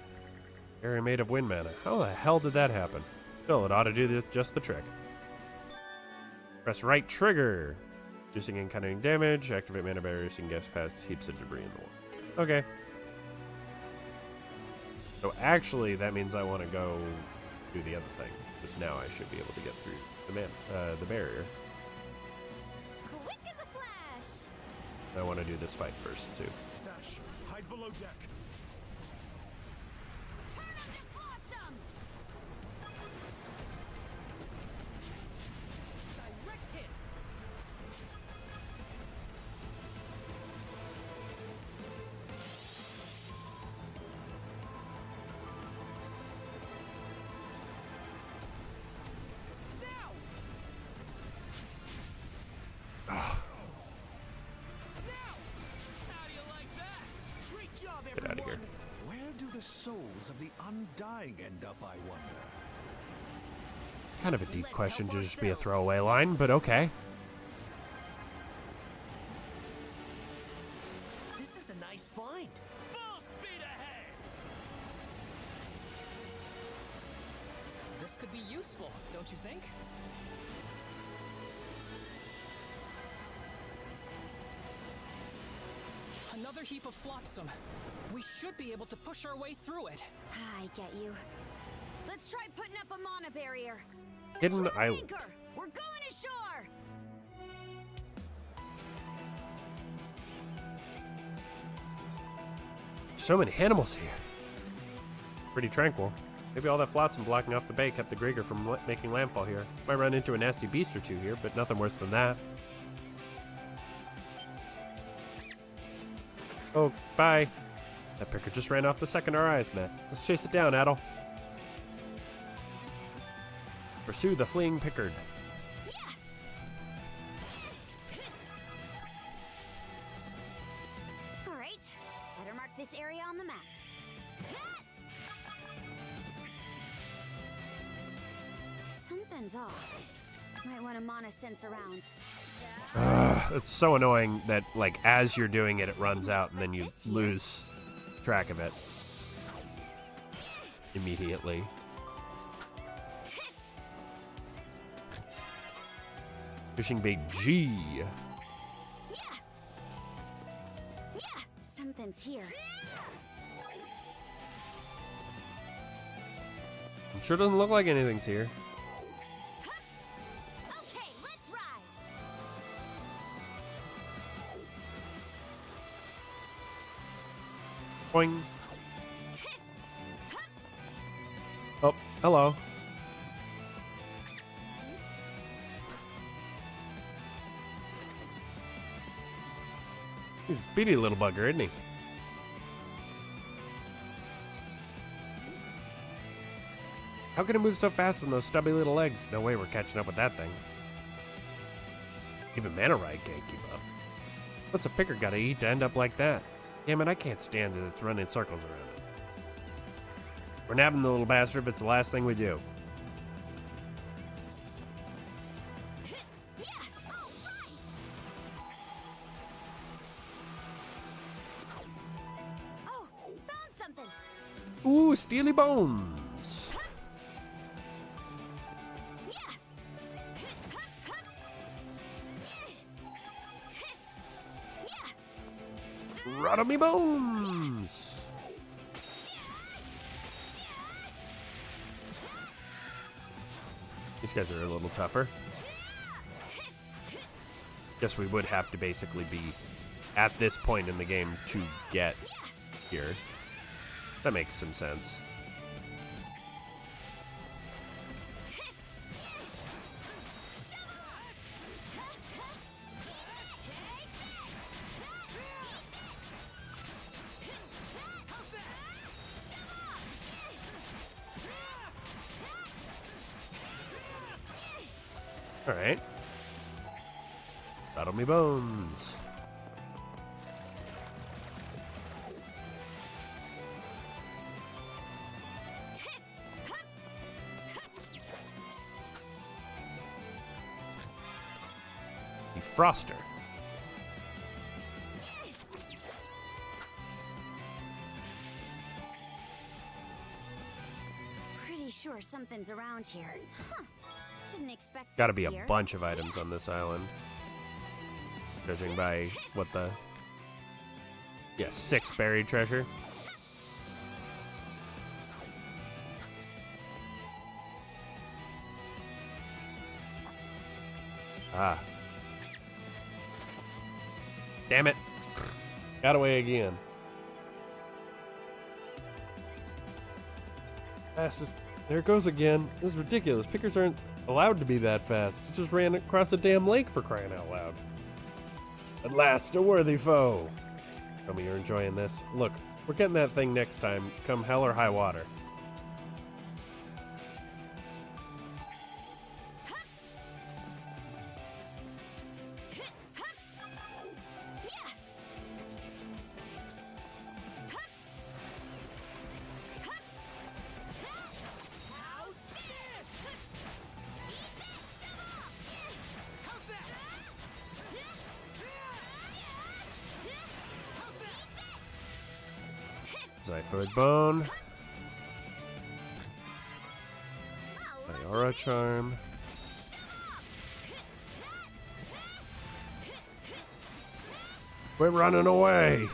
Area made of wind mana. How the hell did that happen? Still, it ought to do just the trick. Press right trigger. Reducing incoming damage. Activate mana barrier so you can get past heaps of debris in the water. Okay. So actually, that means I want to go do the other thing. Because now I should be able to get through the barrier. Quick as a flash! I want to do this fight first, too. Sash, hide below deck. Turn up the flotsam! Direct hit! Get out of here. Where do the souls of the undying end up, I wonder? It's kind of a deep question to just be a throwaway line, but okay. This is a nice find. Full speed ahead! This could be useful, don't you think? Another heap of flotsam. We should be able to push our way through it. I get you. Let's try putting up a mana barrier. Hidden island. Anchor, we're going ashore. So many animals here. Pretty tranquil. Maybe all that flotsam blocking off the bay kept the Grieger from making landfall here. Might run into a nasty beast or two here, but nothing worse than that. Oh, bye. That picker just ran off the second our eyes met. Let's chase it down, Adel. Pursue the fleeing pickard. All right, better mark this area on the map. Something's off. Might want to mana sense around. It's so annoying that, like, as you're doing it, it runs out and then you lose track of it immediately. Fishing bait G. Something's here. It sure doesn't look like anything's here. Okay, let's ride. Boing. Oh, hello. He's a speedy little bugger, isn't he? How can it move so fast on those stubby little legs? No way we're catching up with that thing. Even Manarite can't keep up. What's a picker gotta eat to end up like that? Damn it, I can't stand it. It's running circles around it. We're nabbing the little bastard if it's the last thing we do. Oh, found something. Ooh, steely bones. Rattle me bones. These guys are a little tougher. Guess we would have to basically be at this point in the game to get here. That makes some sense. All right. Rattle me bones. The Froster. Pretty sure something's around here. Huh. Didn't expect Gotta this be a here. bunch of items on this island. Judging by what the... Yeah, 6 buried treasure. Ah. Damn it. Got away again. Fastest. There it goes again. This is ridiculous. Pickers aren't allowed to be that fast. It just ran across the damn lake for crying out loud. At last, a worthy foe. Tell me you're enjoying this. Look, we're getting that thing next time, come hell or high water. Zyphoid Bone. Iora Charm. Quit running away!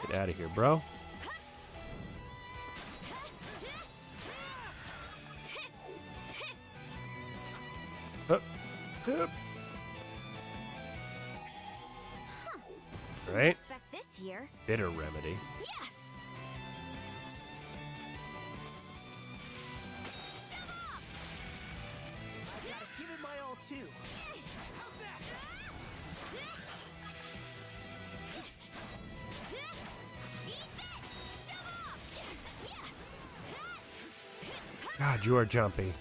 Get out of here, bro. Right? Expect this here. Bitter remedy. I gotta give it my all too. God, you are jumpy.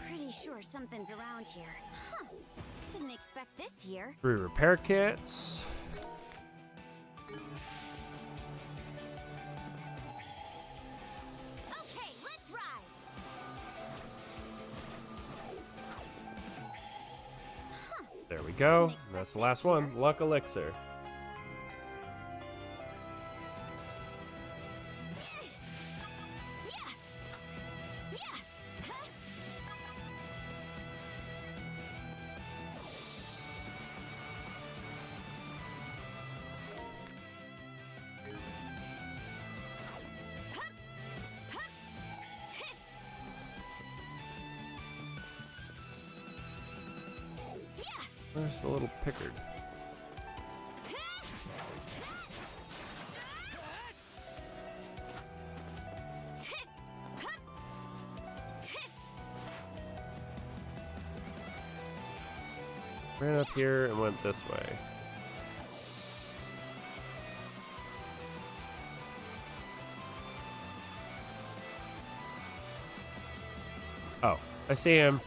Pretty sure something's around here. Huh. Didn't expect this here. 3 repair kits. Okay, let's ride. go. And that's the last one. Luck Elixir. Where's the little Pickard? Ran up here and went this way. Oh, I see him.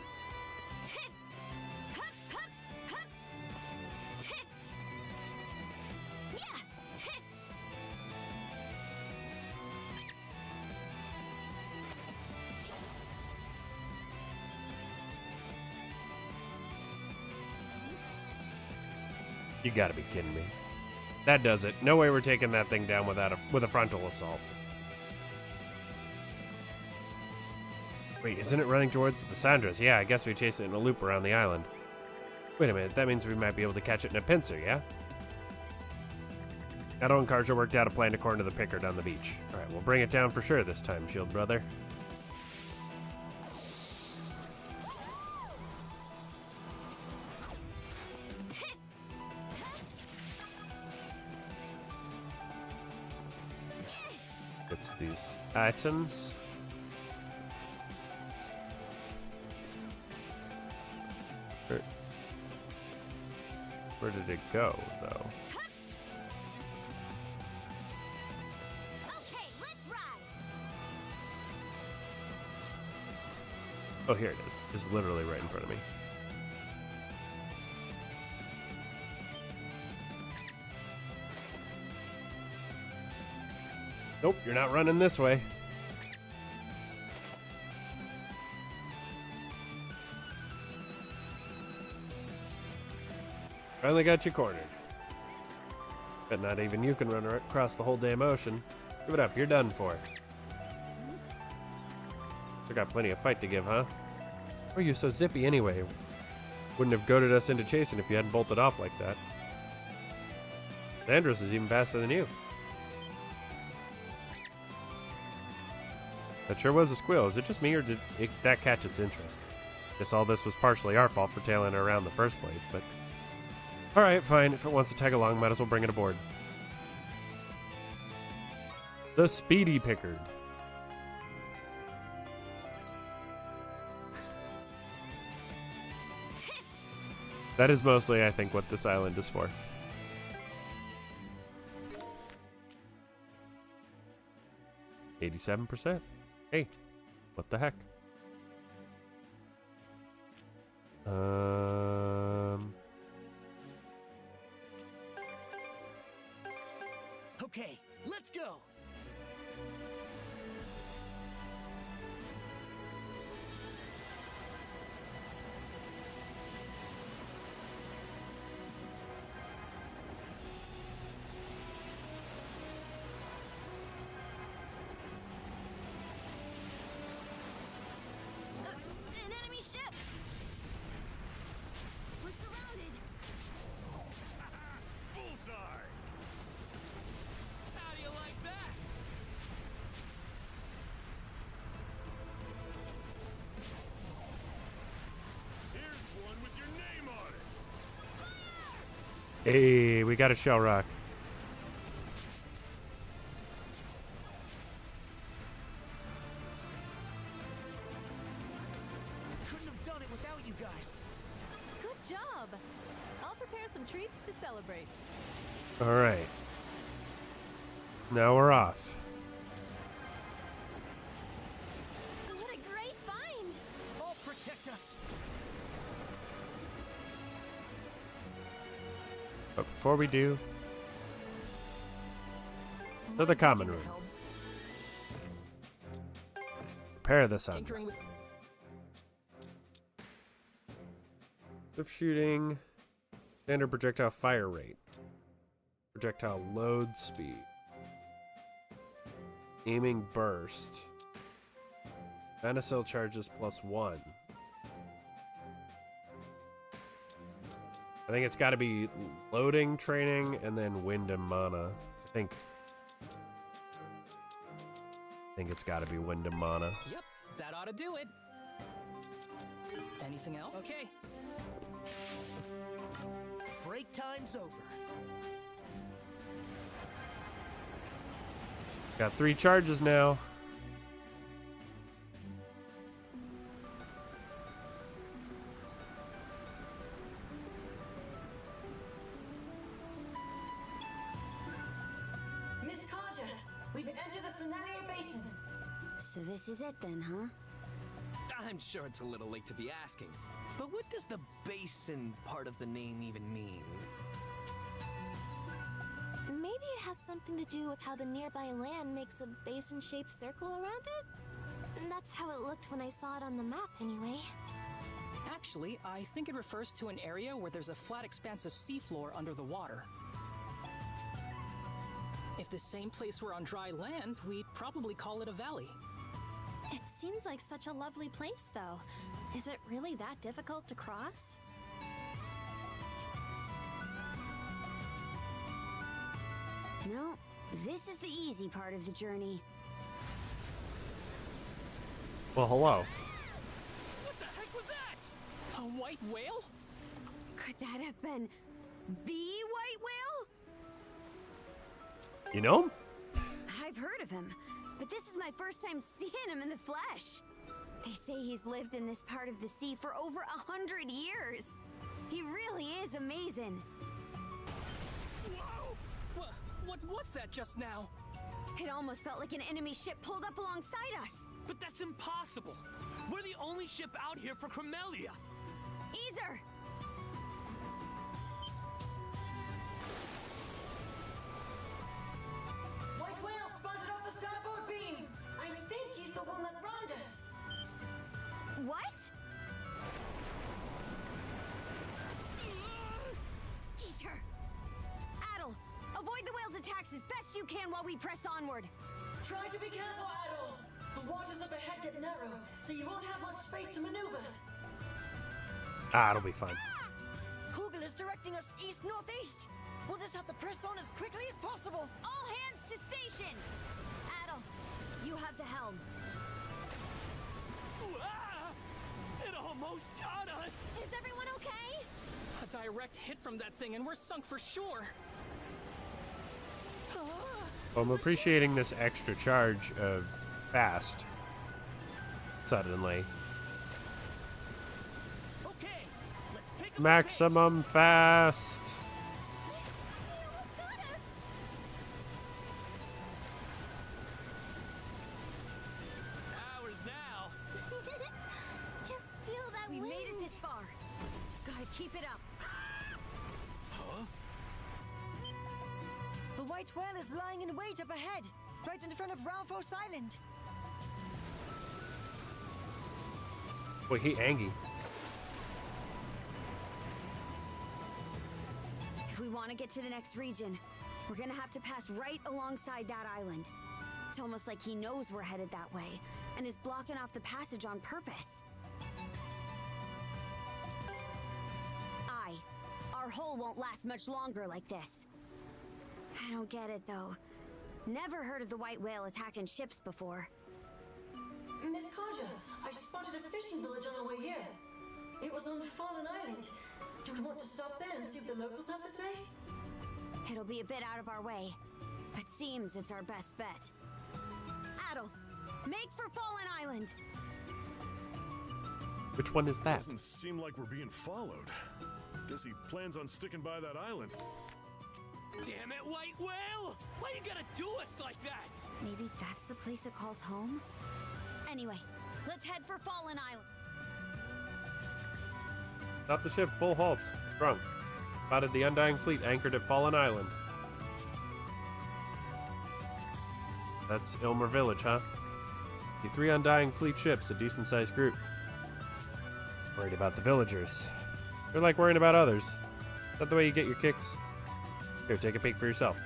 You gotta be kidding me. That does it. No way we're taking that thing down with a frontal assault. Wait, isn't it running towards the Sandras? Yeah, I guess we chase it in a loop around the island. Wait a minute, that means we might be able to catch it in a pincer, yeah? Adol and Karja worked out a plan to corner the Pickard on the beach. Alright, we'll bring it down for sure this time, Shield Brother. It's these items. Where did it go, though? Okay, let's ride. Oh, here it is. It's literally right in front of me. Nope, you're not running this way. Finally got you cornered. Bet not even you can run across the whole damn ocean. Give it up, you're done for. Still got plenty of fight to give, huh? Why are you so zippy anyway? Wouldn't have goaded us into chasing if you hadn't bolted off like that. Sandros is even faster than you. That sure was a squeal. Is it just me, or did that catch its interest? Guess all this was partially our fault for tailing it around in the first place, but... Alright, fine. If it wants to tag along, might as well bring it aboard. The Speedy Pickard. That is mostly, I think, what this island is for. $87%. Hey, what the heck? Okay, let's go. An enemy ship! We're surrounded! Bullseye! How do you like that? Here's one with your name on it! Hey, we got a shell rock. Couldn't have done it without you guys. Good job. I'll prepare some treats to celebrate. Alright. Now we're off. What a great find! All protect us. But before we do, to the common room. Prepare the sun. Tinkering with Of shooting. Standard projectile fire rate. Projectile load speed. Aiming burst. Manacell charges +1. I think it's got to be loading, training, and then wind and mana. I think it's got to be wind and mana. Yep, that ought to do it. Anything else? Okay. Break time's over. Got 3 charges now. Miss Carter, we've entered the Senalia Basin. So this is it then, huh? I'm sure it's a little late to be asking, but what does the basin part of the name even mean? Maybe it has something to do with how the nearby land makes a basin-shaped circle around it? That's how it looked when I saw it on the map, anyway. Actually, I think it refers to an area where there's a flat expanse of seafloor under the water. If the same place were on dry land, we'd probably call it a valley. It seems like such a lovely place, though. Is it really that difficult to cross? No, this is the easy part of the journey. Well, hello. What the heck was that? A white whale? Could that have been the white whale? You know him? I've heard of him, but this is my first time seeing him in the flesh. They say he's lived in this part of the sea for over 100 years. He really is amazing. Whoa! What was that just now? It almost felt like an enemy ship pulled up alongside us. But that's impossible! We're the only ship out here for Cremelia! Easer! White whale spotted off the starboard beam. I think he's the one that rammed us. What? Skeeter! Adel, avoid the whale's attacks as best you can while we press onward. Try to be careful, Adol. The waters up ahead get narrow, so you won't have much space to maneuver. It'll be fine. Hugel is directing us east-northeast. We'll just have to press on as quickly as possible. All hands to stations! Adel, you have the helm. Ah! It almost got us! Is everyone okay? A direct hit from that thing and we're sunk for sure. Well, I'm appreciating this extra charge of fast. Suddenly. Okay, let's pick up Maximum fast. Ours now. Just feel that We wind. made it this far. Just gotta keep it up. Huh? The white whale is lying in wait up ahead, right in front of Ralphos Island. Wait, he Angie. If we want to get to the next region, we're gonna have to pass right alongside that island. It's almost like he knows we're headed that way and is blocking off the passage on purpose. Our hole won't last much longer like this. I don't get it, though. Never heard of the white whale attacking ships before. Miss Carter, I spotted a fishing village on our way here. It was on Fallen Island. Do we want to stop there and see what the locals have to say? It'll be a bit out of our way, but seems it's our best bet. Adel, make for Fallen Island! Which one is that? Doesn't seem like we're being followed. Guess he plans on sticking by that island. Damn it, white whale! Why you gotta do us like that? Maybe that's the place it calls home? Anyway, let's head for Fallen Island. Stop the ship, full halt. Drunk. Spotted the Undying Fleet anchored at Fallen Island. That's Ilmer Village, huh? The 3 Undying Fleet ships, a decent-sized group. Worried about the villagers. They're like worrying about others. that the way you get your kicks? Here, take a peek for yourself.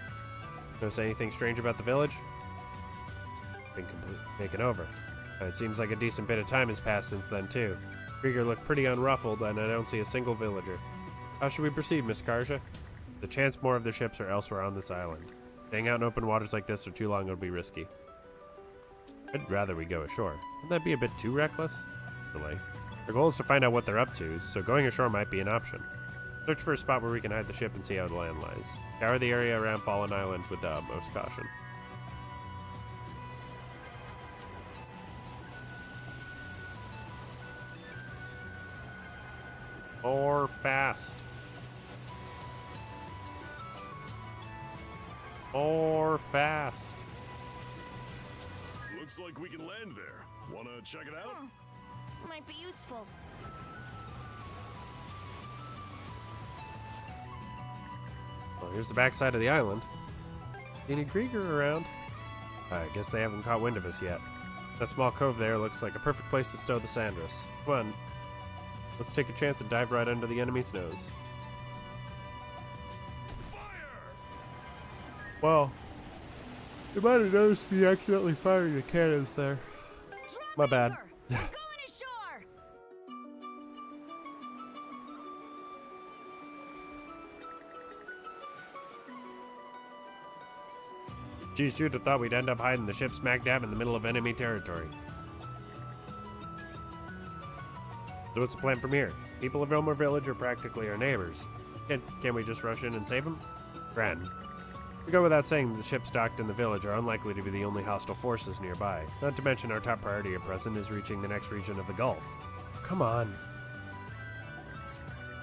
Notice anything strange about the village? Been taken over. It seems like a decent bit of time has passed since then, too. Krieger looked pretty unruffled, and I don't see a single villager. How should we proceed, Miss Karja? The chance more of their ships are elsewhere on this island. Staying out in open waters like this for too long would be risky. I'd rather we go ashore. Wouldn't that be a bit too reckless? Anyway, our goal is to find out what they're up to, so going ashore might be an option. Search for a spot where we can hide the ship and see how the land lies. Scour the area around Fallen Island with the utmost caution. Or fast. Or fast. Looks like we can land there. Wanna check it out? Might be useful. Well, here's the backside of the island. Any Krieger around? I guess they haven't caught wind of us yet. That small cove there looks like a perfect place to stow the Sandras. Come on. Let's take a chance and dive right under the enemy's nose. Well, you might have noticed me accidentally firing the cannons there. My bad. We're going ashore! Geez, you'd have thought we'd end up hiding the ship smack dab in the middle of enemy territory. So what's the plan from here? People of Elmer Village are practically our neighbors. Can we just rush in and save them? Grand. We go without saying the ships docked in the village are unlikely to be the only hostile forces nearby. Not to mention our top priority at present is reaching the next region of the Gulf. Come on.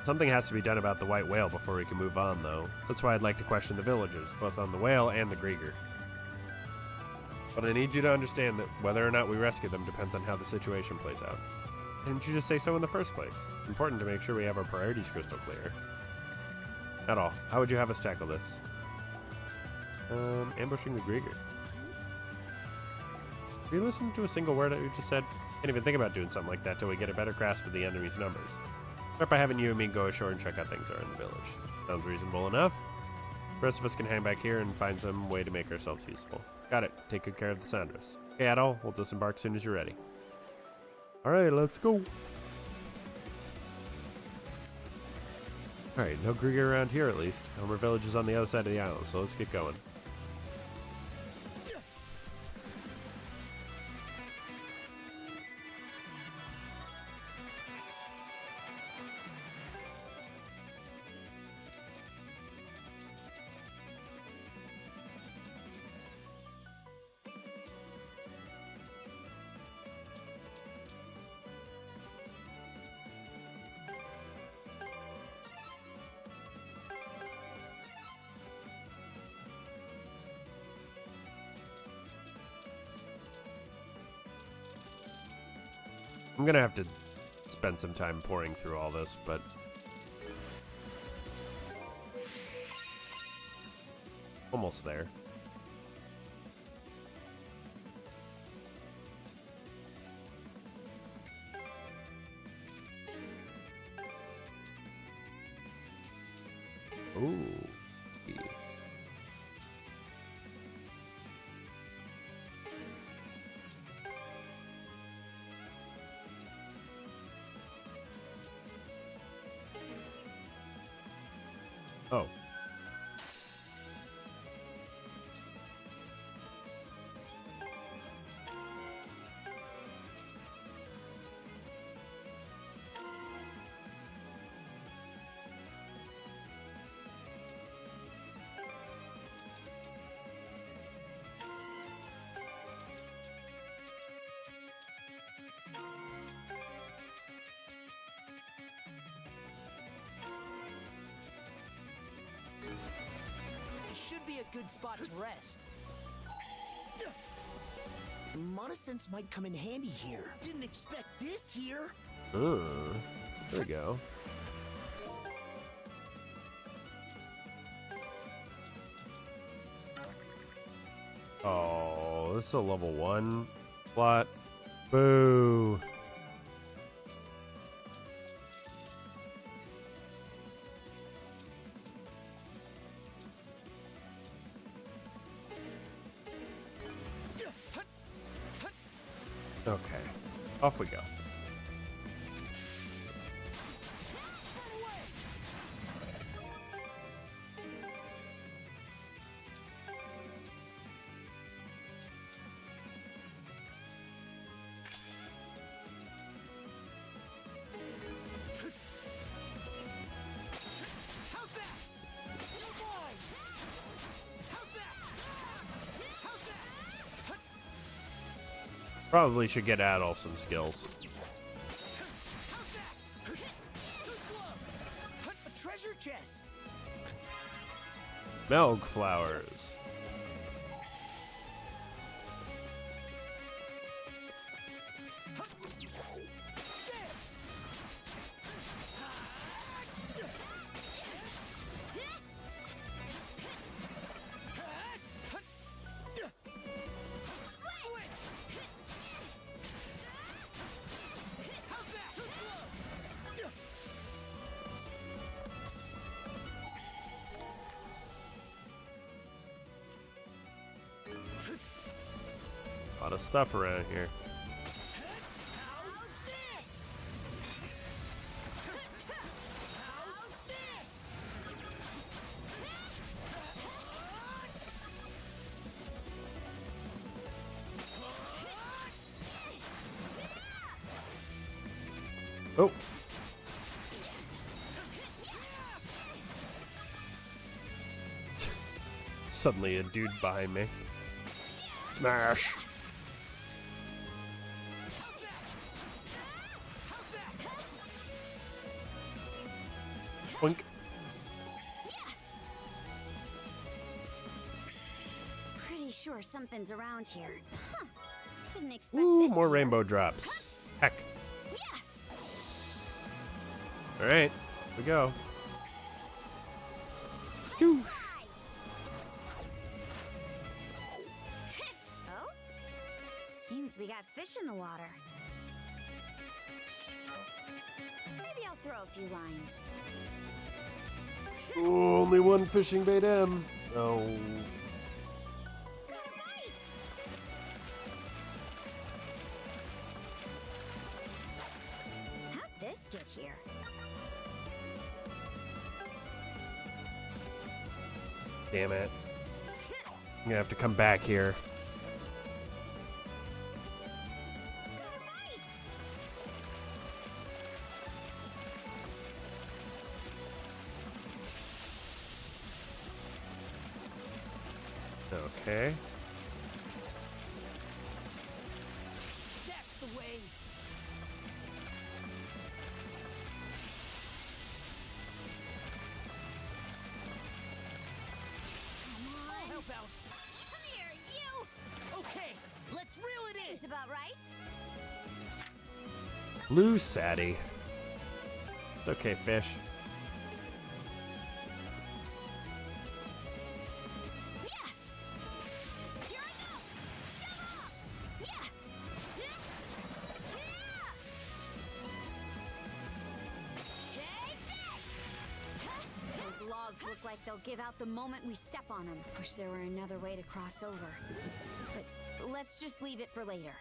Something has to be done about the white whale before we can move on, though. That's why I'd like to question the villagers, both on the whale and the Grieger. But I need you to understand that whether or not we rescue them depends on how the situation plays out. Didn't you just say so in the first place? It's important to make sure we have our priorities crystal clear. At all. How would you have us tackle this? Ambushing the Grieger. Have you listened to a single word that you just said? Can't even think about doing something like that till we get a better grasp of the enemy's numbers. Start by having you and me go ashore and check out things are in the village. Sounds reasonable enough. The rest of us can hang back here and find some way to make ourselves useful. Got it. Take good care of the Sandras. Okay, Adol, we'll disembark as soon as you're ready. Alright, let's go. Alright, no Grieger around here at least. Elmer Village is on the other side of the island, so let's get going. I'm gonna have to spend some time pouring through all this, but almost there. Ooh. Oh. Should be a good spot to rest. Monosense might come in handy here. Didn't expect this here. There we go. Oh, this is a level 1 plot. Boo. Okay, off we go. Probably should get Adelson skills. A treasure chest. Milk flowers. A lot of stuff around here. Oh. Suddenly a dude behind me. Smash. Boink. Pretty sure something's around here. Huh. Didn't expect Ooh, this more here. rainbow drops. Heck. Alright, here we go. Doosh. Oh? Seems we got fish in the water. Maybe I'll throw a few lines. Ooh, only one fishing bait M. Oh. How'd this get here? Damn it. I'm gonna have to come back here. Okay. That's the way. I'll help out. Come here, you! Okay, let's reel it in. Seems about right. Blue Sadie. It's okay, fish. Here I go! Shove off! Yeah! Those logs look like they'll give out the moment we step on them. Wish there were another way to cross over. But let's just leave it for later.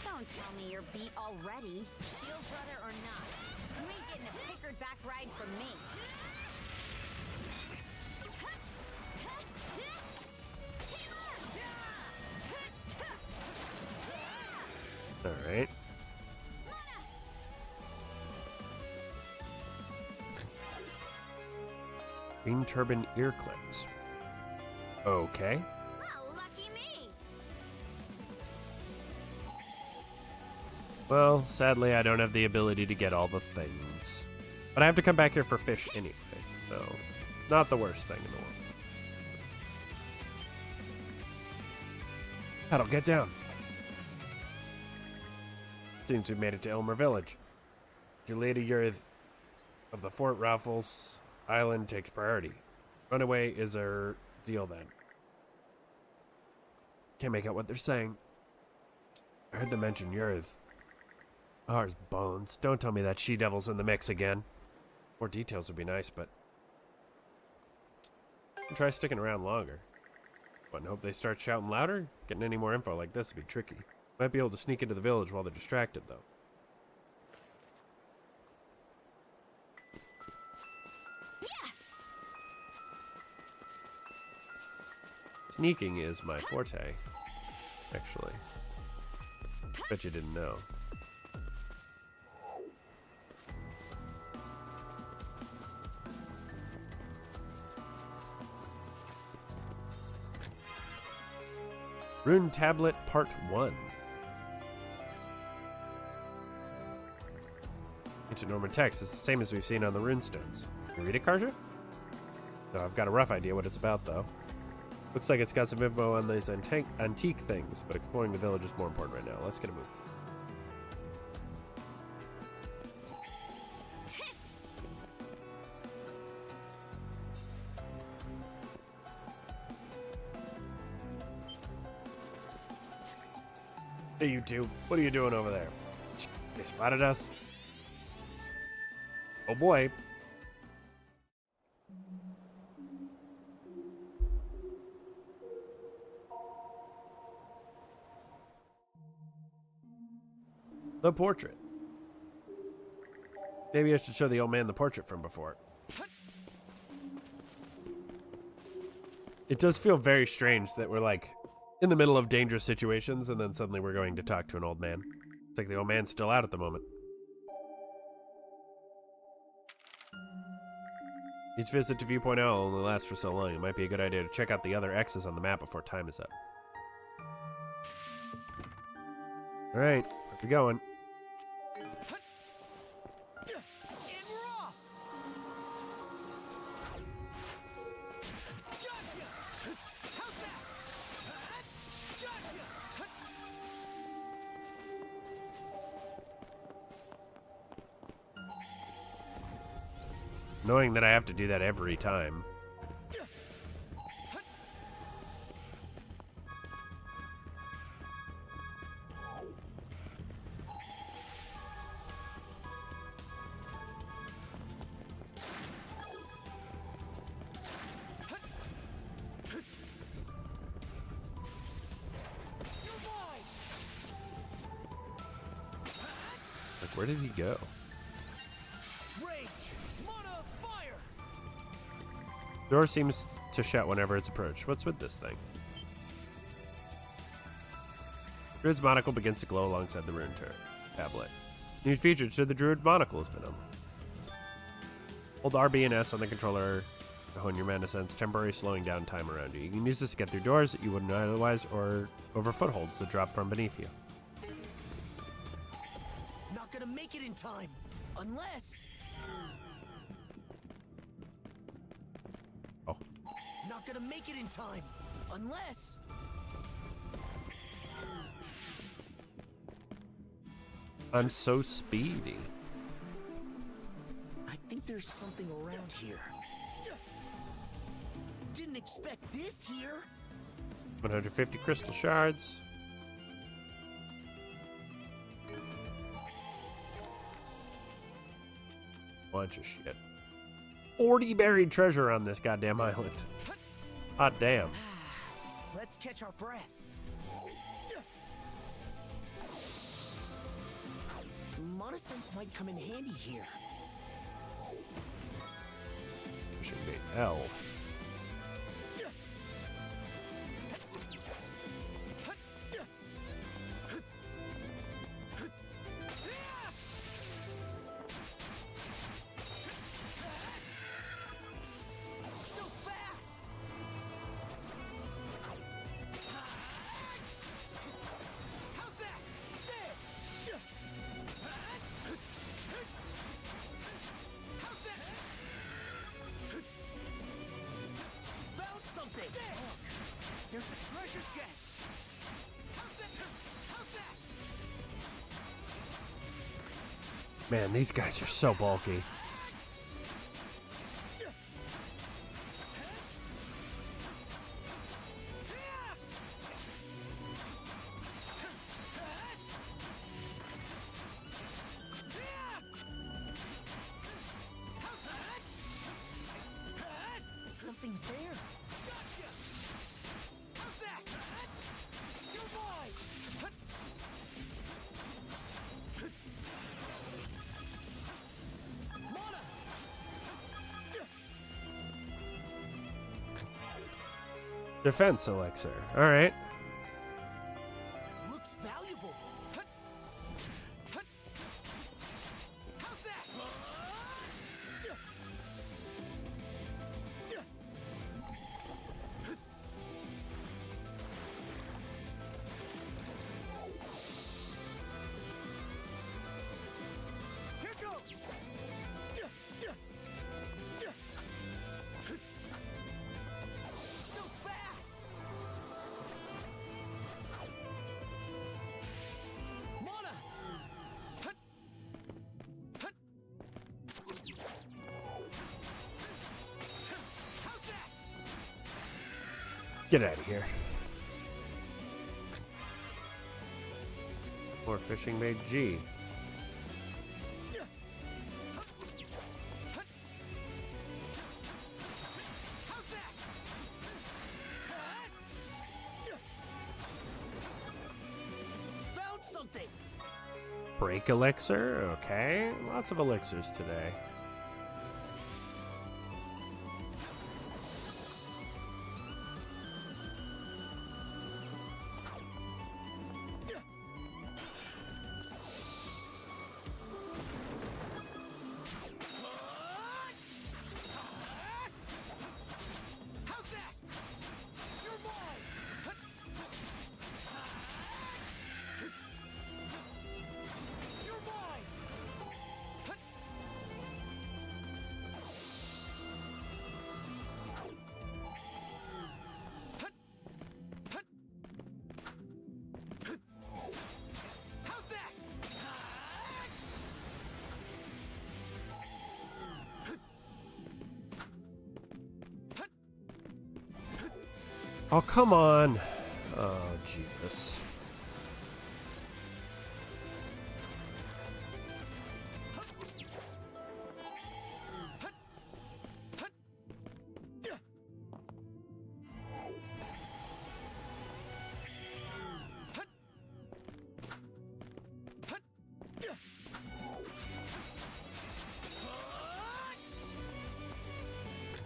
Don't tell me you're beat already. Shield brother or not, you ain't getting a pickered back ride from me. All right. Green turban ear clips. Okay. Well, lucky me. Well, sadly, I don't have the ability to get all the things. But I have to come back here for fish anyway, so not the worst thing in the world. Paddle, get down. Seems we've made it to Elmer Village. Your Lady Yurth of the Fort Raffles Island takes priority. Runaway is our deal then. Can't make out what they're saying. I heard them mention Yurth. Ours bones. Don't tell me that she-devil's in the mix again. More details would be nice, but... I'll try sticking around longer. But hope they start shouting louder? Getting any more info like this would be tricky. Might be able to sneak into the village while they're distracted, though. Sneaking is my forte, actually. Bet you didn't know. Rune Tablet Part 1. Ancient Norman text is the same as we've seen on the runestones. You read it, Karja? No, I've got a rough idea what it's about, though. Looks like it's got some info on these antique things, but exploring the village is more important right now. Let's get a move. Hey, you two. What are you doing over there? They spotted us? Oh boy. The portrait. Maybe I should show the old man the portrait from before. It does feel very strange that we're like in the middle of dangerous situations and then suddenly we're going to talk to an old man. It's like the old man's still out at the moment. Each visit to Viewpoint Owl only lasts for so long. It might be a good idea to check out the other X's on the map before time is up. Alright, where we going? Knowing that I have to do that every time. Like, where did he go? Door seems to shout whenever it's approached. What's with this thing? Druid's monocle begins to glow alongside the rune tablet. New feature to the Druid monocle has been unlocked. Hold RB and S on the controller to hone your mana sense, temporarily slowing down time around you. You can use this to get through doors that you wouldn't otherwise or over footholds that drop from beneath you. Not gonna make it in time, unless... Not gonna make it in time, unless... I'm so speedy. I think there's something around here. Didn't expect this here. 150 crystal shards. Bunch of shit. 40 buried treasure on this goddamn island. Hot damn. Let's catch our breath. Mana sense might come in handy here. Should be L. There's a treasure chest. Man, these guys are so bulky. Defense elixir. All right. Looks valuable. How's that? Here goes. So fast. Mona. How's that? Get out of here. More fishing made G. Found something. Break elixir. Okay. Lots of elixirs today. How's that? You're mine. You're mine. How's that? Oh, come on. Oh, Jesus.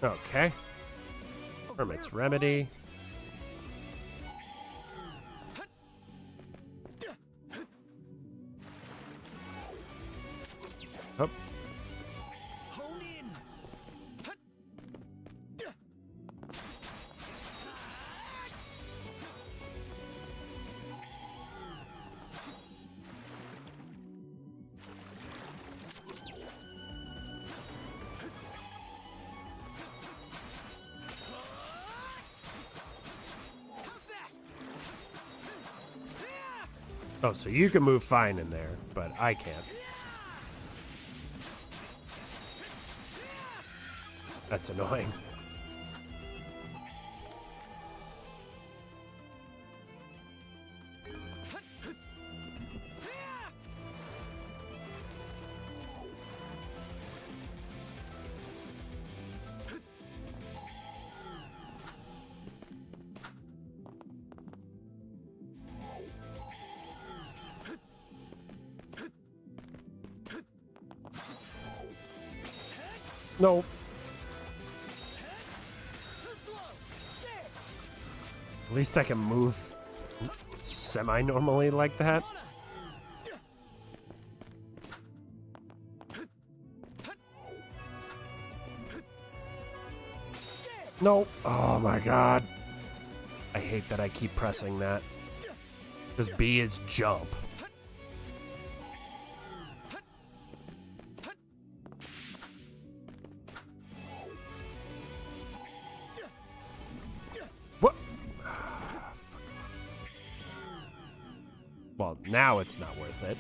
Okay. Hermit's Remedy. Oh. Hone in. Oh, so you can move fine in there, but I can't. That's annoying. No. At least I can move semi-normally like that. No. Oh my god. I hate that I keep pressing that. Because B is jump. What? Well, now it's not worth it.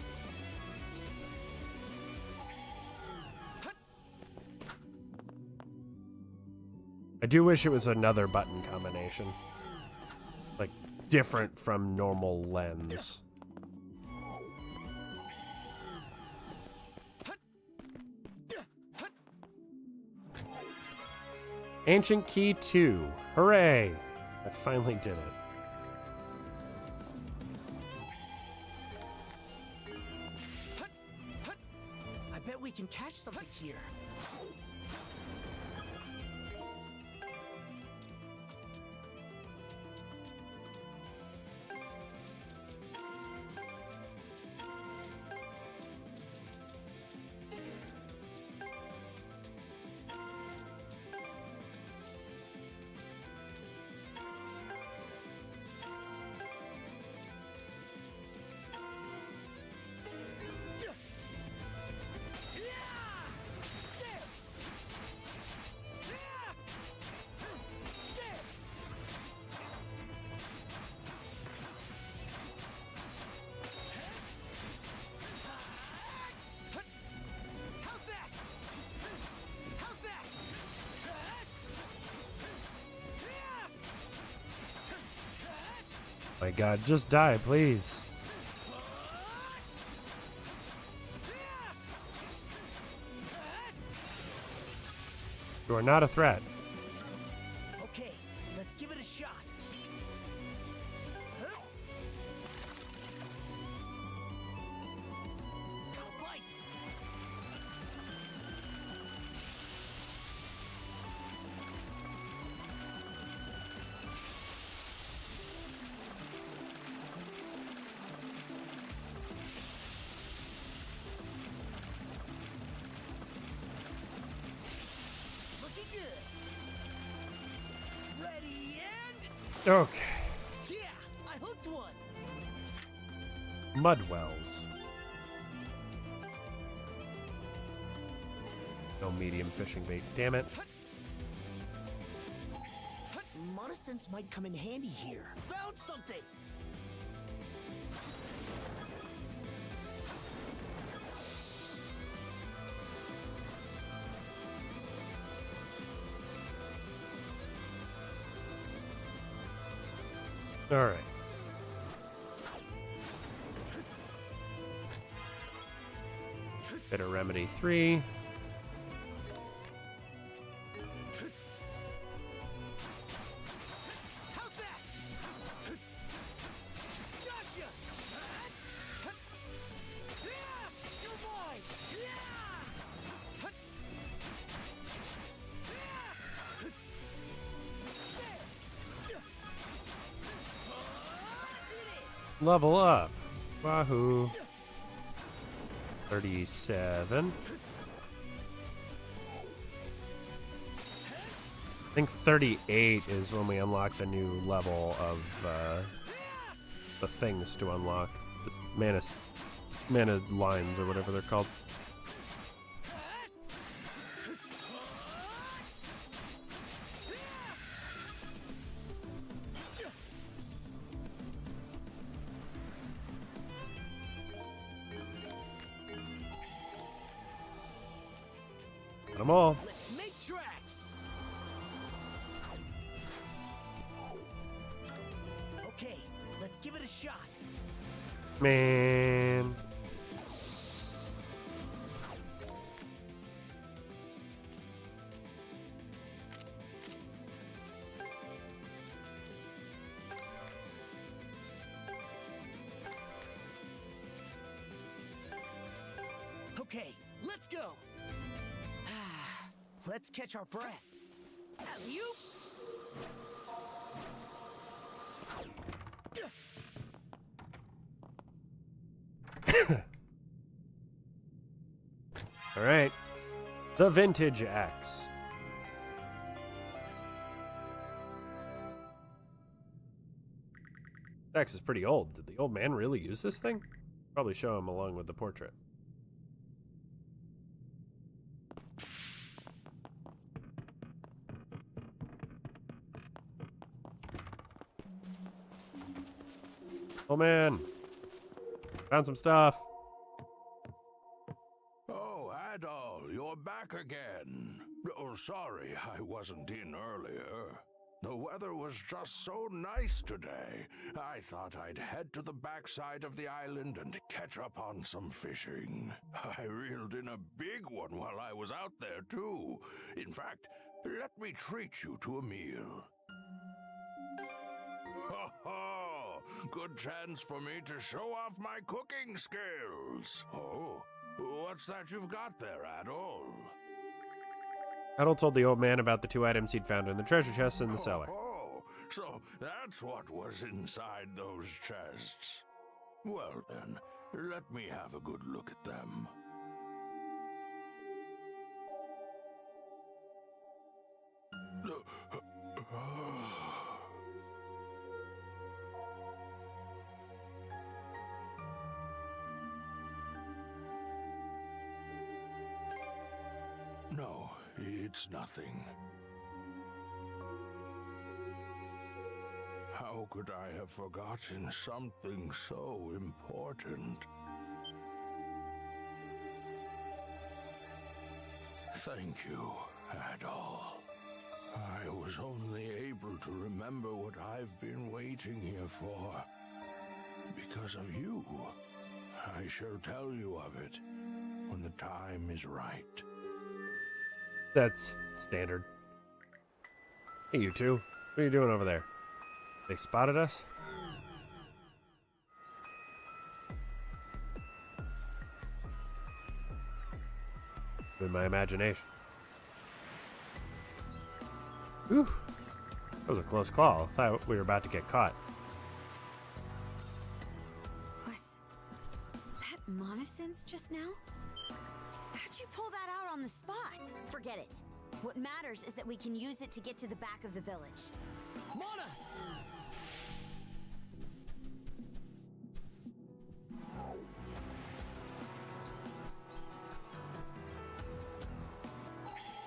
I do wish it was another button combination. Like, different from normal lens. Ancient Key 2. Hooray! I finally did it. I bet we can catch something here. my god, just die, please. You are not a threat. Okay, let's give it a shot. Got a bite. Looking good. Ready and Okay. yeah, I hooked one. Mudwells. No medium fishing bait, damn it. Monosense might come in handy here. Found something. All right. Bitter Remedy 3. How's that? Gotcha. Yeah, you're mine. Yeah. Level up. Wahoo. 37. I think 38 is when we unlock the new level of the things to unlock. This mana lines or whatever they're called. Got them all. Let's make tracks. Okay, let's give it a shot. Man. Okay, let's go. Let's catch our breath. You? All right. The Vintage Axe. This axe is pretty old. Did the old man really use this thing? Probably show him along with the portrait. Oh man. Found some stuff. Oh, Adol, you're back again. Oh, sorry, I wasn't in earlier. The weather was just so nice today. I thought I'd head to the backside of the island and catch up on some fishing. I reeled in a big one while I was out there, too. In fact, let me treat you to a meal. Ho ho! Good chance for me to show off my cooking skills. Oh, what's that you've got there, Adol? Adol told the old man about the 2 items he'd found in the treasure chests in the cellar. Oh, so that's what was inside those chests. Well then, let me have a good look at them. No, it's nothing. How could I have forgotten something so important? Thank you, Adol. I was only able to remember what I've been waiting here for. Because of you. I shall tell you of it when the time is right. That's standard. Hey, you two. What are you doing over there? They spotted us? In my imagination. Whew. That was a close call. I thought we were about to get caught. Was that monosense just now? How'd you pull that out on the spot? Forget it. What matters is that we can use it to get to the back of the village. Mona!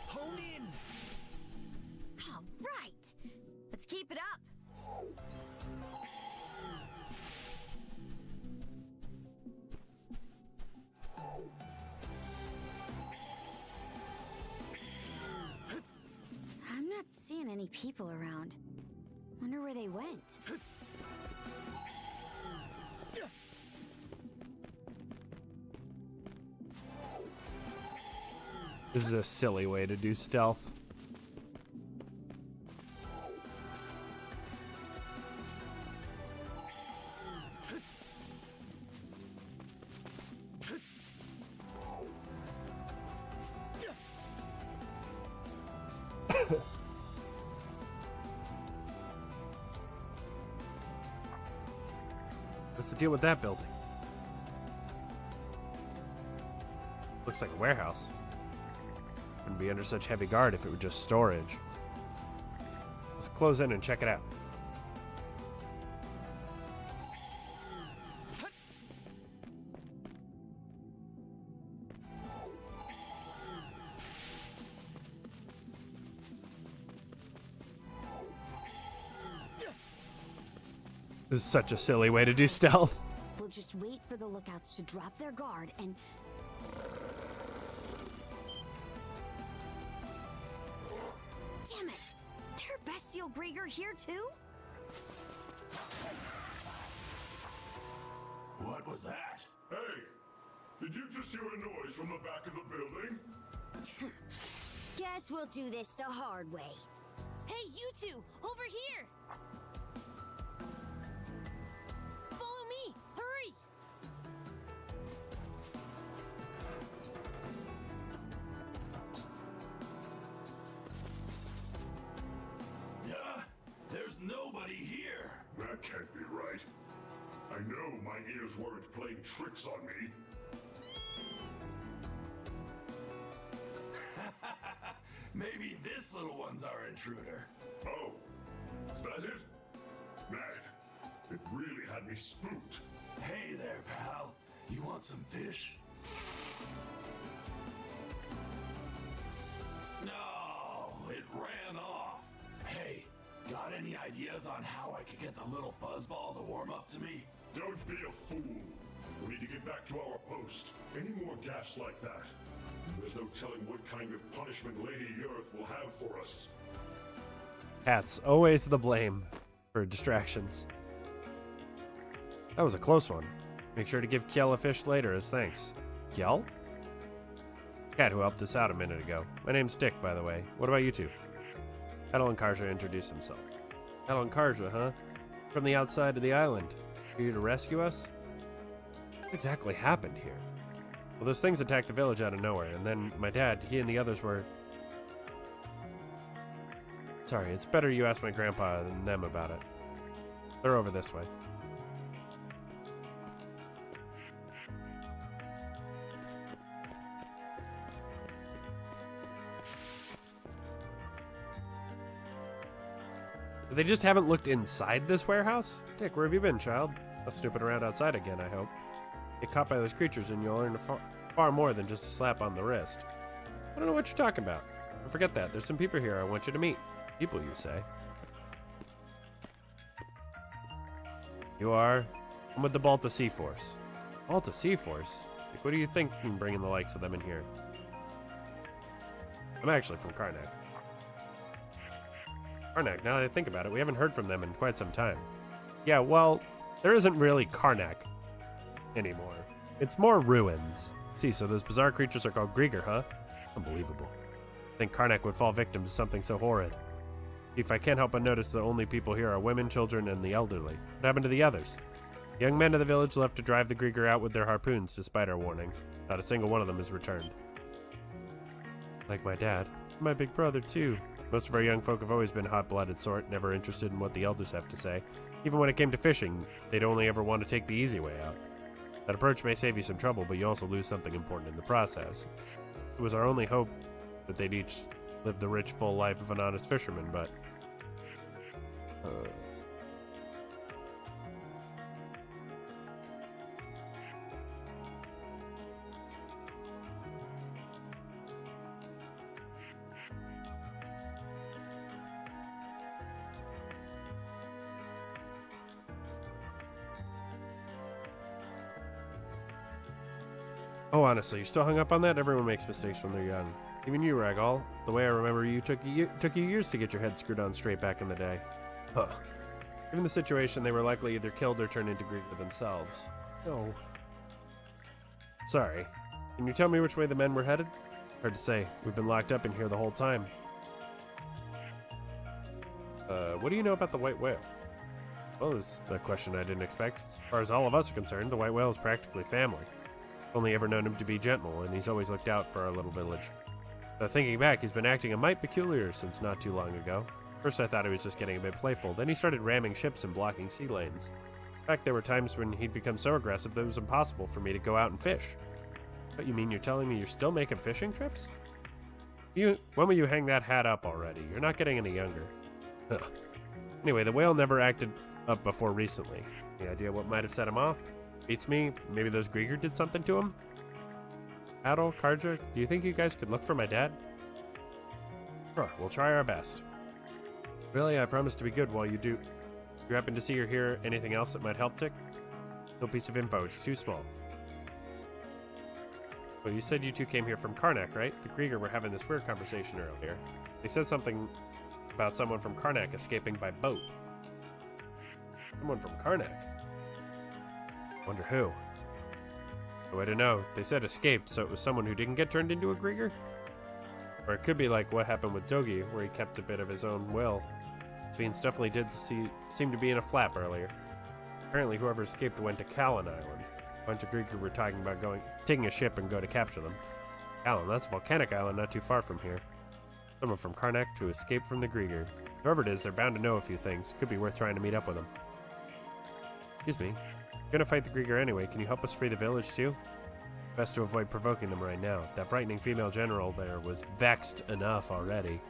Hone in! All right. Let's keep it up. I'm not seeing any people around. Wonder where they went. This is a silly way to do stealth. What's the deal with that building? Looks like a warehouse. Wouldn't be under such heavy guard if it were just storage. Let's close in and check it out. This is such a silly way to do stealth. We'll just wait for the lookouts to drop their guard and... Damn it! They're bestial Grieger here too? What was that? Hey! Did you just hear a noise from the back of the building? Guess we'll do this the hard way. Hey, you two! Over here! Follow me! Hurry! Yeah? There's nobody here. That can't be right. I know my ears weren't playing tricks on me. Maybe this little one's our intruder. Oh, is that it? Man, it really had me spooked. Hey there, pal. You want some fish? No, it ran off. Hey, got any ideas on how I could get the little fuzzball to warm up to me? Don't be a fool. We need to get back to our post. Any more gaffes like that? There's no telling what kind of punishment Lady Earth will have for us. Cat's always the blame for distractions. That was a close one. Make sure to give Kjell a fish later as thanks. Kjell? Cat who helped us out a minute ago. My name's Dick, by the way. What about you two? Hedel and Karja introduced himself. Hedel and Karja, huh? From the outside of the island. Here to rescue us? What exactly happened here? Well, those things attacked the village out of nowhere, and then my dad, he and the others were... Sorry, it's better you ask my grandpa and them about it. They're over this way. They just haven't looked inside this warehouse? Dick, where have you been, child? Not snooping around outside again, I hope. Get caught by those creatures and you'll learn far more than just a slap on the wrist. I don't know what you're talking about. But forget that. There's some people here I want you to meet. People, you say? You are? I'm with the Balta Sea Force. Balta Sea Force? Like, what do you think in bringing the likes of them in here? I'm actually from Karnak. Karnak, now that I think about it, we haven't heard from them in quite some time. Yeah, well, there isn't really Karnak anymore. It's more ruins. See, so those bizarre creatures are called Grieger, huh? Unbelievable. I think Karnak would fall victim to something so horrid. If I can't help but notice the only people here are women, children, and the elderly. What happened to the others? Young men of the village left to drive the Grieger out with their harpoons, despite our warnings. Not a single one of them has returned. Like my dad. My big brother, too. Most of our young folk have always been hot-blooded sort, never interested in what the elders have to say. Even when it came to fishing, they'd only ever want to take the easy way out. That approach may save you some trouble, but you also lose something important in the process. It was our only hope that they'd each live the rich, full life of an honest fisherman, but... Oh, honestly, you're still hung up on that? Everyone makes mistakes when they're young. Even you, Ragall. The way I remember you, took you years to get your head screwed on straight back in the day. Huh. Given the situation, they were likely either killed or turned into Grieger themselves. No. Sorry. Can you tell me which way the men were headed? Hard to say. We've been locked up in here the whole time. What do you know about the white whale? Well, that's the question I didn't expect. As far as all of us are concerned, the white whale is practically family. Only ever known him to be gentle, and he's always looked out for our little village. Though thinking back, he's been acting a mite peculiar since not too long ago. First I thought he was just getting a bit playful, then he started ramming ships and blocking sea lanes. In fact, there were times when he'd become so aggressive that it was impossible for me to go out and fish. What, you mean you're telling me you're still making fishing trips? When will you hang that hat up already? You're not getting any younger. Ugh. Anyway, the whale never acted up before recently. Any idea what might have set him off? Beats me. Maybe those Grieger did something to him? Adol, Karja, do you think you guys could look for my dad? Sure, we'll try our best. Really, I promise to be good while you do. If you happen to see or hear anything else that might help, Tick? No piece of info, it's too small. Well, you said you two came here from Karnak, right? The Grieger were having this weird conversation earlier. They said something about someone from Karnak escaping by boat. Someone from Karnak? Wonder who? No way to know. They said escaped, so it was someone who didn't get turned into a Grieger? Or it could be like what happened with Dogi, where he kept a bit of his own will. Fiends definitely did seem to be in a flap earlier. Apparently whoever escaped went to Callan Island. A bunch of Grieger were talking about taking a ship and go to capture them. Callan, that's a volcanic island not too far from here. Someone from Karnak to escape from the Grieger. Whoever it is, they're bound to know a few things. Could be worth trying to meet up with them. Excuse me. You're gonna fight the Grieger anyway. Can you help us free the village too? Best to avoid provoking them right now. That frightening female general there was vexed enough already.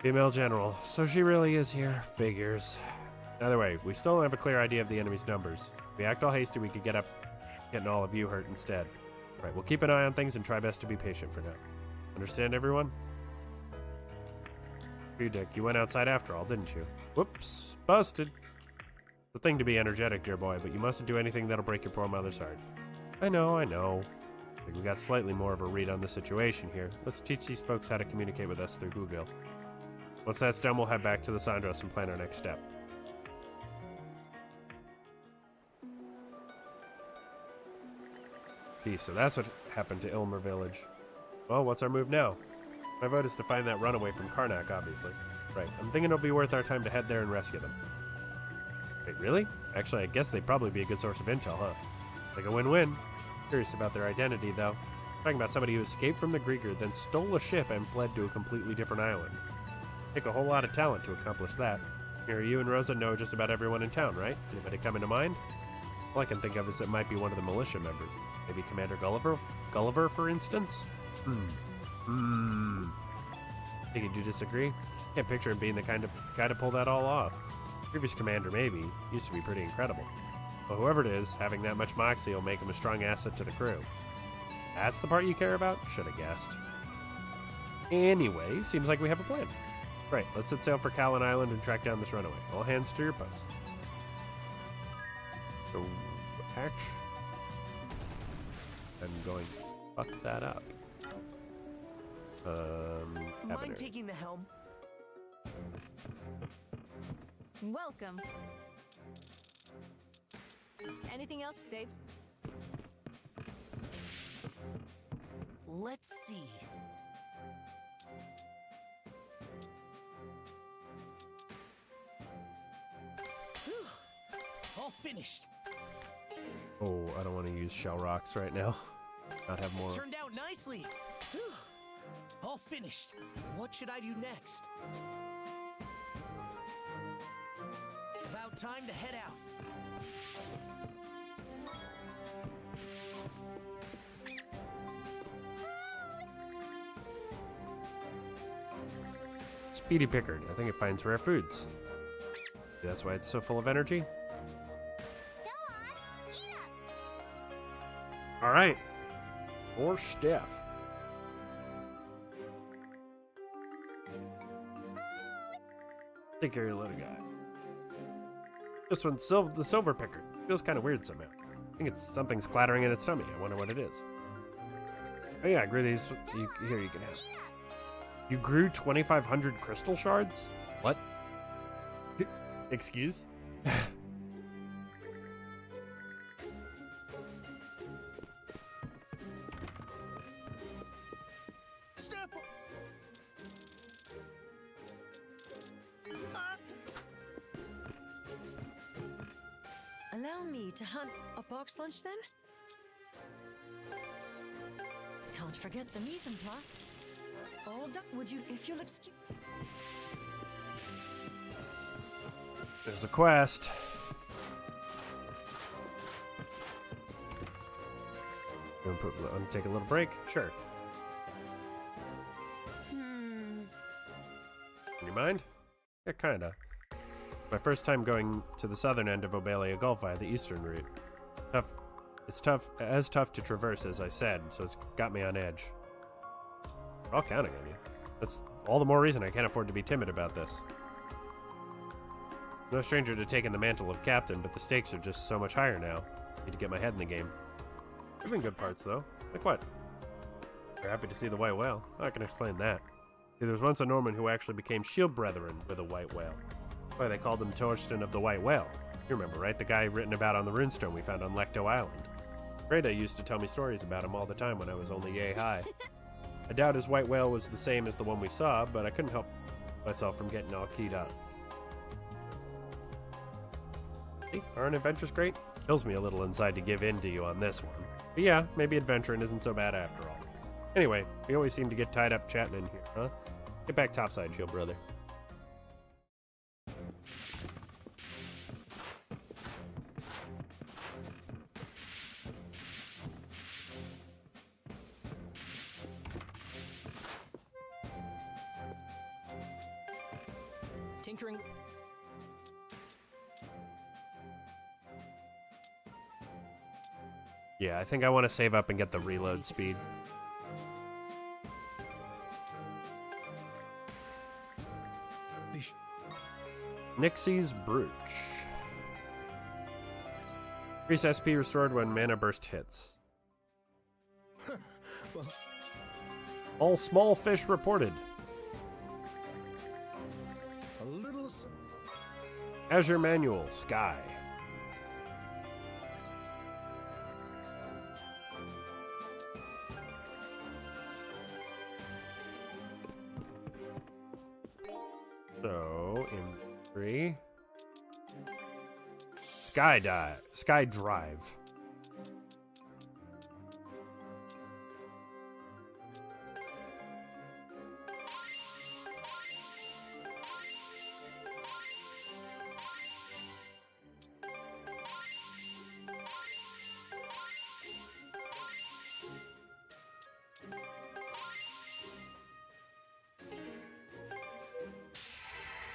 Female general. So she really is here. Figures. Either way, we still don't have a clear idea of the enemy's numbers. If we act all hasty, we could get up getting all of you hurt instead. Right, we'll keep an eye on things and try best to be patient for now. Understand, everyone? You, Dick, you went outside after all, didn't you? Whoops. Busted. It's a thing to be energetic, dear boy, but you mustn't do anything that'll break your poor mother's heart. I know. I think we got slightly more of a read on the situation here. Let's teach these folks how to communicate with us through Hugil. Once that's done, we'll head back to the Sandros and plan our next step. See, so that's what happened to Ilmer Village. Well, what's our move now? My vote is to find that runaway from Karnak, obviously. Right, I'm thinking it'll be worth our time to head there and rescue them. Wait, really? Actually, I guess they'd probably be a good source of intel, huh? Like a win-win. Curious about their identity, though. Talking about somebody who escaped from the Grieger, then stole a ship and fled to a completely different island. Take a whole lot of talent to accomplish that. Here, you and Rosa know just about everyone in town, right? Anybody coming to mind? All I can think of is it might be one of the militia members. Maybe Commander Gulliver, for instance? Think you disagree? Just can't picture him being the kind of guy to pull that all off. Previous commander, maybe. Used to be pretty incredible. But whoever it is, having that much moxie will make him a strong asset to the crew. That's the part you care about? Should have guessed. Anyway, seems like we have a plan. Right, let's set sail for Callan Island and track down this runaway. All hands to your post. So, action. I'm going to fuck that up. Mind taking the helm? Welcome. Anything else to say? Let's see. Whew. All finished. Oh, I don't want to use shell rocks right now. Not have more. Turned out nicely. Whew. All finished. What should I do next? About time to head out. Speedy Pickard. I think it finds rare foods. That's why it's so full of energy. All right. More Steph. Take care of your little guy. This one's the silver picker. Feels kind of weird somehow. I think it's something's clattering in its tummy. I wonder what it is. Oh yeah, I grew these. Here, you can have. You grew 2,500 crystal shards? What? Excuse? Step. Allow me to hunt a box lunch then? Can't forget the mise en place. All done. Would you, if you'll excuse. There's a quest. You want to take a little break? Sure. You mind? Yeah, kinda. My first time going to the southern end of Obelia Gulf via the eastern route. Tough. It's tough to traverse, as I said, so it's got me on edge. We're all counting on you. That's all the more reason I can't afford to be timid about this. No stranger to taking the mantle of captain, but the stakes are just so much higher now. Need to get my head in the game. There's been good parts, though. Like what? You're happy to see the white whale. I can explain that. See, there was once a Norman who actually became shield brethren with a white whale. Why they called him Torsten of the White Whale. You remember, right? The guy written about on the runestone we found on Lecto Island. Freda used to tell me stories about him all the time when I was only yay high. I doubt his white whale was the same as the one we saw, but I couldn't help myself from getting all keyed up. See, aren't adventures great? Kills me a little inside to give in to you on this one. But yeah, maybe adventuring isn't so bad after all. Anyway, we always seem to get tied up chatting in here, huh? Get back topside, shield brother. Tinkering. Yeah, I think I want to save up and get the reload speed. Nixie's Brooch. Increase SP restored when mana burst hits. Well. All small fish reported. A little. Azure Manual, Sky. So, inventory. Sky Drive.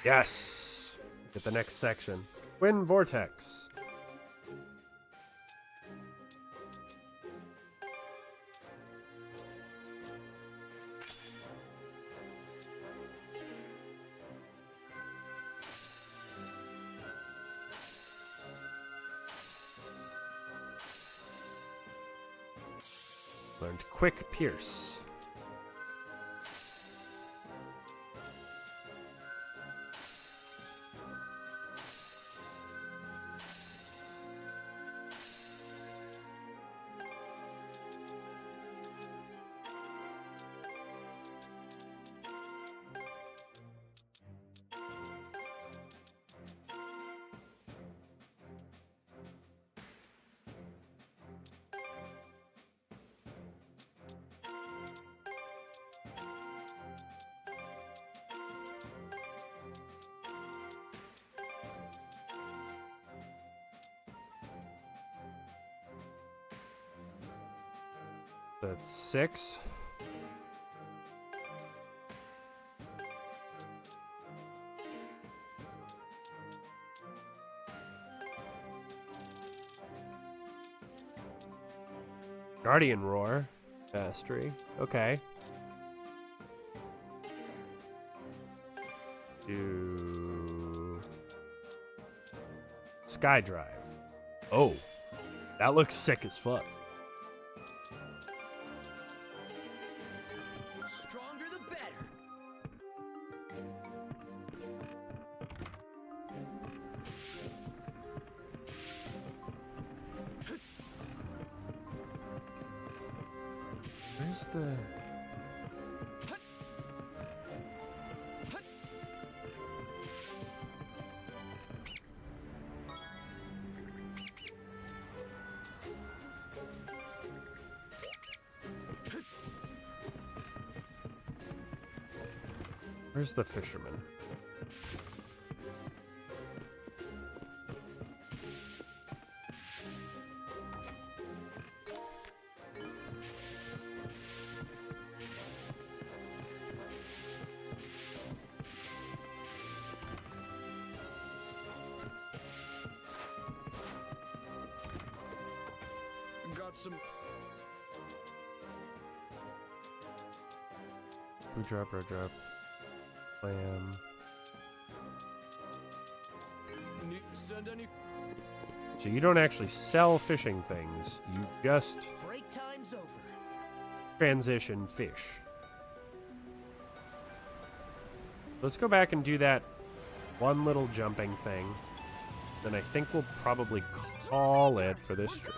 Yes! Get the next section. Twin Vortex. Learned Quick Pierce. That's 6. Guardian Roar. Mastery. Okay. Do Sky Drive. Oh, that looks sick as fuck. Stronger the better. Where's the... Where's the fisherman? Got some. Blue drop, red drop. Clam. Send any. So you don't actually sell fishing things. You just Break time's over. transition fish. Let's go back and do that one little jumping thing. Then I think we'll probably call it for this stream.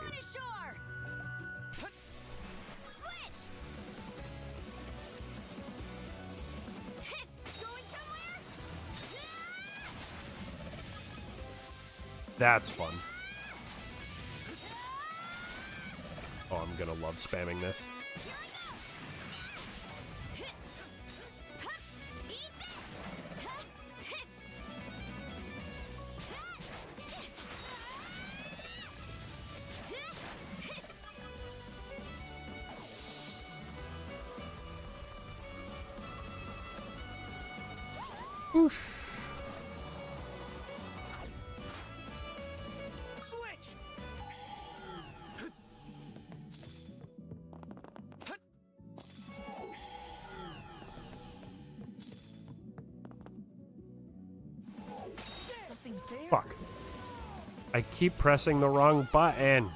That's fun. Oh, I'm gonna love spamming this. Whoosh. Fuck. I keep pressing the wrong button.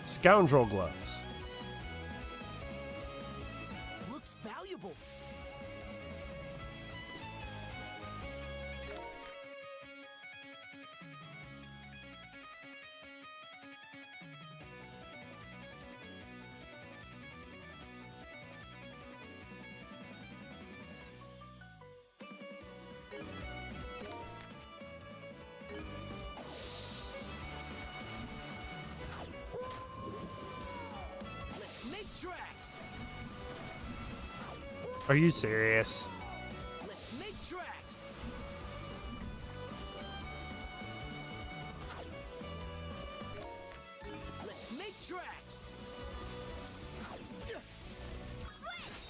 Scoundrel gloves. Looks valuable. Tracks. Are you serious? Let's make tracks. Let's make tracks. Switch.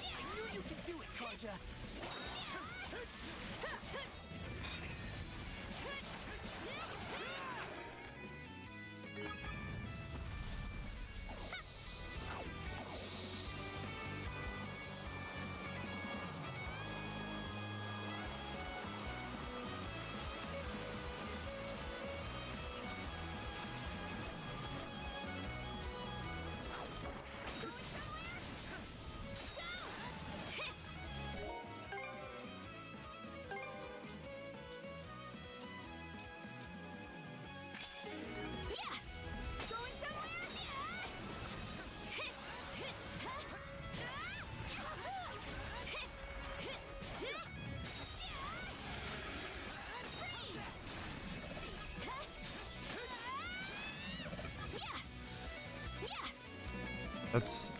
I knew you could do it, Karja. That's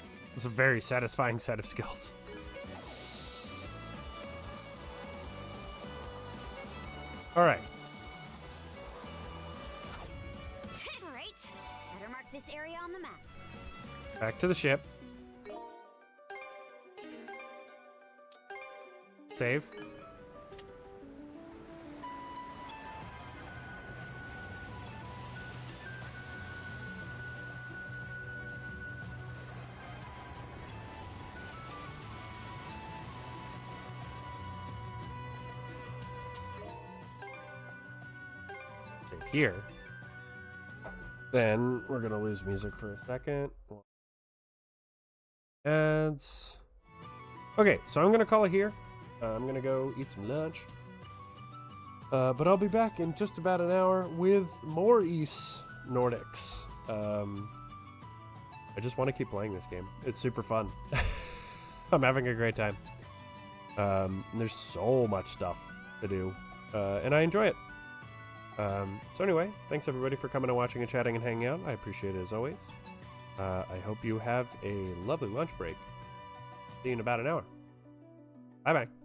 a very satisfying set of skills. All right. Great. Better mark this area on the map. Back to the ship. Save. Here. Then we're gonna lose music for a second. Ads. Okay, so I'm gonna call it here. I'm gonna go eat some lunch. But I'll be back in just about an hour with more East Nordics. I just want to keep playing this game. It's super fun. I'm having a great time. There's so much stuff to do, and I enjoy it. So anyway, thanks everybody for coming and watching and chatting and hanging out. I appreciate it as always. I hope you have a lovely lunch break. See you in about an hour. Bye-bye.